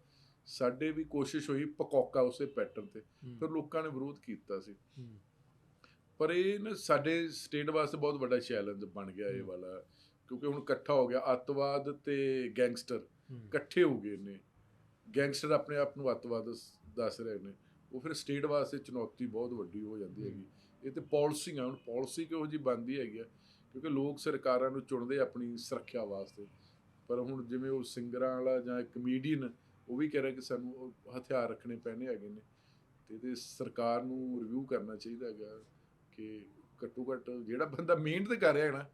ਸਾਡੇ ਵੀ ਕੋਸ਼ਿਸ਼ ਹੋਈ ਪਕੌਕਾ ਉਸੇ ਪੈਟਰਨ ਤੇ, ਫਿਰ ਲੋਕਾਂ ਨੇ ਵਿਰੋਧ ਕੀਤਾ ਸੀ। ਪਰ ਇਹ ਨਾ ਸਾਡੇ ਸਟੇਟ ਵਾਸਤੇ ਬਹੁਤ ਵੱਡਾ ਚੈਲੰਜ ਬਣ ਗਿਆ ਇਹ ਵਾਲਾ, ਕਿਉਂਕਿ ਹੁਣ ਇਕੱਠਾ ਹੋ ਗਿਆ ਅੱਤਵਾਦ ਤੇ ਗੈਂਗਸਟਰ ਇਕੱਠੇ ਹੋ ਗਏ ਨੇ। ਗੈਂਗਸਟਰ ਆਪਣੇ ਆਪ ਨੂੰ ਅੱਤਵਾਦ ਦੱਸ ਰਹੇ ਨੇ, ਉਹ ਫਿਰ ਸਟੇਟ ਵਾਸਤੇ ਚੁਣੌਤੀ ਬਹੁਤ ਵੱਡੀ ਹੋ ਜਾਂਦੀ ਹੈਗੀ। ਇਹ ਤੇ ਪਾਲਿਸੀਆਂ, ਹੁਣ ਪਾਲਿਸੀ ਕਿਹੋ ਜਿਹੀ ਬਣਦੀ ਹੈਗੀ ਆ, ਕਿਉਂਕਿ ਲੋਕ ਸਰਕਾਰਾਂ ਨੂੰ ਚੁਣਦੇ ਆਪਣੀ ਸੁਰੱਖਿਆ ਵਾਸਤੇ, ਪਰ ਹੁਣ ਜਿਵੇਂ ਉਹ ਸਿੰਗਰਾਂ ਵਾਲਾ ਜਾਂ ਕਮੇਡੀਅਨ, ਉਹ ਵੀ ਕਹਿ ਰਿਹਾ ਕਿ ਸਾਨੂੰ ਹਥਿਆਰ ਰੱਖਣੇ ਪੈਣੇ ਹੈਗੇ ਨੇ। ਤੇ ਇਹਦੇ ਸਰਕਾਰ ਨੂੰ ਰਿਵਿਊ ਕਰਨਾ ਚਾਹੀਦਾ ਹੈਗਾ ਕਿ ਘੱਟੋ ਘੱਟ ਜਿਹੜਾ ਬੰਦਾ ਮਿਹਨਤ ਕਰ ਰਿਹਾ ਹੈ ਨਾ,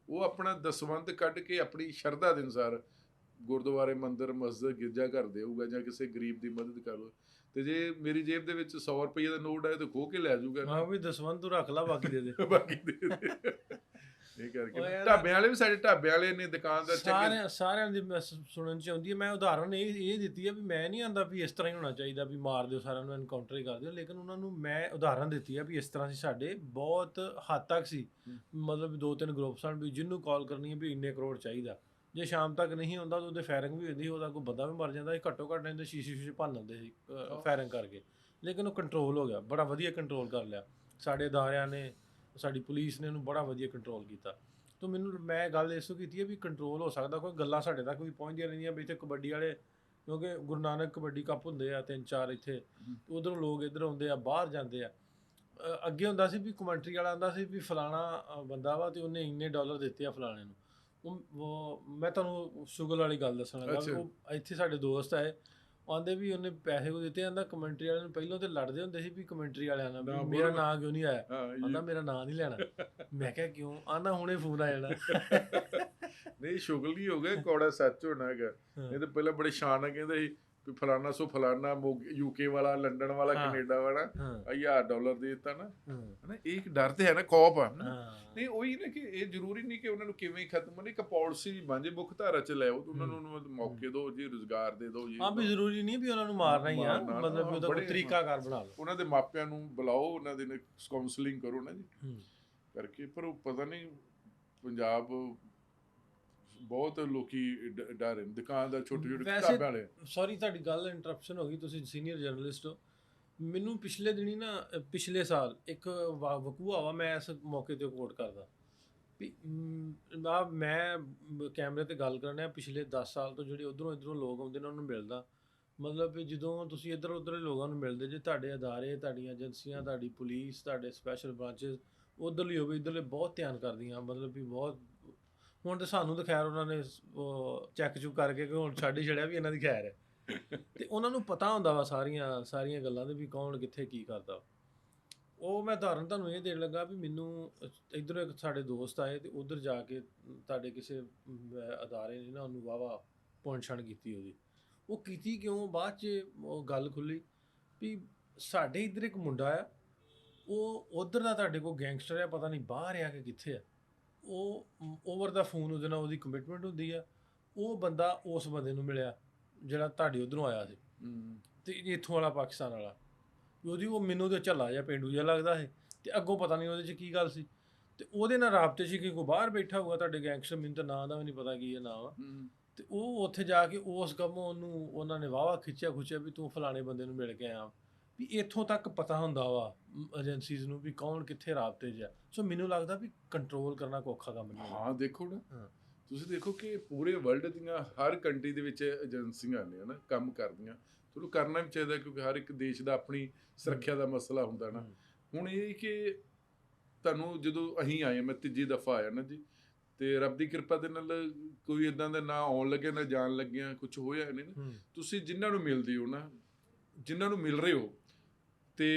ਉਹ ਆਪਣਾ ਦਸਵੰਧ ਕੱਢ ਕੇ ਆਪਣੀ ਸ਼ਰਧਾ ਦੇ ਅਨੁਸਾਰ ਗੁਰਦੁਆਰੇ, ਮੰਦਿਰ, ਮਸਜਿਦ, ਗਿਰਜਾ ਘਰ ਦੇਊਗਾ, ਜਾਂ ਕਿਸੇ ਗਰੀਬ ਦੀ ਮਦਦ ਕਰੋ। ਤੇ ਜੇ ਮੇਰੀ ਜੇਬ ਦੇ ਵਿੱਚ 100 ਰੁਪਏ ਦਾ ਨੋਟ ਹੈ ਤਾਂ ਖੋਹ ਕੇ ਲੈ ਜਾਊਗਾ, ਹਾਂ ਵੀ ਦਸਵੰਧ ਤੂੰ ਰੱਖ ਲਾ, ਬਾਕੀ ਦੇ ਦੇ। ਬਾਕੀ ਦੇ ਇਹ ਕਰਕੇ ਢਾਬਿਆਂ ਵਾਲੇ ਵੀ, ਸਾਡੇ ਢਾਬਿਆਂ ਵਾਲੇ ਨੇ, ਦੁਕਾਨਦਾਰ ਸਾਰਿਆਂ ਦੀ ਸੁਣਨ ਚ ਆਉਂਦੀ ਹੈ। ਮੈਂ ਉਦਾਹਰਨ ਇਹ ਦਿੱਤੀ ਹੈ ਵੀ ਮੈਂ ਨਹੀਂ ਆਂਦਾ ਵੀ ਇਸ ਤਰ੍ਹਾਂ ਹੀ ਹੋਣਾ ਚਾਹੀਦਾ ਵੀ ਮਾਰ ਦਿਓ ਸਾਰਿਆਂ ਨੂੰ, ਐਨਕਾਊਂਟਰ ਹੀ ਕਰ ਦਿਓ, ਲੇਕਿਨ ਉਹਨਾਂ ਨੂੰ ਮੈਂ ਉਦਾਹਰਨ ਦਿੱਤੀ ਹੈ ਵੀ ਇਸ ਤਰ੍ਹਾਂ ਸੀ ਸਾਡੇ, ਬਹੁਤ ਹੱਦ ਤੱਕ ਸੀ, ਮਤਲਬ 2-3 ਗਰੁੱਪ ਸਨ ਵੀ ਜਿਹਨੂੰ ਕਾਲ ਕਰਨੀ ਹੈ ਵੀ ਇੰਨੇ ਕਰੋੜ ਚਾਹੀਦਾ, ਜੇ ਸ਼ਾਮ ਤੱਕ ਨਹੀਂ ਹੁੰਦਾ ਤਾਂ ਉਹਦੇ ਫਾਇਰਿੰਗ ਵੀ ਹੁੰਦੀ, ਉਹਦਾ ਕੋਈ ਬੰਦਾ ਵੀ ਮਰ ਜਾਂਦਾ ਸੀ, ਘੱਟੋ ਘੱਟ ਇਹਦੇ ਸ਼ੀਸ਼ੇ ਭੰਨ ਦਿੰਦੇ ਸੀ ਫਾਇਰਿੰਗ ਕਰਕੇ। ਲੇਕਿਨ ਉਹ ਕੰਟਰੋਲ ਹੋ ਗਿਆ, ਬੜਾ ਵਧੀਆ ਕੰਟਰੋਲ ਕਰ ਲਿਆ ਸਾਡੇ ਅਦਾਰਿਆਂ ਨੇ, ਸਾਡੀ ਪੁਲਿਸ ਨੇ ਉਹਨੂੰ ਬੜਾ ਵਧੀਆ ਕੰਟਰੋਲ ਕੀਤਾ। ਤਾਂ ਮੈਂ ਗੱਲ ਇਸ ਤੋਂ ਕੀਤੀ ਹੈ ਵੀ ਕੰਟਰੋਲ ਹੋ ਸਕਦਾ, ਕੋਈ ਗੱਲਾਂ ਸਾਡੇ ਤੱਕ ਵੀ ਪਹੁੰਚਦੀਆਂ ਰਹਿੰਦੀਆਂ ਵੀ ਇੱਥੇ ਕਬੱਡੀ ਵਾਲੇ, ਕਿਉਂਕਿ ਗੁਰੂ ਨਾਨਕ ਕਬੱਡੀ ਕੱਪ ਹੁੰਦੇ ਆ 3-4 ਇੱਥੇ, ਉੱਧਰੋਂ ਲੋਕ ਇੱਧਰ ਆਉਂਦੇ ਆ, ਬਾਹਰ ਜਾਂਦੇ ਆ। ਅੱਗੇ ਹੁੰਦਾ ਸੀ ਵੀ ਕਮੈਂਟਰੀ ਵਾਲਾ ਆਉਂਦਾ ਸੀ ਵੀ ਫਲਾਣਾ ਬੰਦਾ ਵਾ ਤੇ ਉਹਨੇ ਇੰਨੇ ਡਾਲਰ ਦਿੱਤੇ ਆ ਫਲਾਣੇ ਨੂੰ। ਉਹ ਮੈਂ ਤੁਹਾਨੂੰ ਸ਼ੁਗਲ ਵਾਲੀ ਗੱਲ ਦੱਸਣ ਲੱਗਾ, ਉਹ ਇੱਥੇ ਸਾਡੇ ਦੋਸਤ ਆਏ, ਆਉਂਦੇ ਵੀ ਉਹਨੇ ਪੈਸੇ ਕੋ ਦਿੱਤੇ, ਆਂਦਾ ਕਮੈਂਟਰੀ ਵਾਲਿਆਂ ਨੂੰ ਪਹਿਲਾਂ ਤੇ ਲੜਦੇ ਹੁੰਦੇ ਸੀ ਵੀ ਕਮੈਂਟਰੀ ਵਾਲਿਆਂ ਨਾਲ ਵੀ ਮੇਰਾ ਨਾਂ ਕਿਉਂ ਨਹੀਂ ਆਇਆ, ਆਂਦਾ ਮੇਰਾ ਨਾਂ ਨਹੀਂ ਲੈਣਾ। ਮੈਂ ਕਿਹਾ ਕਿਉਂ, ਆਂਦਾ ਹੁਣੇ ਫੋਨ ਆ ਜਾਣਾ। ਨਹੀਂ, ਸ਼ੁਗਲ ਨਹੀਂ ਹੋ ਗਿਆ, ਕੌੜਾ ਸੱਚ ਹੋਣਾ ਹੈਗਾ। ਇਹ ਤਾਂ ਪਹਿਲਾਂ ਬੜੇ ਸ਼ਾਨ ਨਾਲ ਕਹਿੰਦੇ ਸੀ ਵੀ ਫਲਾਨਾ ਸੋ ਫਲਾਨਾ, UK ਵਾਲਾ, ਲੰਡਨ ਵਾਲਾ, ਕੈਨੇਡਾ ਵਾਲਾ $1000 ਦੇ ਦਿੱਤਾ ਨਾ, ਹਨਾ। ਇਹ ਇੱਕ ਡਰ ਤੇ ਹੈ ਨਾ, ਖੌਫ ਆ। ਨਹੀਂ, ਉਹੀ ਨਾ ਕਿ ਇਹ ਜ਼ਰੂਰੀ ਨਹੀਂ ਕਿ ਉਹਨਾਂ ਨੂੰ ਕਿਵੇਂ ਖਤਮ ਹੋਣੀ, ਇੱਕ ਪਾਲਿਸੀ ਬਣ ਜੇ, ਮੁੱਖ ਧਾਰਾ 'ਚ ਲੈ ਆਓ, ਉਹਨਾਂ ਨੂੰ ਮੌਕੇ ਦਿਓ ਜੀ, ਰੁਜ਼ਗਾਰ ਦੇ ਦਿਓ ਜੀ। ਹਾਂ ਵੀ ਜ਼ਰੂਰੀ ਨਹੀਂ ਵੀ ਉਹਨਾਂ ਨੂੰ ਮਾਰਨਾ ਹੀ ਆ, ਮਤਲਬ ਉਹਦਾ ਕੋਈ ਤਰੀਕਾਕਾਰ ਬਣਾ ਲਓ, ਉਹਨਾਂ ਦੇ ਮਾਪਿਆਂ ਨੂੰ ਬੁਲਾਓ, ਉਹਨਾਂ ਦੇ ਕਾਉਂਸਲਿੰਗ ਕਰੋ ਨਾ ਜੀ ਕਰਕੇ। ਪਰ ਉਹ ਪਤਾ ਨਹੀਂ, ਪੰਜਾਬ ਬਹੁਤ ਲੋਕੀ ਡਰ ਰਹੇ, ਦੁਕਾਨਦਾਰ, ਛੋਟੇ ਢਾਬਿਆਂ ਵਾਲੇ। ਸੌਰੀ ਤੁਹਾਡੀ ਗੱਲ ਇੰਟਰਪਸ਼ਨ ਹੋ ਗਈ, ਤੁਸੀਂ ਸੀਨੀਅਰ ਜਰਨਲਿਸਟ ਹੋ। ਮੈਨੂੰ ਪਿਛਲੇ ਦਿਨੀ ਨਾ, ਪਿਛਲੇ ਸਾਲ ਇੱਕ ਵਕੂਆ ਵਾ, ਮੈਂ ਇਸ ਮੌਕੇ ਤੇ ਕੋਟ ਕਰਦਾ ਵੀ ਮੈਂ ਕੈਮਰੇ ਤੇ ਗੱਲ ਕਰਨਾ, ਪਿਛਲੇ 10 ਸਾਲ ਤੋਂ ਜਿਹੜੇ ਉੱਧਰੋਂ ਇੱਧਰੋਂ ਲੋਕ ਆਉਂਦੇ ਨੇ ਉਹਨਾਂ ਨੂੰ ਮਿਲਦਾ, ਮਤਲਬ ਵੀ ਜਦੋਂ ਤੁਸੀਂ ਇੱਧਰ ਉੱਧਰ ਲੋਕਾਂ ਨੂੰ ਮਿਲਦੇ ਜੇ, ਤੁਹਾਡੇ ਅਦਾਰੇ, ਤੁਹਾਡੀਆਂ ਏਜੰਸੀਆਂ, ਤੁਹਾਡੀ ਪੁਲਿਸ, ਤੁਹਾਡੇ ਸਪੈਸ਼ਲ ਬ੍ਰਾਂਚਿਸ ਉੱਧਰਲੀ ਹੋਵੇ, ਇੱਧਰਲੇ ਬਹੁਤ ਧਿਆਨ ਕਰਦੀਆਂ, ਮਤਲਬ ਵੀ ਬਹੁਤ। ਹੁਣ ਤਾਂ ਸਾਨੂੰ ਤਾਂ ਖੈਰ ਉਹਨਾਂ ਨੇ ਚੈੱਕ ਚੁੱਕ ਕਰਕੇ ਕਿ ਹੁਣ ਛੱਡ ਹੀ ਛੜਿਆ ਵੀ ਇਹਨਾਂ ਦੀ ਖੈਰ ਹੈ, ਤੇ ਉਹਨਾਂ ਨੂੰ ਪਤਾ ਹੁੰਦਾ ਵਾ ਸਾਰੀਆਂ ਗੱਲਾਂ ਦੇ ਵੀ ਕੌਣ ਕਿੱਥੇ ਕੀ ਕਰਦਾ। ਉਹ ਮੈਂ ਉਦਾਹਰਨ ਤੁਹਾਨੂੰ ਇਹ ਦੇਣ ਲੱਗਾ ਵੀ ਮੈਨੂੰ ਇੱਧਰੋਂ ਇੱਕ ਸਾਡੇ ਦੋਸਤ ਆਏ ਤੇ ਉੱਧਰ ਜਾ ਕੇ ਤੁਹਾਡੇ ਕਿਸੇ ਅਦਾਰੇ ਨੇ ਨਾ ਉਹਨੂੰ ਵਾਹਵਾ ਪੁੱਛਣ ਕੀਤੀ ਉਹਦੀ। ਉਹ ਕੀਤੀ ਕਿਉਂ, ਬਾਅਦ 'ਚ ਉਹ ਗੱਲ ਖੁੱਲੀ ਵੀ ਸਾਡੇ ਇੱਧਰ ਇੱਕ ਮੁੰਡਾ ਆ, ਉਹ ਉਧਰ ਦਾ ਤੁਹਾਡੇ ਕੋਲ ਗੈਂਗਸਟਰ ਆ, ਪਤਾ ਨਹੀਂ ਬਾਹਰ ਆ ਕਿ ਕਿੱਥੇ ਆ, ਉਹ ਓਵਰ ਦਾ ਫੋਨ ਉਹਦੇ ਨਾਲ ਉਹਦੀ ਕਮਿਟਮੈਂਟ ਹੁੰਦੀ ਆ, ਉਹ ਬੰਦਾ ਉਸ ਬੰਦੇ ਨੂੰ ਮਿਲਿਆ ਜਿਹੜਾ ਤੁਹਾਡੇ ਉਧਰੋਂ ਆਇਆ ਸੀ ਤੇ ਇੱਥੋਂ ਵਾਲਾ ਪਾਕਿਸਤਾਨ ਵਾਲਾ, ਉਹਦੀ ਉਹ ਮੈਨੂੰ ਤਾਂ ਝੱਲਾ ਜਿਹਾ ਪੇਂਡੂ ਜਿਹਾ ਲੱਗਦਾ ਸੀ ਤੇ ਅੱਗੋਂ ਪਤਾ ਨਹੀਂ ਉਹਦੇ 'ਚ ਕੀ ਗੱਲ ਸੀ, ਤੇ ਉਹਦੇ ਨਾਲ ਰਾਬਤੇ 'ਚ ਕੋਈ ਬਾਹਰ ਬੈਠਾ ਹੋਊਗਾ ਤੁਹਾਡੇ ਗੈਂਗਸਟਰ, ਮੈਨੂੰ ਤਾਂ ਨਾਂ ਦਾ ਵੀ ਨਹੀਂ ਪਤਾ ਕੀ ਇਹ ਨਾਂ ਵਾ, ਤੇ ਉਹ ਉੱਥੇ ਜਾ ਕੇ ਉਸ ਕੰਮੋਂ ਉਹਨੂੰ ਉਹਨਾਂ ਨੇ ਵਾਹਵਾ ਖਿੱਚਿਆ ਵੀ ਤੂੰ ਫਲਾਣੇ ਬੰਦੇ ਨੂੰ ਮਿਲ ਕੇ ਆਇਆ, ਵੀ ਇੱਥੋਂ ਤੱਕ ਪਤਾ ਹੁੰਦਾ ਵਾ ਏਜੰਸੀਜ਼ ਨੂੰ ਵੀ ਕੌਣ ਕਿੱਥੇ ਰਾਬਤੇ 'ਚ ਆ। ਸੋ ਮੈਨੂੰ ਲੱਗਦਾ ਵੀ ਕੰਟਰੋਲ ਕਰਨਾ ਕੋਈ ਔਖਾ ਕੰਮ ਨਹੀਂ। ਹਾਂ ਦੇਖੋ ਨਾ, ਤੁਸੀਂ ਦੇਖੋ ਕਿ ਪੂਰੇ ਵਰਲਡ ਦੀਆਂ ਹਰ ਕੰਟਰੀ ਦੇ ਵਿੱਚ ਏਜੰਸੀਆਂ ਨੇ ਨਾ ਕੰਮ ਕਰਦੀਆਂ, ਤੁਹਾਨੂੰ ਕਰਨਾ ਵੀ ਚਾਹੀਦਾ ਕਿਉਂਕਿ ਹਰ ਇੱਕ ਦੇਸ਼ ਦਾ ਆਪਣੀ ਸੁਰੱਖਿਆ ਦਾ ਮਸਲਾ ਹੁੰਦਾ ਨਾ। ਹੁਣ ਇਹ ਕਿ ਤੁਹਾਨੂੰ ਜਦੋਂ ਅਸੀਂ ਆਏ, ਮੈਂ ਤੀਜੀ ਦਫਾ ਆਇਆ ਨਾ ਜੀ, ਤੇ ਰੱਬ ਦੀ ਕਿਰਪਾ ਦੇ ਨਾਲ ਕੋਈ ਇਦਾਂ ਦਾ ਨਾ ਆਉਣ ਲੱਗੇ ਨਾ ਜਾਣ ਲੱਗਿਆ ਕੁਝ ਹੋਇਆ ਨਹੀਂ ਨਾ। ਤੁਸੀਂ ਜਿਨ੍ਹਾਂ ਨੂੰ ਮਿਲਦੇ ਹੋ ਨਾ, ਜਿਨ੍ਹਾਂ ਨੂੰ ਮਿਲ ਰਹੇ ਹੋ ਤੇ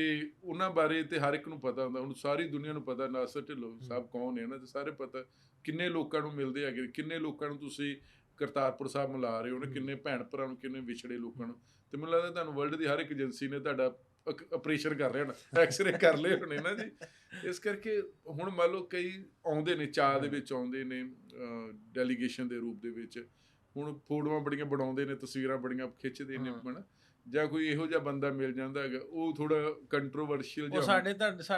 ਉਹਨਾਂ ਬਾਰੇ ਤੇ ਹਰ ਇੱਕ ਨੂੰ ਪਤਾ ਹੁੰਦਾ। ਹੁਣ ਸਾਰੀ ਦੁਨੀਆ ਨੂੰ ਪਤਾ ਨਾਸਰ ਢਿੱਲੋਂ ਸਾਹਿਬ ਕੌਣ ਹੈ ਨਾ, ਤੇ ਸਾਰੇ ਪਤਾ ਕਿੰਨੇ ਲੋਕਾਂ ਨੂੰ ਮਿਲਦੇ ਹੈਗੇ, ਕਿੰਨੇ ਲੋਕਾਂ ਨੂੰ ਤੁਸੀਂ ਕਰਤਾਰਪੁਰ ਸਾਹਿਬ ਮਿਲਾ ਰਹੇ ਹੋ ਨਾ, ਕਿੰਨੇ ਭੈਣ ਭਰਾ ਨੂੰ, ਕਿੰਨੇ ਵਿਛੜੇ ਲੋਕਾਂ ਨੂੰ। ਤੇ ਮੈਨੂੰ ਲੱਗਦਾ ਤੁਹਾਨੂੰ ਵਰਲਡ ਦੀ ਹਰ ਇੱਕ ਏਜੰਸੀ ਨੇ ਤੁਹਾਡਾ ਆਪਰੇਸ਼ਨ ਕਰ ਰਹੇ ਹੋਣਾ, ਐਕਸਰੇ ਕਰ ਲਏ ਹੋਣੇ ਨਾ ਜੀ। ਇਸ ਕਰਕੇ ਹੁਣ ਮੰਨ ਲਓ ਕਈ ਆਉਂਦੇ ਨੇ, ਚਾਹ ਦੇ ਵਿੱਚ ਆਉਂਦੇ ਨੇ ਡੈਲੀਗੇਸ਼ਨ ਦੇ ਰੂਪ ਦੇ ਵਿੱਚ, ਹੁਣ ਫੋਟੋਆਂ ਬੜੀਆਂ ਬਣਾਉਂਦੇ ਨੇ, ਤਸਵੀਰਾਂ ਬੜੀਆਂ ਖਿੱਚਦੇ ਨੇ ਹੈ ਨਾ, ਜਾਂ ਕੋਈ ਇਹੋ ਜਿਹਾ ਬੰਦਾ ਮਿਲ ਜਾਂਦਾ ਹੈਗਾ ਉਹ ਥੋੜਾ ਕੰਟਰੋਵਰਸ਼ੀਅਲ ਜਿਹਾ। ਸਾਡੇ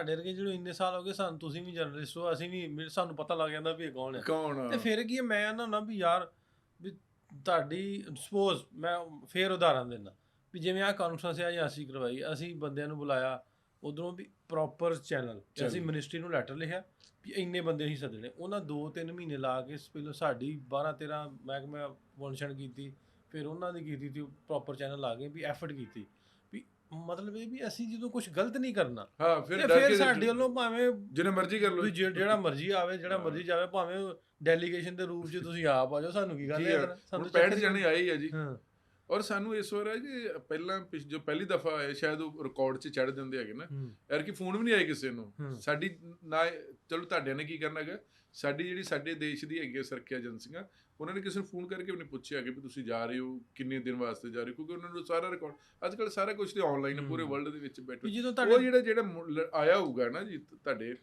ਵਰਗੇ ਜਿਹੜੇ ਇੰਨੇ ਸਾਲ ਹੋ ਗਏ ਸਾਨੂੰ, ਤੁਸੀਂ ਵੀ ਜਰਨਲਿਸਟ ਹੋ, ਅਸੀਂ ਵੀ, ਸਾਨੂੰ ਪਤਾ ਲੱਗ ਜਾਂਦਾ ਵੀ ਇਹ ਕੌਣ ਹੈ ਤੇ ਫਿਰ ਕੀ ਮੈਂ ਨਾ ਵੀ ਯਾਰ ਵੀ ਤੁਹਾਡੀ ਸਪੋਜ਼ ਮੈਂ ਫੇਰ ਉਦਾਹਰਨ ਦਿੰਦਾ ਵੀ ਜਿਵੇਂ ਆਹ ਕਾਨਫਰੰਸ ਆ ਜਾਂ ਅਸੀਂ ਕਰਵਾਈ, ਅਸੀਂ ਬੰਦਿਆਂ ਨੂੰ ਬੁਲਾਇਆ ਉਧਰੋਂ ਵੀ ਪ੍ਰੋਪਰ ਚੈਨਲ, ਅਸੀਂ ਮਿਨਿਸਟਰੀ ਨੂੰ ਲੈਟਰ ਲਿਖਿਆ ਵੀ ਇੰਨੇ ਬੰਦੇ ਅਸੀਂ ਸੱਦਣੇ, ਉਹਨਾਂ 2-3 ਮਹੀਨੇ ਲਾ ਕੇ ਪਹਿਲਾਂ ਸਾਡੀ 12-13 ਮਹਿਕਮਾ ਵੰਡਛਣ ਕੀਤੀ, ਫਿਰ ਉਹਨਾਂ ਦੀ ਕੀਤੀ ਤੇ ਪ੍ਰੋਪਰ ਚੈਨਲ ਲਾ ਕੇ ਵੀ ਐਫਰਟ ਕੀਤੀ ਵੀ ਮਤਲਬ ਇਹ ਵੀ ਅਸੀਂ ਜਦੋਂ ਕੁਝ ਗਲਤ ਨਹੀਂ ਕਰਨਾ ਫਿਰ ਸਾਡੇ ਵੱਲੋਂ ਭਾਵੇਂ ਜਿਹਨੇ ਮਰਜ਼ੀ ਕਰ ਲਓ, ਜਿਹੜਾ ਮਰਜ਼ੀ ਆਵੇ, ਜਿਹੜਾ ਮਰਜ਼ੀ ਜਾਵੇ, ਭਾਵੇਂ ਡੈਲੀਗੇਸ਼ਨ ਦੇ ਰੂਪ 'ਚ ਤੁਸੀਂ ਆਪ ਆ ਜਾਓ, ਸਾਨੂੰ ਕੀ ਗੱਲ ਹੈ, ਸਾਨੂੰ 65 ਜਣੇ ਆਏ ਹੀ ਆ ਜੀ। ਔਰ ਸਾਨੂੰ ਇਸ ਵਾਰ ਹੈ ਕਿ ਪਹਿਲਾਂ ਜੋ ਪਹਿਲੀ ਦਫਾ ਆਏ ਸ਼ਾਇਦ ਉਹ ਰਿਕਾਰਡ 'ਚ ਚੜ੍ਹ ਜਾਂਦੇ ਹੈਗੇ ਨਾ, ਯਾਰ ਕਿ ਫੋਨ ਵੀ ਨਹੀਂ ਆਏ ਕਿਸੇ ਨੂੰ ਸਾਡੀ ਨਾ। ਚਲੋ ਤੁਹਾਡਿਆਂ ਨੇ ਕੀ ਕਰਨਾ ਹੈਗਾ, ਸਾਡੀ ਜਿਹੜੀ ਸਾਡੇ ਦੇਸ਼ ਦੀ ਹੈਗੀ ਸੁਰੱਖਿਆ ਏਜੰਸੀਆਂ, ਉਹਨਾਂ ਨੇ ਕਿਸੇ ਨੂੰ ਫੋਨ ਕਰਕੇ ਵੀ ਨਹੀਂ ਪੁੱਛਿਆ ਕਿ ਵੀ ਤੁਸੀਂ ਜਾ ਰਹੇ ਹੋ, ਕਿੰਨੇ ਦਿਨ ਵਾਸਤੇ ਜਾ ਰਹੇ ਹੋ, ਕਿਉਂਕਿ ਉਹਨਾਂ ਨੂੰ ਸਾਰਾ ਰਿਕਾਰਡ ਅੱਜ ਕੱਲ੍ਹ ਸਾਰਾ ਕੁਝ ਤੇ ਆਨਲਾਈਨ ਹੈ, ਪੂਰੇ ਵਰਲਡ ਦੇ ਵਿੱਚ ਬੈਠੇ। ਉਹ ਜਿਹੜਾ ਆਇਆ ਹੋਊਗਾ ਨਾ ਜੀ ਤੁਹਾਡੇ,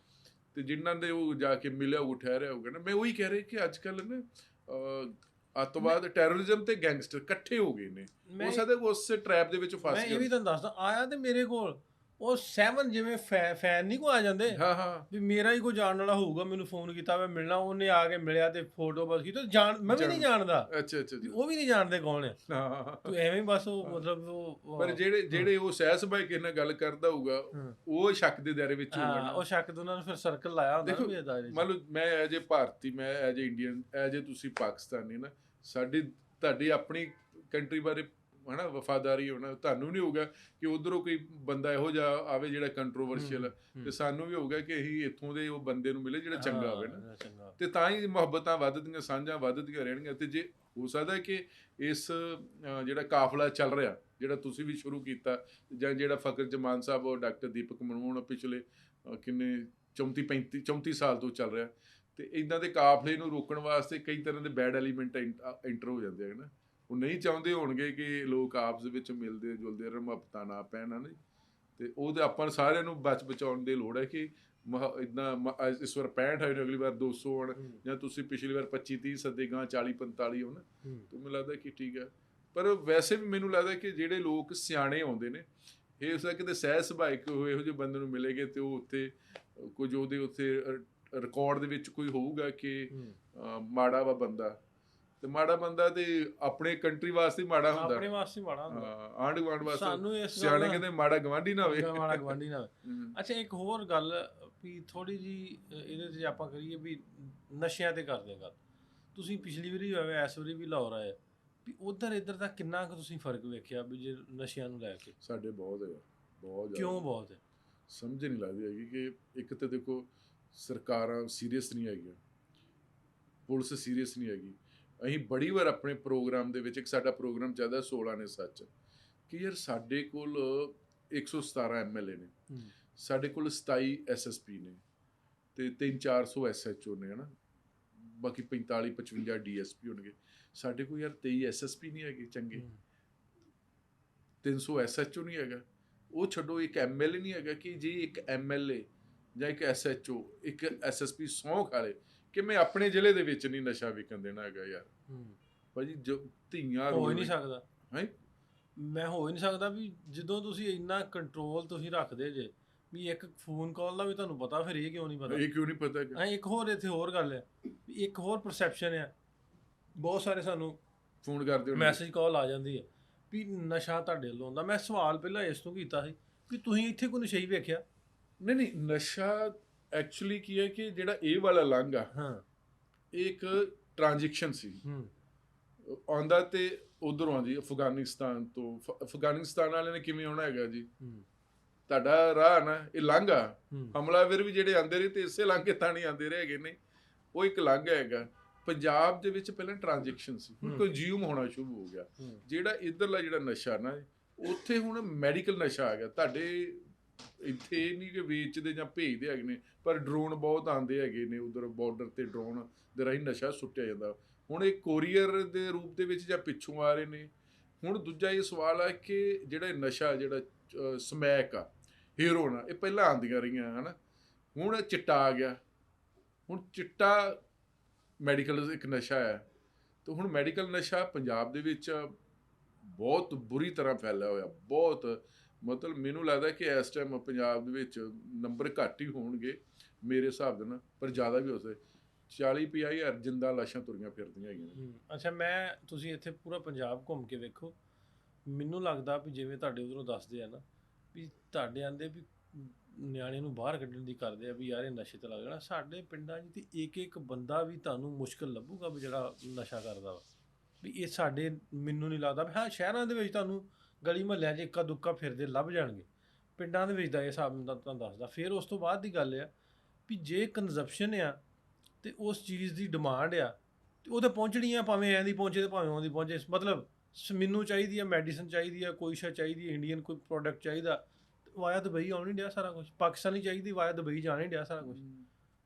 ਤੇ ਜਿਨ੍ਹਾਂ ਦੇ ਉਹ ਜਾ ਕੇ ਮਿਲਿਆ ਹੋਊ, ਠਹਿਰਿਆ ਹੋਊਗਾ ਨਾ, ਮੈਂ ਉਹੀ ਕਹਿ ਰਿਹਾ ਕਿ ਅੱਜ ਕੱਲ੍ਹ ਨਾ ਅੱਤਵਾਦ, ਟੈਰਰਿਜ਼ਮ ਤੇ ਗੈਂਗਸਟਰ ਇਕੱਠੇ ਹੋ ਗਏ ਨੇ, ਹੋ ਸਕਦਾ ਉਸ ਟਰੈਪ ਦੇ ਵਿੱਚ ਫਸ ਗਏ। ਮੈਂ ਇਹ ਵੀ ਤੁਹਾਨੂੰ ਦੱਸਦਾ, ਆਇਆ ਤੇ ਮੇਰੇ ਕੋਲ ਉਹ 7 ਜਿਵੇਂ ਫੈਨ ਨਹੀਂ ਕੋ ਆ ਜਾਂਦੇ, ਵੀ ਮੇਰਾ ਹੀ ਕੋਈ ਜਾਣਨ ਵਾਲਾ ਹੋਊਗਾ, ਮੈਨੂੰ ਫੋਨ ਕੀਤਾ ਮੈਂ ਮਿਲਣਾ, ਉਹਨੇ ਆ ਕੇ ਮਿਲਿਆ ਤੇ ਫੋਟੋ ਬਸ ਕੀਤੀ, ਮੈਂ ਵੀ ਨਹੀਂ ਜਾਣਦਾ। ਅੱਛਾ ਜੀ, ਉਹ ਵੀ ਨਹੀਂ ਜਾਣਦੇ ਕੌਣ ਹੈ, ਤੂੰ ਐਵੇਂ ਬਸ ਉਹ ਮਤਲਬ ਉਹ। ਪਰ ਜਿਹੜੇ ਉਹ ਸਹਿ ਸੁਭਾਅ ਕਿਸੇ ਨਾਲ ਗੱਲ ਕਰਦਾ ਹੋਊਗਾ ਉਹ ਸ਼ੱਕ ਦੇ ਦਾਇਰੇ ਵਿੱਚ ਹੋਊਗਾ, ਉਹ ਸ਼ੱਕ ਦੇ ਉਹਨਾਂ ਨੂੰ ਫਿਰ ਸਰਕਲ ਲਾਇਆ ਹੁੰਦਾ ਨਾ ਵੀ ਇਹਦਾ। ਮੰਨ ਲਓ ਮੈਂ ਐਜ ਏ ਭਾਰਤੀ, ਮੈਂ as a Indian, as a ਤੁਸੀਂ ਪਾਕਿਸਤਾਨੀ ਨਾ, ਤੁਹਾਡੀ ਆਪਣੀ ਕੰਟਰੀ ਬਾਰੇ ਹੈ ਨਾ ਵਫਾਦਾਰੀ ਹੋਣਾ, ਤੁਹਾਨੂੰ ਨਹੀਂ ਹੋਊਗਾ ਕਿ ਉਧਰੋਂ ਕੋਈ ਬੰਦਾ ਇਹੋ ਜਿਹਾ ਆਵੇ ਜਿਹੜਾ ਕੰਟਰੋਵਰਸ਼ੀਅਲ, ਤੇ ਸਾਨੂੰ ਵੀ ਹੋਊਗਾ ਕਿ ਅਸੀਂ ਇੱਥੋਂ ਦੇ ਉਹ ਬੰਦੇ ਨੂੰ ਮਿਲੇ ਜਿਹੜਾ ਚੰਗਾ ਹੋਵੇ ਨਾ, ਤੇ ਤਾਂ ਹੀ ਮੁਹੱਬਤਾਂ ਵੱਧਦੀਆਂ, ਸਾਂਝਾਂ ਵੱਧਦੀਆਂ ਰਹਿਣਗੀਆਂ। ਤੇ ਜੇ ਹੋ ਸਕਦਾ ਕਿ ਇਸ ਜਿਹੜਾ ਕਾਫਲਾ ਚੱਲ ਰਿਹਾ, ਜਿਹੜਾ ਤੁਸੀਂ ਵੀ ਸ਼ੁਰੂ ਕੀਤਾ, ਜਾਂ ਜਿਹੜਾ ਫਕਰ ਜਮਾਨ ਸਾਹਿਬ ਔਰ ਡਾਕਟਰ ਦੀਪਕ ਮਨਮੋਹਨ ਪਿਛਲੇ ਕਿੰਨੇ 34 ਸਾਲ ਤੋਂ ਚੱਲ ਰਿਹਾ, ਤੇ ਇਦਾਂ ਦੇ ਕਾਫਲੇ ਨੂੰ ਰੋਕਣ ਵਾਸਤੇ ਕਈ ਤਰ੍ਹਾਂ ਦੇ ਬੈਡ ਐਲੀਮੈਂਟ ਐਂਟਰ ਹੋ ਜਾਂਦੇ ਹਨ। ਉਹ ਨਹੀਂ ਚਾਹੁੰਦੇ ਹੋਣਗੇ ਕਿ ਲੋਕ ਆਪਸ ਵਿੱਚ ਮਿਲਦੇ ਜੁਲਦੇ ਰਹਿਣ, ਮੁਹੱਬਤਾਂ ਨਾ ਪੈਣ ਨਾ, ਤੇ ਉਹਦੇ ਆਪਾਂ ਸਾਰਿਆਂ ਨੂੰ ਬਚਾਉਣ ਦੀ ਲੋੜ ਹੈ ਕਿ ਇੱਦਾਂ ਇਸ ਵਾਰ 65 ਹੋਏ, ਅਗਲੀ ਵਾਰ 200 ਹੋਣ, ਜਾਂ ਤੁਸੀਂ ਪਿਛਲੀ ਵਾਰ 25-30 ਸੱਦੇ ਗਾਂ 40-45 ਹੋਣ, ਤਾਂ ਮੈਨੂੰ ਲੱਗਦਾ ਕਿ ਠੀਕ ਹੈ। ਪਰ ਵੈਸੇ ਵੀ ਮੈਨੂੰ ਲੱਗਦਾ ਕਿ ਜਿਹੜੇ ਲੋਕ ਸਿਆਣੇ ਆਉਂਦੇ ਨੇ, ਇਹ ਉਸ ਦਾ ਕਿਤੇ ਸਹਿ ਸੁਭਾਅਕ ਇਹੋ ਜਿਹੇ ਬੰਦੇ ਨੂੰ ਮਿਲੇਗੇ ਤੇ ਉਹ ਉੱਥੇ ਕੁਝ ਉਹਦੇ ਉੱਥੇ ਰਿਕਾਰਡ ਦੇ ਵਿੱਚ ਕੋਈ ਹੋਊਗਾ ਕਿ ਮਾੜਾ ਵਾ ਬੰਦਾ, ਤੇ ਮਾੜਾ ਬੰਦਾ ਤੇ ਆਪਣੇ ਕੰਟਰੀ ਵਾਸਤੇ ਮਾੜਾ ਹੁੰਦਾ, ਆਪਣੇ ਵਾਸਤੇ ਮਾੜਾ ਹੁੰਦਾ, ਆਂਢ ਗੁਆਂਢ ਵਾਸਤੇ। ਸਾਨੂੰ ਇਸ ਸਿਆਣੇ ਕਹਿੰਦੇ ਮਾੜਾ ਗਵਾਂਢੀ ਨਾ ਹੋਵੇ, ਮਾੜਾ ਗਵਾਂਢੀ ਨਾ ਹੋਵੇ। ਅੱਛਾ, ਇੱਕ ਹੋਰ ਗੱਲ ਵੀ ਥੋੜੀ ਜੀ ਇਹਦੇ 'ਚ ਆਪਾਂ ਕਰੀਏ ਵੀ ਨਸ਼ਿਆਂ ਤੇ ਕਰਦੇ ਗੱਲ। ਤੁਸੀਂ ਪਿਛਲੀ ਵਾਰੀ ਹੋਵੇ, ਇਸ ਵਾਰੀ ਵੀ ਲਾਹੌਰ ਆਏ, ਵੀ ਉਧਰ ਇੱਧਰ ਦਾ ਕਿੰਨਾ ਕੁ ਤੁਸੀਂ ਫਰਕ ਵੇਖਿਆ ਵੀ ਜੇ ਨਸ਼ਿਆਂ ਨੂੰ ਲੈ ਕੇ? ਸਾਡੇ ਬਹੁਤ ਹੈ, ਬਹੁਤ। ਕਿਉਂ ਬਹੁਤ ਹੈ? ਸਮਝ ਨਹੀਂ ਲੱਗਦੀ ਹੈਗੀ ਕਿ ਇੱਕ ਤਾਂ ਦੇਖੋ ਸਰਕਾਰਾਂ ਸੀਰੀਅਸ ਨਹੀਂ ਹੈਗੀਆਂ, ਪੁਲਿਸ ਸੀਰੀਅਸ ਨਹੀਂ ਹੈਗੀ। ਅਸੀਂ ਬੜੀ ਵਾਰ ਆਪਣੇ ਪ੍ਰੋਗਰਾਮ ਦੇ ਵਿੱਚ, ਇੱਕ ਸਾਡਾ ਪ੍ਰੋਗਰਾਮ ਚੱਲਦਾ 16 ਨੇ ਸੱਚ, ਕਿ ਯਾਰ ਸਾਡੇ ਕੋਲ 117 MLA ਨੇ, ਸਾਡੇ ਕੋਲ 27 SSP ਨੇ, ਤੇ 300-400 SHO ਨੇ, ਹੈ ਨਾ, ਬਾਕੀ 45-55 DSP ਹੋਣਗੇ। ਸਾਡੇ ਕੋਲ ਯਾਰ 23 SSP ਨਹੀਂ ਹੈਗੇ ਚੰਗੇ, 300 SHO ਨਹੀਂ ਹੈਗਾ। ਉਹ ਛੱਡੋ, ਇੱਕ ਐਮਐਲਏ ਨਹੀਂ ਹੈਗਾ ਕਿ ਜੀ ਇੱਕ ਐਮਐਲਏ ਜਾਂ ਇੱਕ ਐਸਐਚਓ, ਇੱਕ ਐਸਐਸਪੀ ਸਹੁੰ ਖਾ ਲੇ ਕਿ ਮੈਂ ਆਪਣੇ ਜ਼ਿਲ੍ਹੇ ਦੇ ਵਿੱਚ ਨਹੀਂ ਨਸ਼ਾ ਵਿਕਣ ਦੇਣਾ ਹੈਗਾ ਯਾਰ। ਭਾਜੀ ਜੋ ਧੀਆਂ ਹੋ ਹੀ ਰੋਲ ਨਹੀਂ ਸਕਦਾ। ਹੈ, ਮੈਂ ਹੋ ਹੀ ਨਹੀਂ ਸਕਦਾ ਵੀ ਜਦੋਂ ਤੁਸੀਂ ਇੰਨਾ ਕੰਟਰੋਲ ਤੁਸੀਂ ਰੱਖਦੇ ਜੇ ਵੀ ਇੱਕ ਫੋਨ ਕਾਲ ਦਾ ਵੀ ਤੁਹਾਨੂੰ ਪਤਾ, ਫਿਰ ਇਹ ਕਿਉਂ ਨਹੀਂ ਪਤਾ? ਇਹ ਕਿਉਂ ਨਹੀਂ ਪਤਾ ਕਿ ਇੱਕ ਹੋਰ ਇੱਥੇ ਹੋਰ ਗੱਲ ਹੈ ਵੀ ਇੱਕ ਹੋਰ ਪਰਸੈਪਸ਼ਨ ਹੈ, ਬਹੁਤ ਸਾਰੇ ਸਾਨੂੰ ਫੋਨ ਕਰਦੇ ਹੋ ਮੈਸੇਜ ਕਾਲ ਆ ਜਾਂਦੀ ਹੈ ਵੀ ਨਸ਼ਾ ਤੁਹਾਡੇ ਵੱਲੋਂ ਹੁੰਦਾ। ਮੈਂ ਸਵਾਲ ਪਹਿਲਾਂ ਇਸ ਤੋਂ ਕੀਤਾ ਸੀ ਵੀ ਤੁਸੀਂ ਇੱਥੇ ਕੋਈ ਨਸ਼ਾ ਹੀ ਵੇਖਿਆ? ਨਹੀਂ ਨਹੀਂ, ਨਸ਼ਾ ਐਕਚੁਅਲੀ ਕੀ ਹੈ ਕਿ ਜਿਹੜਾ ਇਹ ਵਾਲਾ ਲੰਘ ਆ, ਹਾਂ, ਇਹ ਇੱਕ ਟ੍ਰਾਂਜੈਕਸ਼ਨ ਸੀ ਆਉਂਦਾ ਤੇ ਉਧਰੋਂ ਆਉਂਦੀ ਅਫਗਾਨਿਸਤਾਨ ਤੋਂ। ਅਫਗਾਨਿਸਤਾਨ ਵਾਲਿਆਂ ਨੇ ਕਿਵੇਂ ਆਉਣਾ ਹੈਗਾ ਜੀ? ਤੁਹਾਡਾ ਰਾਹ ਨਾ ਇਹ ਲੰਘ ਆ, ਹਮਲਾਵਰ ਵੀ ਜਿਹੜੇ ਆਉਂਦੇ ਰਹੇ ਤੇ ਇਸੇ ਲੰਘ ਕੇ ਤਾਂ ਨਹੀਂ ਆਉਂਦੇ ਰਹੇ ਹੈਗੇ ਨੇ, ਉਹ ਇੱਕ ਲੰਘ ਹੈਗਾ। ਪੰਜਾਬ ਦੇ ਵਿੱਚ ਪਹਿਲਾਂ ਟ੍ਰਾਂਜੈਕਸ਼ਨ ਸੀ, ਹੁਣ ਕੰਜ਼ਿਊਮ ਹੋਣਾ ਸ਼ੁਰੂ ਹੋ ਗਿਆ। ਜਿਹੜਾ ਇੱਧਰਲਾ ਜਿਹੜਾ ਨਸ਼ਾ ਨਾ, ਉੱਥੇ ਹੁਣ ਮੈਡੀਕਲ ਨਸ਼ਾ ਆ ਗਿਆ। ਤੁਹਾਡੇ ਇੱਥੇ ਨਹੀਂ ਕਿ ਵੇਚਦੇ ਜਾਂ ਭੇਜਦੇ ਹੈਗੇ ਨੇ, ਪਰ ਡਰੋਨ ਬਹੁਤ ਆਉਂਦੇ ਹੈਗੇ ਨੇ ਉਧਰ ਬਾਰਡਰ ਤੇ, ਡਰੋਨ ਦੇ ਰਾਹੀਂ ਨਸ਼ਾ ਸੁੱਟਿਆ ਜਾਂਦਾ। ਹੁਣ ਇਹ ਕੋਰੀਅਰ ਦੇ ਰੂਪ ਦੇ ਵਿੱਚ ਜਾਂ ਪਿੱਛੋਂ ਆ ਰਹੇ ਨੇ। ਹੁਣ ਦੂਜਾ ਇਹ ਸਵਾਲ ਹੈ ਕਿ ਜਿਹੜਾ ਨਸ਼ਾ, ਜਿਹੜਾ ਸਮੈਕ ਆ, ਹੀਰੋਇਨ ਆ, ਇਹ ਪਹਿਲਾਂ ਆਉਂਦੀਆਂ ਰਹੀਆਂ ਹੈ ਨਾ, ਹੁਣ ਚਿੱਟਾ ਆ ਗਿਆ। ਹੁਣ ਚਿੱਟਾ ਮੈਡੀਕਲ ਇੱਕ ਨਸ਼ਾ ਹੈ, ਤੇ ਹੁਣ ਮੈਡੀਕਲ ਨਸ਼ਾ ਪੰਜਾਬ ਦੇ ਵਿੱਚ ਬਹੁਤ ਬੁਰੀ ਤਰ੍ਹਾਂ ਫੈਲਿਆ ਹੋਇਆ। ਬਹੁਤ ਮਤਲਬ ਮੈਨੂੰ ਲੱਗਦਾ ਕਿ ਇਸ ਟਾਈਮ ਪੰਜਾਬ ਦੇ ਵਿੱਚ ਨੰਬਰ ਘੱਟ ਹੀ ਹੋਣਗੇ ਮੇਰੇ ਹਿਸਾਬ ਦੇ ਨਾਲ, ਪਰ ਜ਼ਿਆਦਾ ਵੀ ਹੋ ਸਕਦੇ। 40-50 ਹਜ਼ਾਰ ਜਿੰਦਾ ਲਾਸ਼ਾਂ ਤੁਰੀਆਂ ਫਿਰਦੀਆਂ ਹੈਗੀਆਂ। ਅੱਛਾ, ਤੁਸੀਂ ਇੱਥੇ ਪੂਰਾ ਪੰਜਾਬ ਘੁੰਮ ਕੇ ਵੇਖੋ, ਮੈਨੂੰ ਲੱਗਦਾ ਵੀ ਜਿਵੇਂ ਤੁਹਾਡੇ ਉਧਰੋਂ ਦੱਸਦੇ ਆ ਨਾ ਵੀ ਤੁਹਾਡੇ ਆਂਦੇ ਵੀ ਨਿਆਣੇ ਨੂੰ ਬਾਹਰ ਕੱਢਣ ਦੀ ਕਰਦੇ ਆ ਵੀ ਯਾਰ ਇਹ ਨਸ਼ੇ ਤੇ ਲੱਗ ਜਾਣਾ। ਸਾਡੇ ਪਿੰਡਾਂ 'ਚ ਤੇ ਇੱਕ ਬੰਦਾ ਵੀ ਤੁਹਾਨੂੰ ਮੁਸ਼ਕਿਲ ਲੱਭੂਗਾ ਵੀ ਜਿਹੜਾ ਨਸ਼ਾ ਕਰਦਾ ਵਾ, ਵੀ ਇਹ ਸਾਡੇ ਮੈਨੂੰ ਨਹੀਂ ਲੱਗਦਾ। ਹਾਂ, ਸ਼ਹਿਰਾਂ ਦੇ ਵਿੱਚ ਤੁਹਾਨੂੰ ਗਲੀ ਮੁਹੱਲਿਆਂ 'ਚ ਇੱਕਾ ਦੁੱਕਾ ਫਿਰਦੇ ਲੱਭ ਜਾਣਗੇ, ਪਿੰਡਾਂ ਦੇ ਵਿੱਚ ਦਾ ਇਹ ਹਿਸਾਬ ਦਾ ਤੁਹਾਨੂੰ ਦੱਸਦਾ। ਫਿਰ ਉਸ ਤੋਂ ਬਾਅਦ ਦੀ ਗੱਲ ਆ ਵੀ ਜੇ ਕੰਜ਼ਪਸ਼ਨ ਆ ਤੇ ਉਸ ਚੀਜ਼ ਦੀ ਡਿਮਾਂਡ ਆ ਤੇ ਉਹ ਤਾਂ ਪਹੁੰਚਣੀ ਆ, ਭਾਵੇਂ ਐਂ ਦੀ ਪਹੁੰਚੇ ਤੇ ਭਾਵੇਂ ਉਹਦੀ ਪਹੁੰਚੇ। ਮਤਲਬ ਮੈਨੂੰ ਚਾਹੀਦੀ ਆ ਮੈਡੀਸਨ, ਚਾਹੀਦੀ ਆ ਕੋਈ ਸ਼ਾ, ਚਾਹੀਦੀ ਹੈ ਇੰਡੀਅਨ ਕੋਈ ਪ੍ਰੋਡਕਟ ਚਾਹੀਦਾ, ਵਾਇਆ ਦੁਬਈ ਆਉਣ ਨਹੀਂ ਡਿਆ ਸਾਰਾ ਕੁਝ। ਪਾਕਿਸਤਾਨੀ ਚਾਹੀਦੀ, ਵਾਇਆ ਦੁਬਈ ਜਾਣ ਨਹੀਂ ਡਿਆ ਸਾਰਾ ਕੁਝ।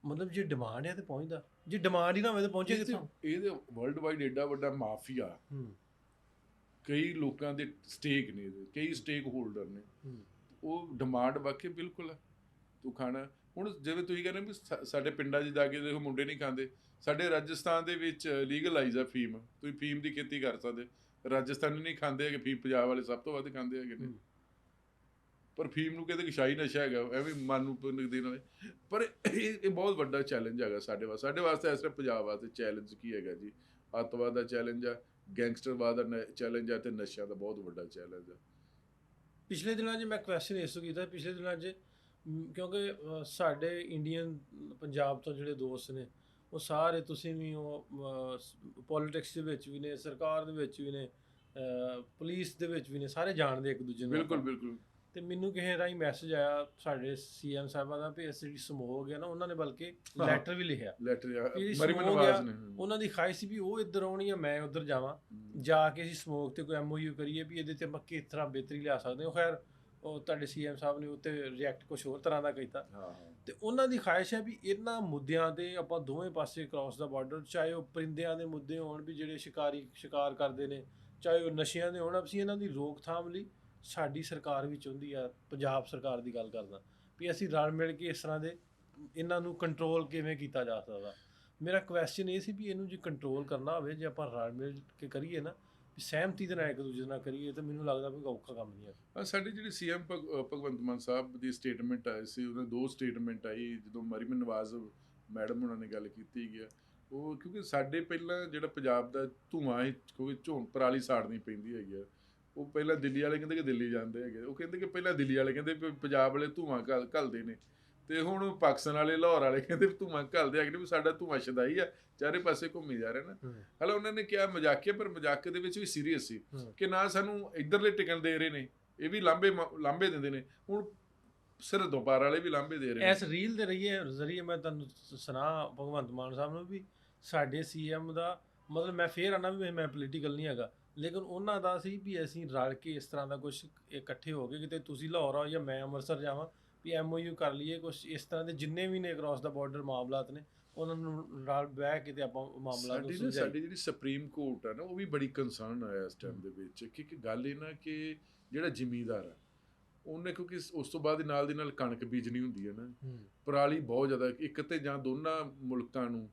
ਮਤਲਬ ਜੇ ਡਿਮਾਂਡ ਹੈ ਤੇ ਪਹੁੰਚਦਾ, ਜੇ ਡਿਮਾਂਡ ਹੀ ਨਾ ਹੋਵੇ ਤਾਂ ਪਹੁੰਚੇ ਕਿੱਥੋਂ? ਇਹਦੇ ਵਰਲਡ ਵਾਈਡ ਏਡਾ ਵੱਡਾ ਮਾਫੀਆ, ਕਈ ਲੋਕਾਂ ਦੇ ਸਟੇਕ ਨੇ, ਕਈ ਸਟੇਕ ਹੋਲਡਰ ਨੇ, ਉਹ ਡਿਮਾਂਡ ਵਾਕਈ ਬਿਲਕੁਲ ਹੈ ਤੂੰ ਖਾਣਾ। ਹੁਣ ਜਿਵੇਂ ਤੁਸੀਂ ਕਹਿੰਦੇ ਵੀ ਸਾਡੇ ਪਿੰਡਾਂ 'ਚ ਜਾ ਕੇ ਦੇਖੋ ਮੁੰਡੇ ਨਹੀਂ ਖਾਂਦੇ, ਸਾਡੇ ਰਾਜਸਥਾਨ ਦੇ ਵਿੱਚ ਲੀਗਲਾਈਜ਼ ਆ ਫੀਮ, ਤੁਸੀਂ ਫੀਮ ਦੀ ਖੇਤੀ ਕਰ ਸਕਦੇ। ਰਾਜਸਥਾਨੀ ਨਹੀਂ ਖਾਂਦੇ ਹੈਗੇ ਫੀਮ, ਪੰਜਾਬ ਵਾਲੇ ਸਭ ਤੋਂ ਵੱਧ ਖਾਂਦੇ ਹੈਗੇ ਨੇ। ਪਰ ਫੀਮ ਨੂੰ ਕਹਿੰਦੇ ਕਿ ਸ਼ਾਹੀ ਨਸ਼ਾ ਹੈਗਾ, ਐਵੇਂ ਮਨ ਨੂੰ ਦੇਣ ਵਾਲੇ। ਪਰ ਇਹ ਬਹੁਤ ਵੱਡਾ ਚੈਲੰਜ ਹੈਗਾ ਸਾਡੇ ਵਾਸਤੇ ਇਸ ਤਰ੍ਹਾਂ ਪੰਜਾਬ ਵਾਸਤੇ ਚੈਲੰਜ ਕੀ ਹੈਗਾ ਜੀ? ਅੱਤਵਾਦ ਦਾ ਚੈਲੰਜ ਆ, ਗੈਂਗਸਟਰਵਾਦ ਦਾ ਚੈਲੰਜ ਆ, ਤੇ ਨਸ਼ਿਆਂ ਦਾ ਬਹੁਤ ਵੱਡਾ ਚੈਲੰਜ ਆ। ਪਿਛਲੇ ਦਿਨਾਂ 'ਚ ਮੈਂ ਕੁਐਸਚਨ ਇਸ ਤੋਂ ਕੀਤਾ, ਪਿਛਲੇ ਦਿਨਾਂ 'ਚ ਕਿਉਂਕਿ ਸਾਡੇ ਇੰਡੀਅਨ ਪੰਜਾਬ ਤੋਂ ਜਿਹੜੇ ਦੋਸਤ ਨੇ ਉਹ ਸਾਰੇ, ਤੁਸੀਂ ਵੀ ਉਹ ਪੋਲੀਟਿਕਸ ਦੇ ਵਿੱਚ ਵੀ ਨੇ, ਸਰਕਾਰ ਦੇ ਵਿੱਚ ਵੀ ਨੇ, ਪੁਲਿਸ ਦੇ ਵਿੱਚ ਵੀ ਨੇ, ਸਾਰੇ ਜਾਣਦੇ ਇੱਕ ਦੂਜੇ ਨੂੰ। ਬਿਲਕੁਲ ਬਿਲਕੁਲ। ਤੇ ਮੈਨੂੰ ਕਿਸੇ ਰਾਹੀਂ ਮੈਸੇਜ ਆਇਆ ਸਾਡੇ ਸੀਐਮ ਸਾਹਿਬਾਂ ਦਾ ਵੀ ਇਸ ਜਿਹੜੀ ਸਮੋਗ ਹੈ ਨਾ, ਉਹਨਾਂ ਨੇ ਬਲਕਿ ਲੈਟਰ ਵੀ ਲਿਖਿਆ। ਉਹਨਾਂ ਦੀ ਖਾਹਿਸ਼ ਸੀ ਵੀ ਉਹ ਇੱਧਰ ਆਉਣੀ ਆ, ਮੈਂ ਉੱਧਰ ਜਾਵਾਂ, ਜਾ ਕੇ ਅਸੀਂ ਸਮੋਗ ਤੇ ਕੋਈ MOU ਕਰੀਏ ਵੀ ਇਹਦੇ ਤੇ ਆਪਾਂ ਕਿਸ ਤਰ੍ਹਾਂ ਬਿਹਤਰੀ ਲਿਆ ਸਕਦੇ ਹਾਂ। ਖੈਰ ਉਹ ਤੁਹਾਡੇ ਸੀਐਮ ਸਾਹਿਬ ਨੇ ਉੱਤੇ ਰਿਐਕਟ ਕੁਛ ਹੋਰ ਤਰ੍ਹਾਂ ਦਾ ਕੀਤਾ। ਤੇ ਉਹਨਾਂ ਦੀ ਖਾਹਿਸ਼ ਹੈ ਵੀ ਇਹਨਾਂ ਮੁੱਦਿਆਂ ਤੇ ਆਪਾਂ ਦੋਵੇਂ ਪਾਸੇ ਕ੍ਰਾਸ ਦਾ ਬਾਰਡਰ, ਚਾਹੇ ਉਹ ਪਰਿੰਦਿਆਂ ਦੇ ਮੁੱਦੇ ਹੋਣ ਵੀ ਜਿਹੜੇ ਸ਼ਿਕਾਰ ਕਰਦੇ ਨੇ, ਚਾਹੇ ਉਹ ਨਸ਼ਿਆਂ ਦੇ ਹੋਣ, ਅਸੀਂ ਇਹਨਾਂ ਦੀ ਰੋਕਥਾਮ ਲਈ ਸਾਡੀ ਸਰਕਾਰ ਵੀ ਚਾਹੁੰਦੀ ਆ, ਪੰਜਾਬ ਸਰਕਾਰ ਦੀ ਗੱਲ ਕਰਦਾ, ਵੀ ਅਸੀਂ ਰਲ ਮਿਲ ਕੇ ਇਸ ਤਰ੍ਹਾਂ ਦੇ ਇਹਨਾਂ ਨੂੰ ਕੰਟਰੋਲ ਕਿਵੇਂ ਕੀਤਾ ਜਾ ਸਕਦਾ। ਮੇਰਾ ਕੁਐਸਚਨ ਇਹ ਸੀ ਵੀ ਇਹਨੂੰ ਜੇ ਕੰਟਰੋਲ ਕਰਨਾ ਹੋਵੇ, ਜੇ ਆਪਾਂ ਰਲ ਮਿਲ ਕੇ ਕਰੀਏ ਨਾ, ਵੀ ਸਹਿਮਤੀ ਦੇ ਨਾਲ ਇੱਕ ਦੂਜੇ ਨਾਲ ਕਰੀਏ, ਤਾਂ ਮੈਨੂੰ ਲੱਗਦਾ ਵੀ ਔਖਾ ਕੰਮ ਨਹੀਂ ਹੈ। ਸਾਡੀ ਜਿਹੜੀ ਸੀਐਮ ਭਗਵੰਤ ਮਾਨ ਸਾਹਿਬ ਦੀ ਸਟੇਟਮੈਂਟ ਆਈ ਸੀ, ਉਹਨੇ 2 ਸਟੇਟਮੈਂਟ ਆਈ ਜਦੋਂ ਮਰੀਮ ਨਵਾਜ਼ ਮੈਡਮ ਉਹਨਾਂ ਨੇ ਗੱਲ ਕੀਤੀ ਗਿਆ। ਉਹ ਕਿਉਂਕਿ ਸਾਡੇ ਪਹਿਲਾਂ ਜਿਹੜਾ ਪੰਜਾਬ ਦਾ ਧੂੰਆਂ ਹੈ, ਕਿਉਂਕਿ ਪਰਾਲੀ ਸਾੜਨੀ ਪੈਂਦੀ ਹੈਗੀ ਆ, ਉਹ ਪਹਿਲਾਂ ਦਿੱਲੀ ਵਾਲੇ ਕਹਿੰਦੇ ਕਿ ਦਿੱਲੀ ਜਾਂਦੇ ਹੈਗੇ, ਉਹ ਕਹਿੰਦੇ ਕਿ ਪਹਿਲਾਂ ਦਿੱਲੀ ਵਾਲੇ ਕਹਿੰਦੇ ਵੀ ਪੰਜਾਬ ਵਾਲੇ ਧੂੰਆਂ ਘੱਲਦੇ ਨੇ, ਤੇ ਹੁਣ ਪਾਕਿਸਤਾਨ ਵਾਲੇ, ਲਾਹੌਰ ਵਾਲੇ ਕਹਿੰਦੇ ਵੀ ਧੂੰਆਂ ਘੱਲਦੇ ਹੈਗੇ ਨੇ, ਵੀ ਸਾਡਾ ਧੂੰਆਂ ਛਦਾਈ ਆ, ਚਾਰੇ ਪਾਸੇ ਘੁੰਮੀ ਜਾ ਰਹੇ ਨਾ। ਹਾਲੇ ਉਹਨਾਂ ਨੇ ਕਿਹਾ ਮਜ਼ਾਕੀਆ, ਪਰ ਮਜ਼ਾਕ ਦੇ ਵਿੱਚ ਵੀ ਸੀਰੀਅਸ ਸੀ ਕਿ ਨਾ ਸਾਨੂੰ ਇੱਧਰਲੇ ਟਿਕਣ ਦੇ ਰਹੇ ਨੇ, ਇਹ ਵੀ ਲਾਂਭੇ ਦਿੰਦੇ ਨੇ, ਹੁਣ ਸਿਰ ਦੁਪਾਰ ਵਾਲੇ ਵੀ ਲਾਂਭੇ ਦੇ ਰਹੇ ਨੇ। ਇਸ ਰੀਲ ਦੇ ਜ਼ਰੀਏ ਮੈਂ ਤੁਹਾਨੂੰ ਸੁਣਾ ਭਗਵੰਤ ਮਾਨ ਸਾਹਿਬ ਨੂੰ ਵੀ ਸਾਡੇ ਸੀਐਮ ਦਾ, ਮਤਲਬ ਮੈਂ ਫੇਰ ਆਣਾ ਵੀ ਮੈਂ ਪੋਲੀਟੀਕਲ ਨਹੀਂ ਹੈਗਾ, ਲੇਕਿਨ ਉਹਨਾਂ ਦਾ ਸੀ ਵੀ ਅਸੀਂ ਰਲ ਕੇ ਇਸ ਤਰ੍ਹਾਂ ਦਾ ਕੁਛ ਇਕੱਠੇ ਹੋ ਕੇ, ਕਿਤੇ ਤੁਸੀਂ ਲਾਹੌਰ ਆਓ ਜਾਂ ਮੈਂ ਅੰਮ੍ਰਿਤਸਰ ਜਾਵਾਂ, ਵੀ MOU ਕਰ ਲਈਏ ਕੁਛ ਇਸ ਤਰ੍ਹਾਂ ਦੇ, ਜਿੰਨੇ ਵੀ ਨੇ ਕ੍ਰਾਸ ਦਾ ਬਾਰਡਰ ਮਾਮਲਾਤ ਨੇ, ਉਹਨਾਂ ਨੂੰ ਨਾਲ ਬਹਿ ਕੇ ਤੇ ਆਪਾਂ ਮਾਮਲਾ ਨੂੰ ਸੁਲਝਾਈਏ। ਸਾਡੀ ਜਿਹੜੀ ਸੁਪਰੀਮ ਕੋਰਟ ਆ ਨਾ, ਉਹ ਵੀ ਬੜੀ ਕੰਸਰਨ ਆ ਇਸ ਟਾਈਮ ਦੇ ਵਿੱਚ, ਕਿ ਗੱਲ ਇਹ ਨਾ ਕਿ ਜਿਹੜਾ ਜ਼ਿਮੀਂਦਾਰ ਆ ਉਹਨੇ ਕਿਉਂਕਿ ਉਸ ਤੋਂ ਬਾਅਦ ਨਾਲ ਦੀ ਨਾਲ ਕਣਕ ਬੀਜਣੀ ਹੁੰਦੀ ਹੈ ਨਾ, ਪਰਾਲੀ ਬਹੁਤ ਜ਼ਿਆਦਾ, ਇੱਕ ਤੇ ਜਾਂ ਦੋਨਾਂ ਮੁਲਕਾਂ ਨੂੰ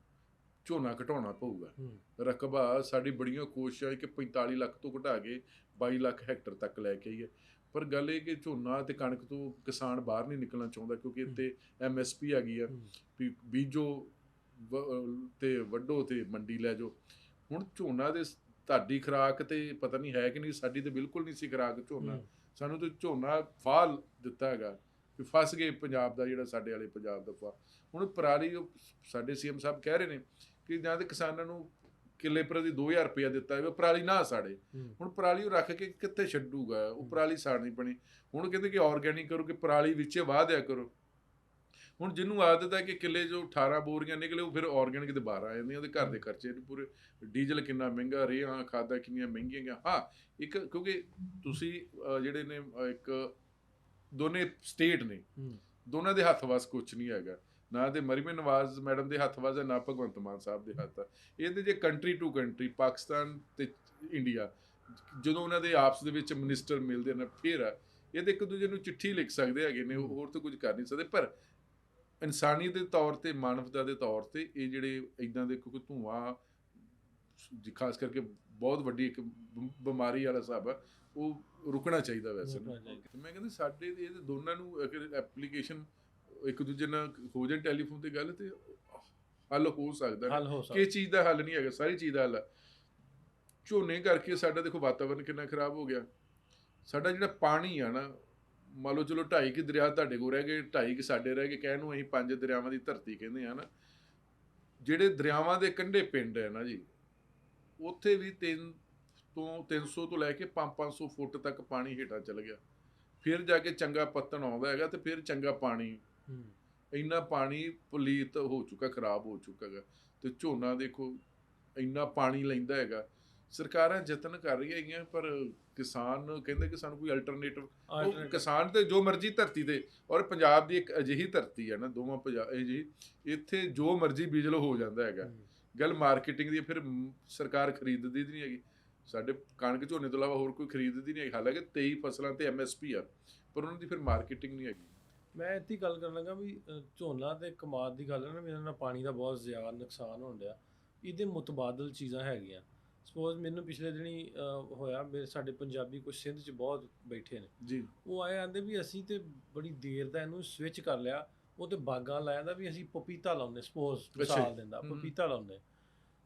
ਝੋਨਾ ਘਟਾਉਣਾ ਪਊਗਾ। ਰਕਬਾ ਸਾਡੀ ਬੜੀਆਂ ਕੋਸ਼ਿਸ਼ਾਂ ਕਿ 45 ਲੱਖ ਤੋਂ ਘਟਾ ਕੇ 22 ਲੱਖ ਹੈਕਟਰ ਤੱਕ ਲੈ ਕੇ ਆਈਏ, ਪਰ ਗੱਲ ਇਹ ਕਿ ਝੋਨਾ ਤੇ ਕਣਕ ਤੋਂ ਕਿਸਾਨ ਬਾਹਰ ਨਹੀਂ ਨਿਕਲਣਾ ਚਾਹੁੰਦਾ, ਕਿਉਂਕਿ ਇੱਥੇ MSP ਆ ਗਈ ਆ ਵੀ ਬੀਜੋ ਤੇ ਵੱਢੋ ਤੇ ਮੰਡੀ ਲੈ ਜਾਓ। ਹੁਣ ਝੋਨਾ ਦੇ ਤੁਹਾਡੀ ਖੁਰਾਕ ਤੇ ਪਤਾ ਨਹੀਂ ਹੈ ਕਿ ਨਹੀਂ, ਸਾਡੀ ਤੇ ਬਿਲਕੁਲ ਨਹੀਂ ਸੀ ਖੁਰਾਕ ਝੋਨਾ। ਸਾਨੂੰ ਤਾਂ ਝੋਨਾ ਫਾਲ ਦਿੱਤਾ ਹੈਗਾ ਵੀ ਫਸ ਗਏ ਪੰਜਾਬ ਦਾ, ਜਿਹੜਾ ਸਾਡੇ ਵਾਲੇ ਪੰਜਾਬ ਦਾ ਫਾਲ। ਹੁਣ ਪਰਾਲੀ ਸਾਡੇ CM ਸਾਹਿਬ ਕਹਿ ਰਹੇ ਨੇ ਕਿ ਜਾਂ ਤੇ ਕਿਸਾਨਾਂ ਨੂੰ ਕਿੱਲੇ ਪ੍ਰਤੀ 2000 ਰੁਪਇਆ ਦਿੱਤਾ ਹੈ, ਪਰਾਲੀ ਨਾ ਸਾੜੇ। ਹੁਣ ਪਰਾਲੀ ਉਹ ਰੱਖ ਕੇ ਕਿੱਥੇ ਛੱਡੂਗਾ, ਉਹ ਪਰਾਲੀ ਸਾੜਨੀ ਪੈਣੀ। ਹੁਣ ਕਹਿੰਦੇ ਕਿ ਆਰਗੈਨਿਕ ਕਰੋ, ਕਿ ਪਰਾਲੀ ਵਿੱਚੇ ਵਾਹ ਦਿਆ ਕਰੋ। ਹੁਣ ਜਿਹਨੂੰ ਆਦਤ ਹੈ ਕਿ ਕਿੱਲੇ ਜੋ 18 ਬੋਰੀਆਂ ਨਿਕਲੇ, ਉਹ ਫਿਰ ਆਰਗੈਨਿਕ ਦੇ 12 ਆ ਜਾਂਦੀਆਂ, ਉਹਦੇ ਘਰ ਦੇ ਖਰਚੇ ਪੂਰੇ। ਡੀਜ਼ਲ ਕਿੰਨਾ ਮਹਿੰਗਾ, ਰੇਹਾਂ ਖਾਦਾਂ ਕਿੰਨੀਆਂ ਮਹਿੰਗੀਆਂ ਗਿਆ। ਹਾਂ ਇੱਕ ਕਿਉਂਕਿ ਤੁਸੀਂ ਜਿਹੜੇ ਨੇ ਇੱਕ ਦੋਨੇ ਸਟੇਟ ਨੇ, ਦੋਨਾਂ ਦੇ ਹੱਥ ਵੱਸ ਕੁਛ ਨਹੀਂ ਹੈਗਾ, ਨਾ ਤੇ ਮਰੀਮ ਨਵਾਜ਼ ਮੈਡਮ ਦੇ ਹੱਥ ਵੱਸ ਹੈ, ਨਾ ਭਗਵੰਤ ਮਾਨ ਸਾਹਿਬ ਦੇ ਹੱਥ ਆ। ਇਹਦੇ ਜੇ ਕੰਟਰੀ ਟੂ ਕੰਟਰੀ, ਪਾਕਿਸਤਾਨ ਤੇ ਇੰਡੀਆ, ਜਦੋਂ ਉਹਨਾਂ ਦੇ ਆਪਸ ਦੇ ਵਿੱਚ ਮਿਨਿਸਟਰ ਮਿਲਦੇ ਨੇ, ਫਿਰ ਆ ਇਹਦੇ ਇੱਕ ਦੂਜੇ ਨੂੰ ਚਿੱਠੀ ਲਿਖ ਸਕਦੇ ਹੈਗੇ ਨੇ, ਹੋਰ ਤਾਂ ਕੁਝ ਕਰ ਨਹੀਂ ਸਕਦੇ। ਪਰ ਇਨਸਾਨੀ ਦੇ ਤੌਰ ਤੇ, ਮਾਨਵਤਾ ਦੇ ਤੌਰ ਤੇ ਇਹ ਜਿਹੜੇ ਇੱਦਾਂ ਦੇ, ਕਿਉਂਕਿ ਧੂੰਆਂ ਖਾਸ ਕਰਕੇ ਬਹੁਤ ਵੱਡੀ ਇੱਕ ਬਿਮਾਰੀ ਵਾਲਾ ਹਿਸਾਬ ਆ, ਉਹ ਰੁਕਣਾ ਚਾਹੀਦਾ। ਵੈਸੇ ਮੈਂ ਕਹਿੰਦਾ ਸਾਡੇ ਇਹ ਦੋਨਾਂ ਨੂੰ ਐਪਲੀਕੇਸ਼ਨ ਇੱਕ ਦੂਜੇ ਨਾਲ ਹੋ ਜਾਣ ਟੈਲੀਫੋਨ ਤੇ ਗੱਲ, ਤੇ ਹੱਲ ਹੋ ਸਕਦਾ। ਕਿਸ ਚੀਜ਼ ਦਾ ਹੱਲ ਨਹੀਂ ਹੈਗਾ, ਸਾਰੀ ਚੀਜ਼ ਦਾ ਹੱਲ ਆ। ਝੋਨੇ ਕਰਕੇ ਸਾਡਾ ਦੇਖੋ ਵਾਤਾਵਰਨ ਕਿੰਨਾ ਖਰਾਬ ਹੋ ਗਿਆ। ਸਾਡਾ ਜਿਹੜਾ ਪਾਣੀ ਆ ਨਾ, ਮੰਨ ਲਓ ਚਲੋ 2.5 ਕਿ ਦਰਿਆ ਤੁਹਾਡੇ ਕੋਲ ਰਹਿ ਗਏ, 2.5 ਕਿ ਸਾਡੇ ਰਹਿ ਗਏ, ਕਹਿਣ ਨੂੰ ਅਸੀਂ 5 ਦਰਿਆਵਾਂ ਦੀ ਧਰਤੀ ਕਹਿੰਦੇ ਆ ਨਾ। ਜਿਹੜੇ ਦਰਿਆਵਾਂ ਦੇ ਕੰਢੇ ਪਿੰਡ ਹੈ ਨਾ ਜੀ, ਉੱਥੇ ਵੀ 300 ਤੋਂ ਲੈ ਕੇ 500 ਫੁੱਟ ਤੱਕ ਪਾਣੀ ਹੇਠਾਂ ਚਲ ਗਿਆ। ਫਿਰ ਜਾ ਕੇ ਚੰਗਾ ਪੱਤਣ ਆਉਂਦਾ ਹੈਗਾ, ਤੇ ਫਿਰ ਚੰਗਾ ਪਾਣੀ, ਇੰਨਾ ਪਾਣੀ ਪਲੀਤ ਹੋ ਚੁੱਕਾ, ਖਰਾਬ ਹੋ ਚੁੱਕਾ ਹੈਗਾ। ਤੇ ਝੋਨਾ ਦੇਖੋ ਇੰਨਾ ਪਾਣੀ ਲੈਂਦਾ ਹੈਗਾ। ਸਰਕਾਰਾਂ ਯਤਨ ਕਰ ਰਹੀਆਂ ਹੈਗੀਆਂ, ਪਰ ਕਿਸਾਨ ਕਹਿੰਦੇ ਕਿ ਸਾਨੂੰ ਕੋਈ ਅਲਟਰਨੇਟਿਵ। ਕਿਸਾਨ ਤੇ ਜੋ ਮਰਜ਼ੀ ਧਰਤੀ ਤੇ, ਔਰ ਪੰਜਾਬ ਦੀ ਇੱਕ ਅਜਿਹੀ ਧਰਤੀ ਹੈ ਨਾ, ਦੋਵਾਂ ਪੰਜਾਬ ਅਜਿਹੀ, ਇੱਥੇ ਜੋ ਮਰਜ਼ੀ ਬੀਜ ਲਓ ਹੋ ਜਾਂਦਾ ਹੈਗਾ। ਗੱਲ ਮਾਰਕੀਟਿੰਗ ਦੀ, ਫਿਰ ਸਰਕਾਰ ਖਰੀਦਦੀ ਨਹੀਂ ਹੈਗੀ। ਸਾਡੇ ਕਣਕ ਝੋਨੇ ਤੋਂ ਇਲਾਵਾ ਹੋਰ ਕੋਈ ਖਰੀਦਦੀ ਨਹੀਂ ਹੈਗੀ। ਹਾਲਾਂਕਿ 23 ਫਸਲਾਂ ਤੇ MSP ਆ, ਪਰ ਉਹਨਾਂ ਦੀ ਫਿਰ ਮਾਰਕੀਟਿੰਗ ਨਹੀਂ ਹੈਗੀ। ਮੈਂ ਇੱਥੇ ਗੱਲ ਕਰਨ ਲੱਗਾ ਵੀ ਝੋਨਾ ਤੇ ਕਮਾਦ ਦੀ ਗੱਲ ਹੈ ਨਾ, ਮੇਰੇ ਨਾਲ ਪਾਣੀ ਦਾ ਬਹੁਤ ਜ਼ਿਆਦਾ ਨੁਕਸਾਨ ਹੋਣ ਡਿਆ। ਇਹਦੇ ਮੁਤਬਾਦਲ ਚੀਜ਼ਾਂ ਹੈਗੀਆਂ। ਸਪੋਜ਼ ਮੈਨੂੰ ਪਿਛਲੇ ਦਿਨੀ ਹੋਇਆ, ਮੇਰੇ ਸਾਡੇ ਪੰਜਾਬੀ ਕੁਛ ਸਿੰਧ 'ਚ ਬਹੁਤ ਬੈਠੇ ਨੇ ਜੀ, ਉਹ ਆਏ ਆਂਦੇ ਵੀ ਅਸੀਂ ਤੇ ਬੜੀ ਦੇਰ ਦਾ ਇਹਨੂੰ ਸਵਿਚ ਕਰ ਲਿਆ। ਉਹ ਤੇ ਬਾਗਾਂ ਲਾਇਆ ਦਾ ਵੀ ਅਸੀਂ ਪਪੀਤਾ ਲਾਉਂਦੇ, ਸਪੋਜ਼ ਮਿਸਾਲ ਦਿੰਦਾ, ਪਪੀਤਾ ਲਾਉਂਦੇ।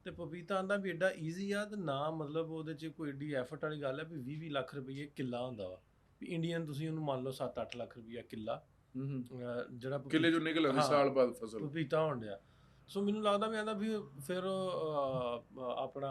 ਤੇ ਪਪੀਤਾ ਆਂਦਾ ਵੀ ਐਡਾ ਈਜ਼ੀ ਆ, ਤੇ ਨਾ ਮਤਲਬ ਉਹਦੇ 'ਚ ਕੋਈ ਐਡੀ ਐਫਰਟ ਵਾਲੀ ਗੱਲ ਹੈ ਵੀ 20-20 ਲੱਖ ਰੁਪਈਏ ਕਿੱਲਾ ਹੁੰਦਾ ਵਾ। ਵੀ ਇੰਡੀਅਨ ਤੁਸੀਂ ਉਹਨੂੰ ਮੰਨ ਲਓ 7-8 ਲੱਖ ਰੁਪਈਆ ਕਿੱਲਾ, ਜਿਹੜਾ ਕਿੱਲੇ ਚੋਂ ਨਿਕਲ ਆਉਂਦੀ ਸਾਲ ਬਾਅਦ ਫਸਲ ਪਪੀਤਾ ਹੋਣ ਡਿਆ। ਸੋ ਮੈਨੂੰ ਲੱਗਦਾ ਵੀ ਆਂਦਾ ਵੀ ਫਿਰ ਆਪਣਾ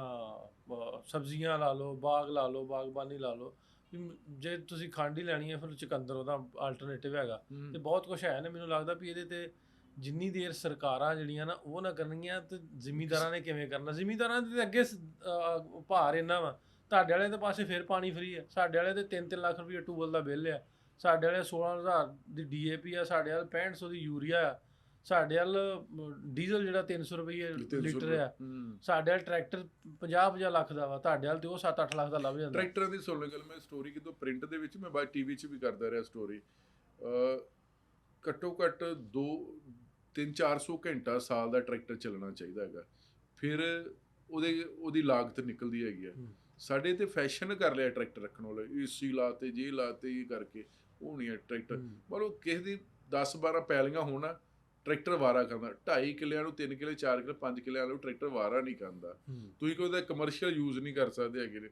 ਸਬਜ਼ੀਆਂ ਲਾ ਲਓ, ਬਾਗ ਲਾ ਲਓ, ਬਾਗਬਾਨੀ ਲਾ ਲਓ। ਵੀ ਜੇ ਤੁਸੀਂ ਖੰਡ ਹੀ ਲੈਣੀ ਹੈ, ਫਿਰ ਚੁਕੰਦਰ ਉਹਦਾ ਆਲਟਰਨੇਟਿਵ ਹੈਗਾ, ਤੇ ਬਹੁਤ ਕੁਛ ਹੈ ਨੇ। ਮੈਨੂੰ ਲੱਗਦਾ ਵੀ ਇਹਦੇ ਤੇ ਜਿੰਨੀ ਦੇਰ ਸਰਕਾਰਾਂ ਜਿਹੜੀਆਂ ਨਾ ਉਹ ਨਾ ਕਰਨਗੀਆਂ, ਤੇ ਜ਼ਿਮੀਂਦਾਰਾਂ ਨੇ ਕਿਵੇਂ ਕਰਨਾ। ਜ਼ਿਮੀਂਦਾਰਾਂ ਦੇ ਅੱਗੇ ਭਾਰ ਇੰਨਾ ਵਾ। ਤੁਹਾਡੇ ਵਾਲੇ ਦੇ ਪਾਸੇ ਫਿਰ ਪਾਣੀ ਫਰੀ ਹੈ, ਸਾਡੇ ਵਾਲੇ ਦੇ 3-3 ਲੱਖ ਰੁਪਏ ਟੂਬਲ ਦਾ ਬਿੱਲ ਆ, ਸਾਡੇ ਵਾਲੇ 16,000 ਦੀ DAP ਆ, ਸਾਡੇ ਵਾਲੇ 6500 ਦੀ ਯੂਰੀਆ ਆ, ਸਾਡੇ ਵੱਲ ਡੀਜ਼ਲ ਜਿਹੜਾ 300 ਰੁਪਏ ਲੀਟਰ ਆ, ਸਾਡੇ ਵੱਲ ਟਰੈਕਟਰ 50-50 ਲੱਖ ਦਾ ਵਾ, ਤੁਹਾਡੇ ਵੱਲ ਤੇ ਉਹ 7-8 ਲੱਖ ਦਾ ਲੱਭ ਜਾਂਦਾ। ਟਰੈਕਟਰਾਂ ਦੀ ਸੁਣ ਲਓ ਗੱਲ, ਮੈਂ ਸਟੋਰੀ ਕਿਤੋਂ ਪ੍ਰਿੰਟ ਦੇ ਵਿੱਚ, ਮੈਂ ਬਾਅਦ TV 'ਚ ਵੀ ਕਰਦਾ ਰਿਹਾ ਸਟੋਰੀ। ਘੱਟੋ ਘੱਟ 300-400 ਘੰਟਾ ਸਾਲ ਦਾ ਟਰੈਕਟਰ ਚੱਲਣਾ ਚਾਹੀਦਾ ਹੈਗਾ, ਫਿਰ ਉਹਦੀ ਲਾਗਤ ਨਿਕਲਦੀ ਹੈਗੀ ਆ। ਸਾਡੇ ਤੇ ਫੈਸ਼ਨ ਕਰ ਲਿਆ ਟਰੈਕਟਰ ਰੱਖਣ ਵਾਲੇ, AC ਲਾਤੇ, ਜੇ ਲਾਤੇ, ਇਹ ਕਰਕੇ। ਉਹ ਨਹੀਂ ਹੈ ਟਰੈਕਟਰ। ਮਤਲਬ ਕਿਸੇ ਦੀ 10-12 ਪੈਲੀਆਂ ਹੋਣਾ, ਟਰੈਕਟਰ ਵਾਰਾ ਖਾਂਦਾ। 2.5 ਕਿੱਲਿਆਂ ਨੂੰ 3 ਕਿੱਲੇ, 4 ਕਿੱਲੇ, 5 ਕਿੱਲਿਆਂ ਨੂੰ ਟਰੈਕਟਰ ਵਾਰਾ ਨਹੀਂ ਖਾਂਦਾ। ਤੁਸੀਂ ਕੋਈ ਉਹਦਾ ਕਮਰਸ਼ੀਅਲ ਯੂਜ਼ ਨਹੀਂ ਕਰ ਸਕਦੇ ਹੈਗੇ ਨੇ।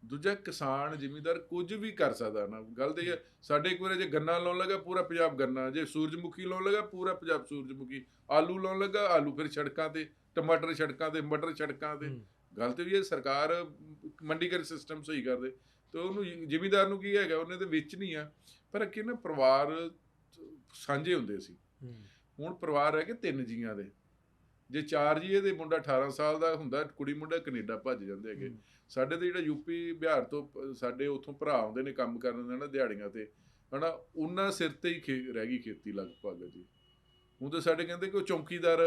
ਦੂਜਾ ਕਿਸਾਨ ਜ਼ਿਮੀਂਦਾਰ ਕੁਝ ਵੀ ਕਰ ਸਕਦਾ ਨਾ। ਗੱਲ ਤੇ ਇਹ ਸਾਡੇ ਇੱਕ ਵਾਰ ਜੇ ਗੰਨਾ ਲਾਉਣ ਲੱਗਾ, ਪੂਰਾ ਪੰਜਾਬ ਗੰਨਾ। ਜੇ ਸੂਰਜਮੁਖੀ ਲਾਉਣ ਲੱਗਾ, ਪੂਰਾ ਪੰਜਾਬ ਸੂਰਜਮੁਖੀ। ਆਲੂ ਲਾਉਣ ਲੱਗਾ, ਆਲੂ। ਫਿਰ ਸੜਕਾਂ ਤੇ ਟਮਾਟਰ, ਸੜਕਾਂ ਤੇ ਮਟਰ, ਸੜਕਾਂ ਤੇ। ਗੱਲ ਤੇ ਵੀ ਇਹ ਸਰਕਾਰ ਮੰਡੀਕਰਨ ਸਿਸਟਮ ਸਹੀ ਕਰਦੇ, ਤੇ ਉਹਨੂੰ ਜ਼ਿਮੀਂਦਾਰ ਨੂੰ ਕੀ ਹੈਗਾ, ਉਹਨੇ ਤੇ ਵੇਚਣੀ ਆ। ਪਰ ਅੱਗੇ ਨਾ ਪਰਿਵਾਰ ਸਾਂਝੇ ਹੁੰਦੇ ਸੀ। ਹੁਣ ਪਰਿਵਾਰ ਰਹਿ ਗਏ 3 ਜੀਆਂ ਦੇ। ਜੇ 4 ਜੀਏ ਦੇ ਮੁੰਡਾ 18 ਸਾਲ ਦਾ ਹੁੰਦਾ, ਕੁੜੀ ਮੁੰਡਾ ਕੈਨੇਡਾ ਭੱਜ ਜਾਂਦੇ ਹੈਗੇ। ਸਾਡੇ ਤੇ ਜਿਹੜਾ UP ਬਿਹਾਰ ਤੋਂ ਸਾਡੇ ਉੱਥੋਂ ਭਰਾ ਆਉਂਦੇ ਨੇ ਕੰਮ ਕਰਨ ਦੇ ਨਾ ਦਿਹਾੜੀਆਂ ਤੇ, ਹਨਾ, ਉਹਨਾਂ ਸਿਰ ਤੇ ਹੀ ਰਹਿ ਗਈ ਖੇਤੀ ਲਗਭਗ ਜੀ। ਹੁਣ ਤਾਂ ਸਾਡੇ ਕਹਿੰਦੇ ਕਿ ਉਹ ਚੌਂਕੀਦਾਰ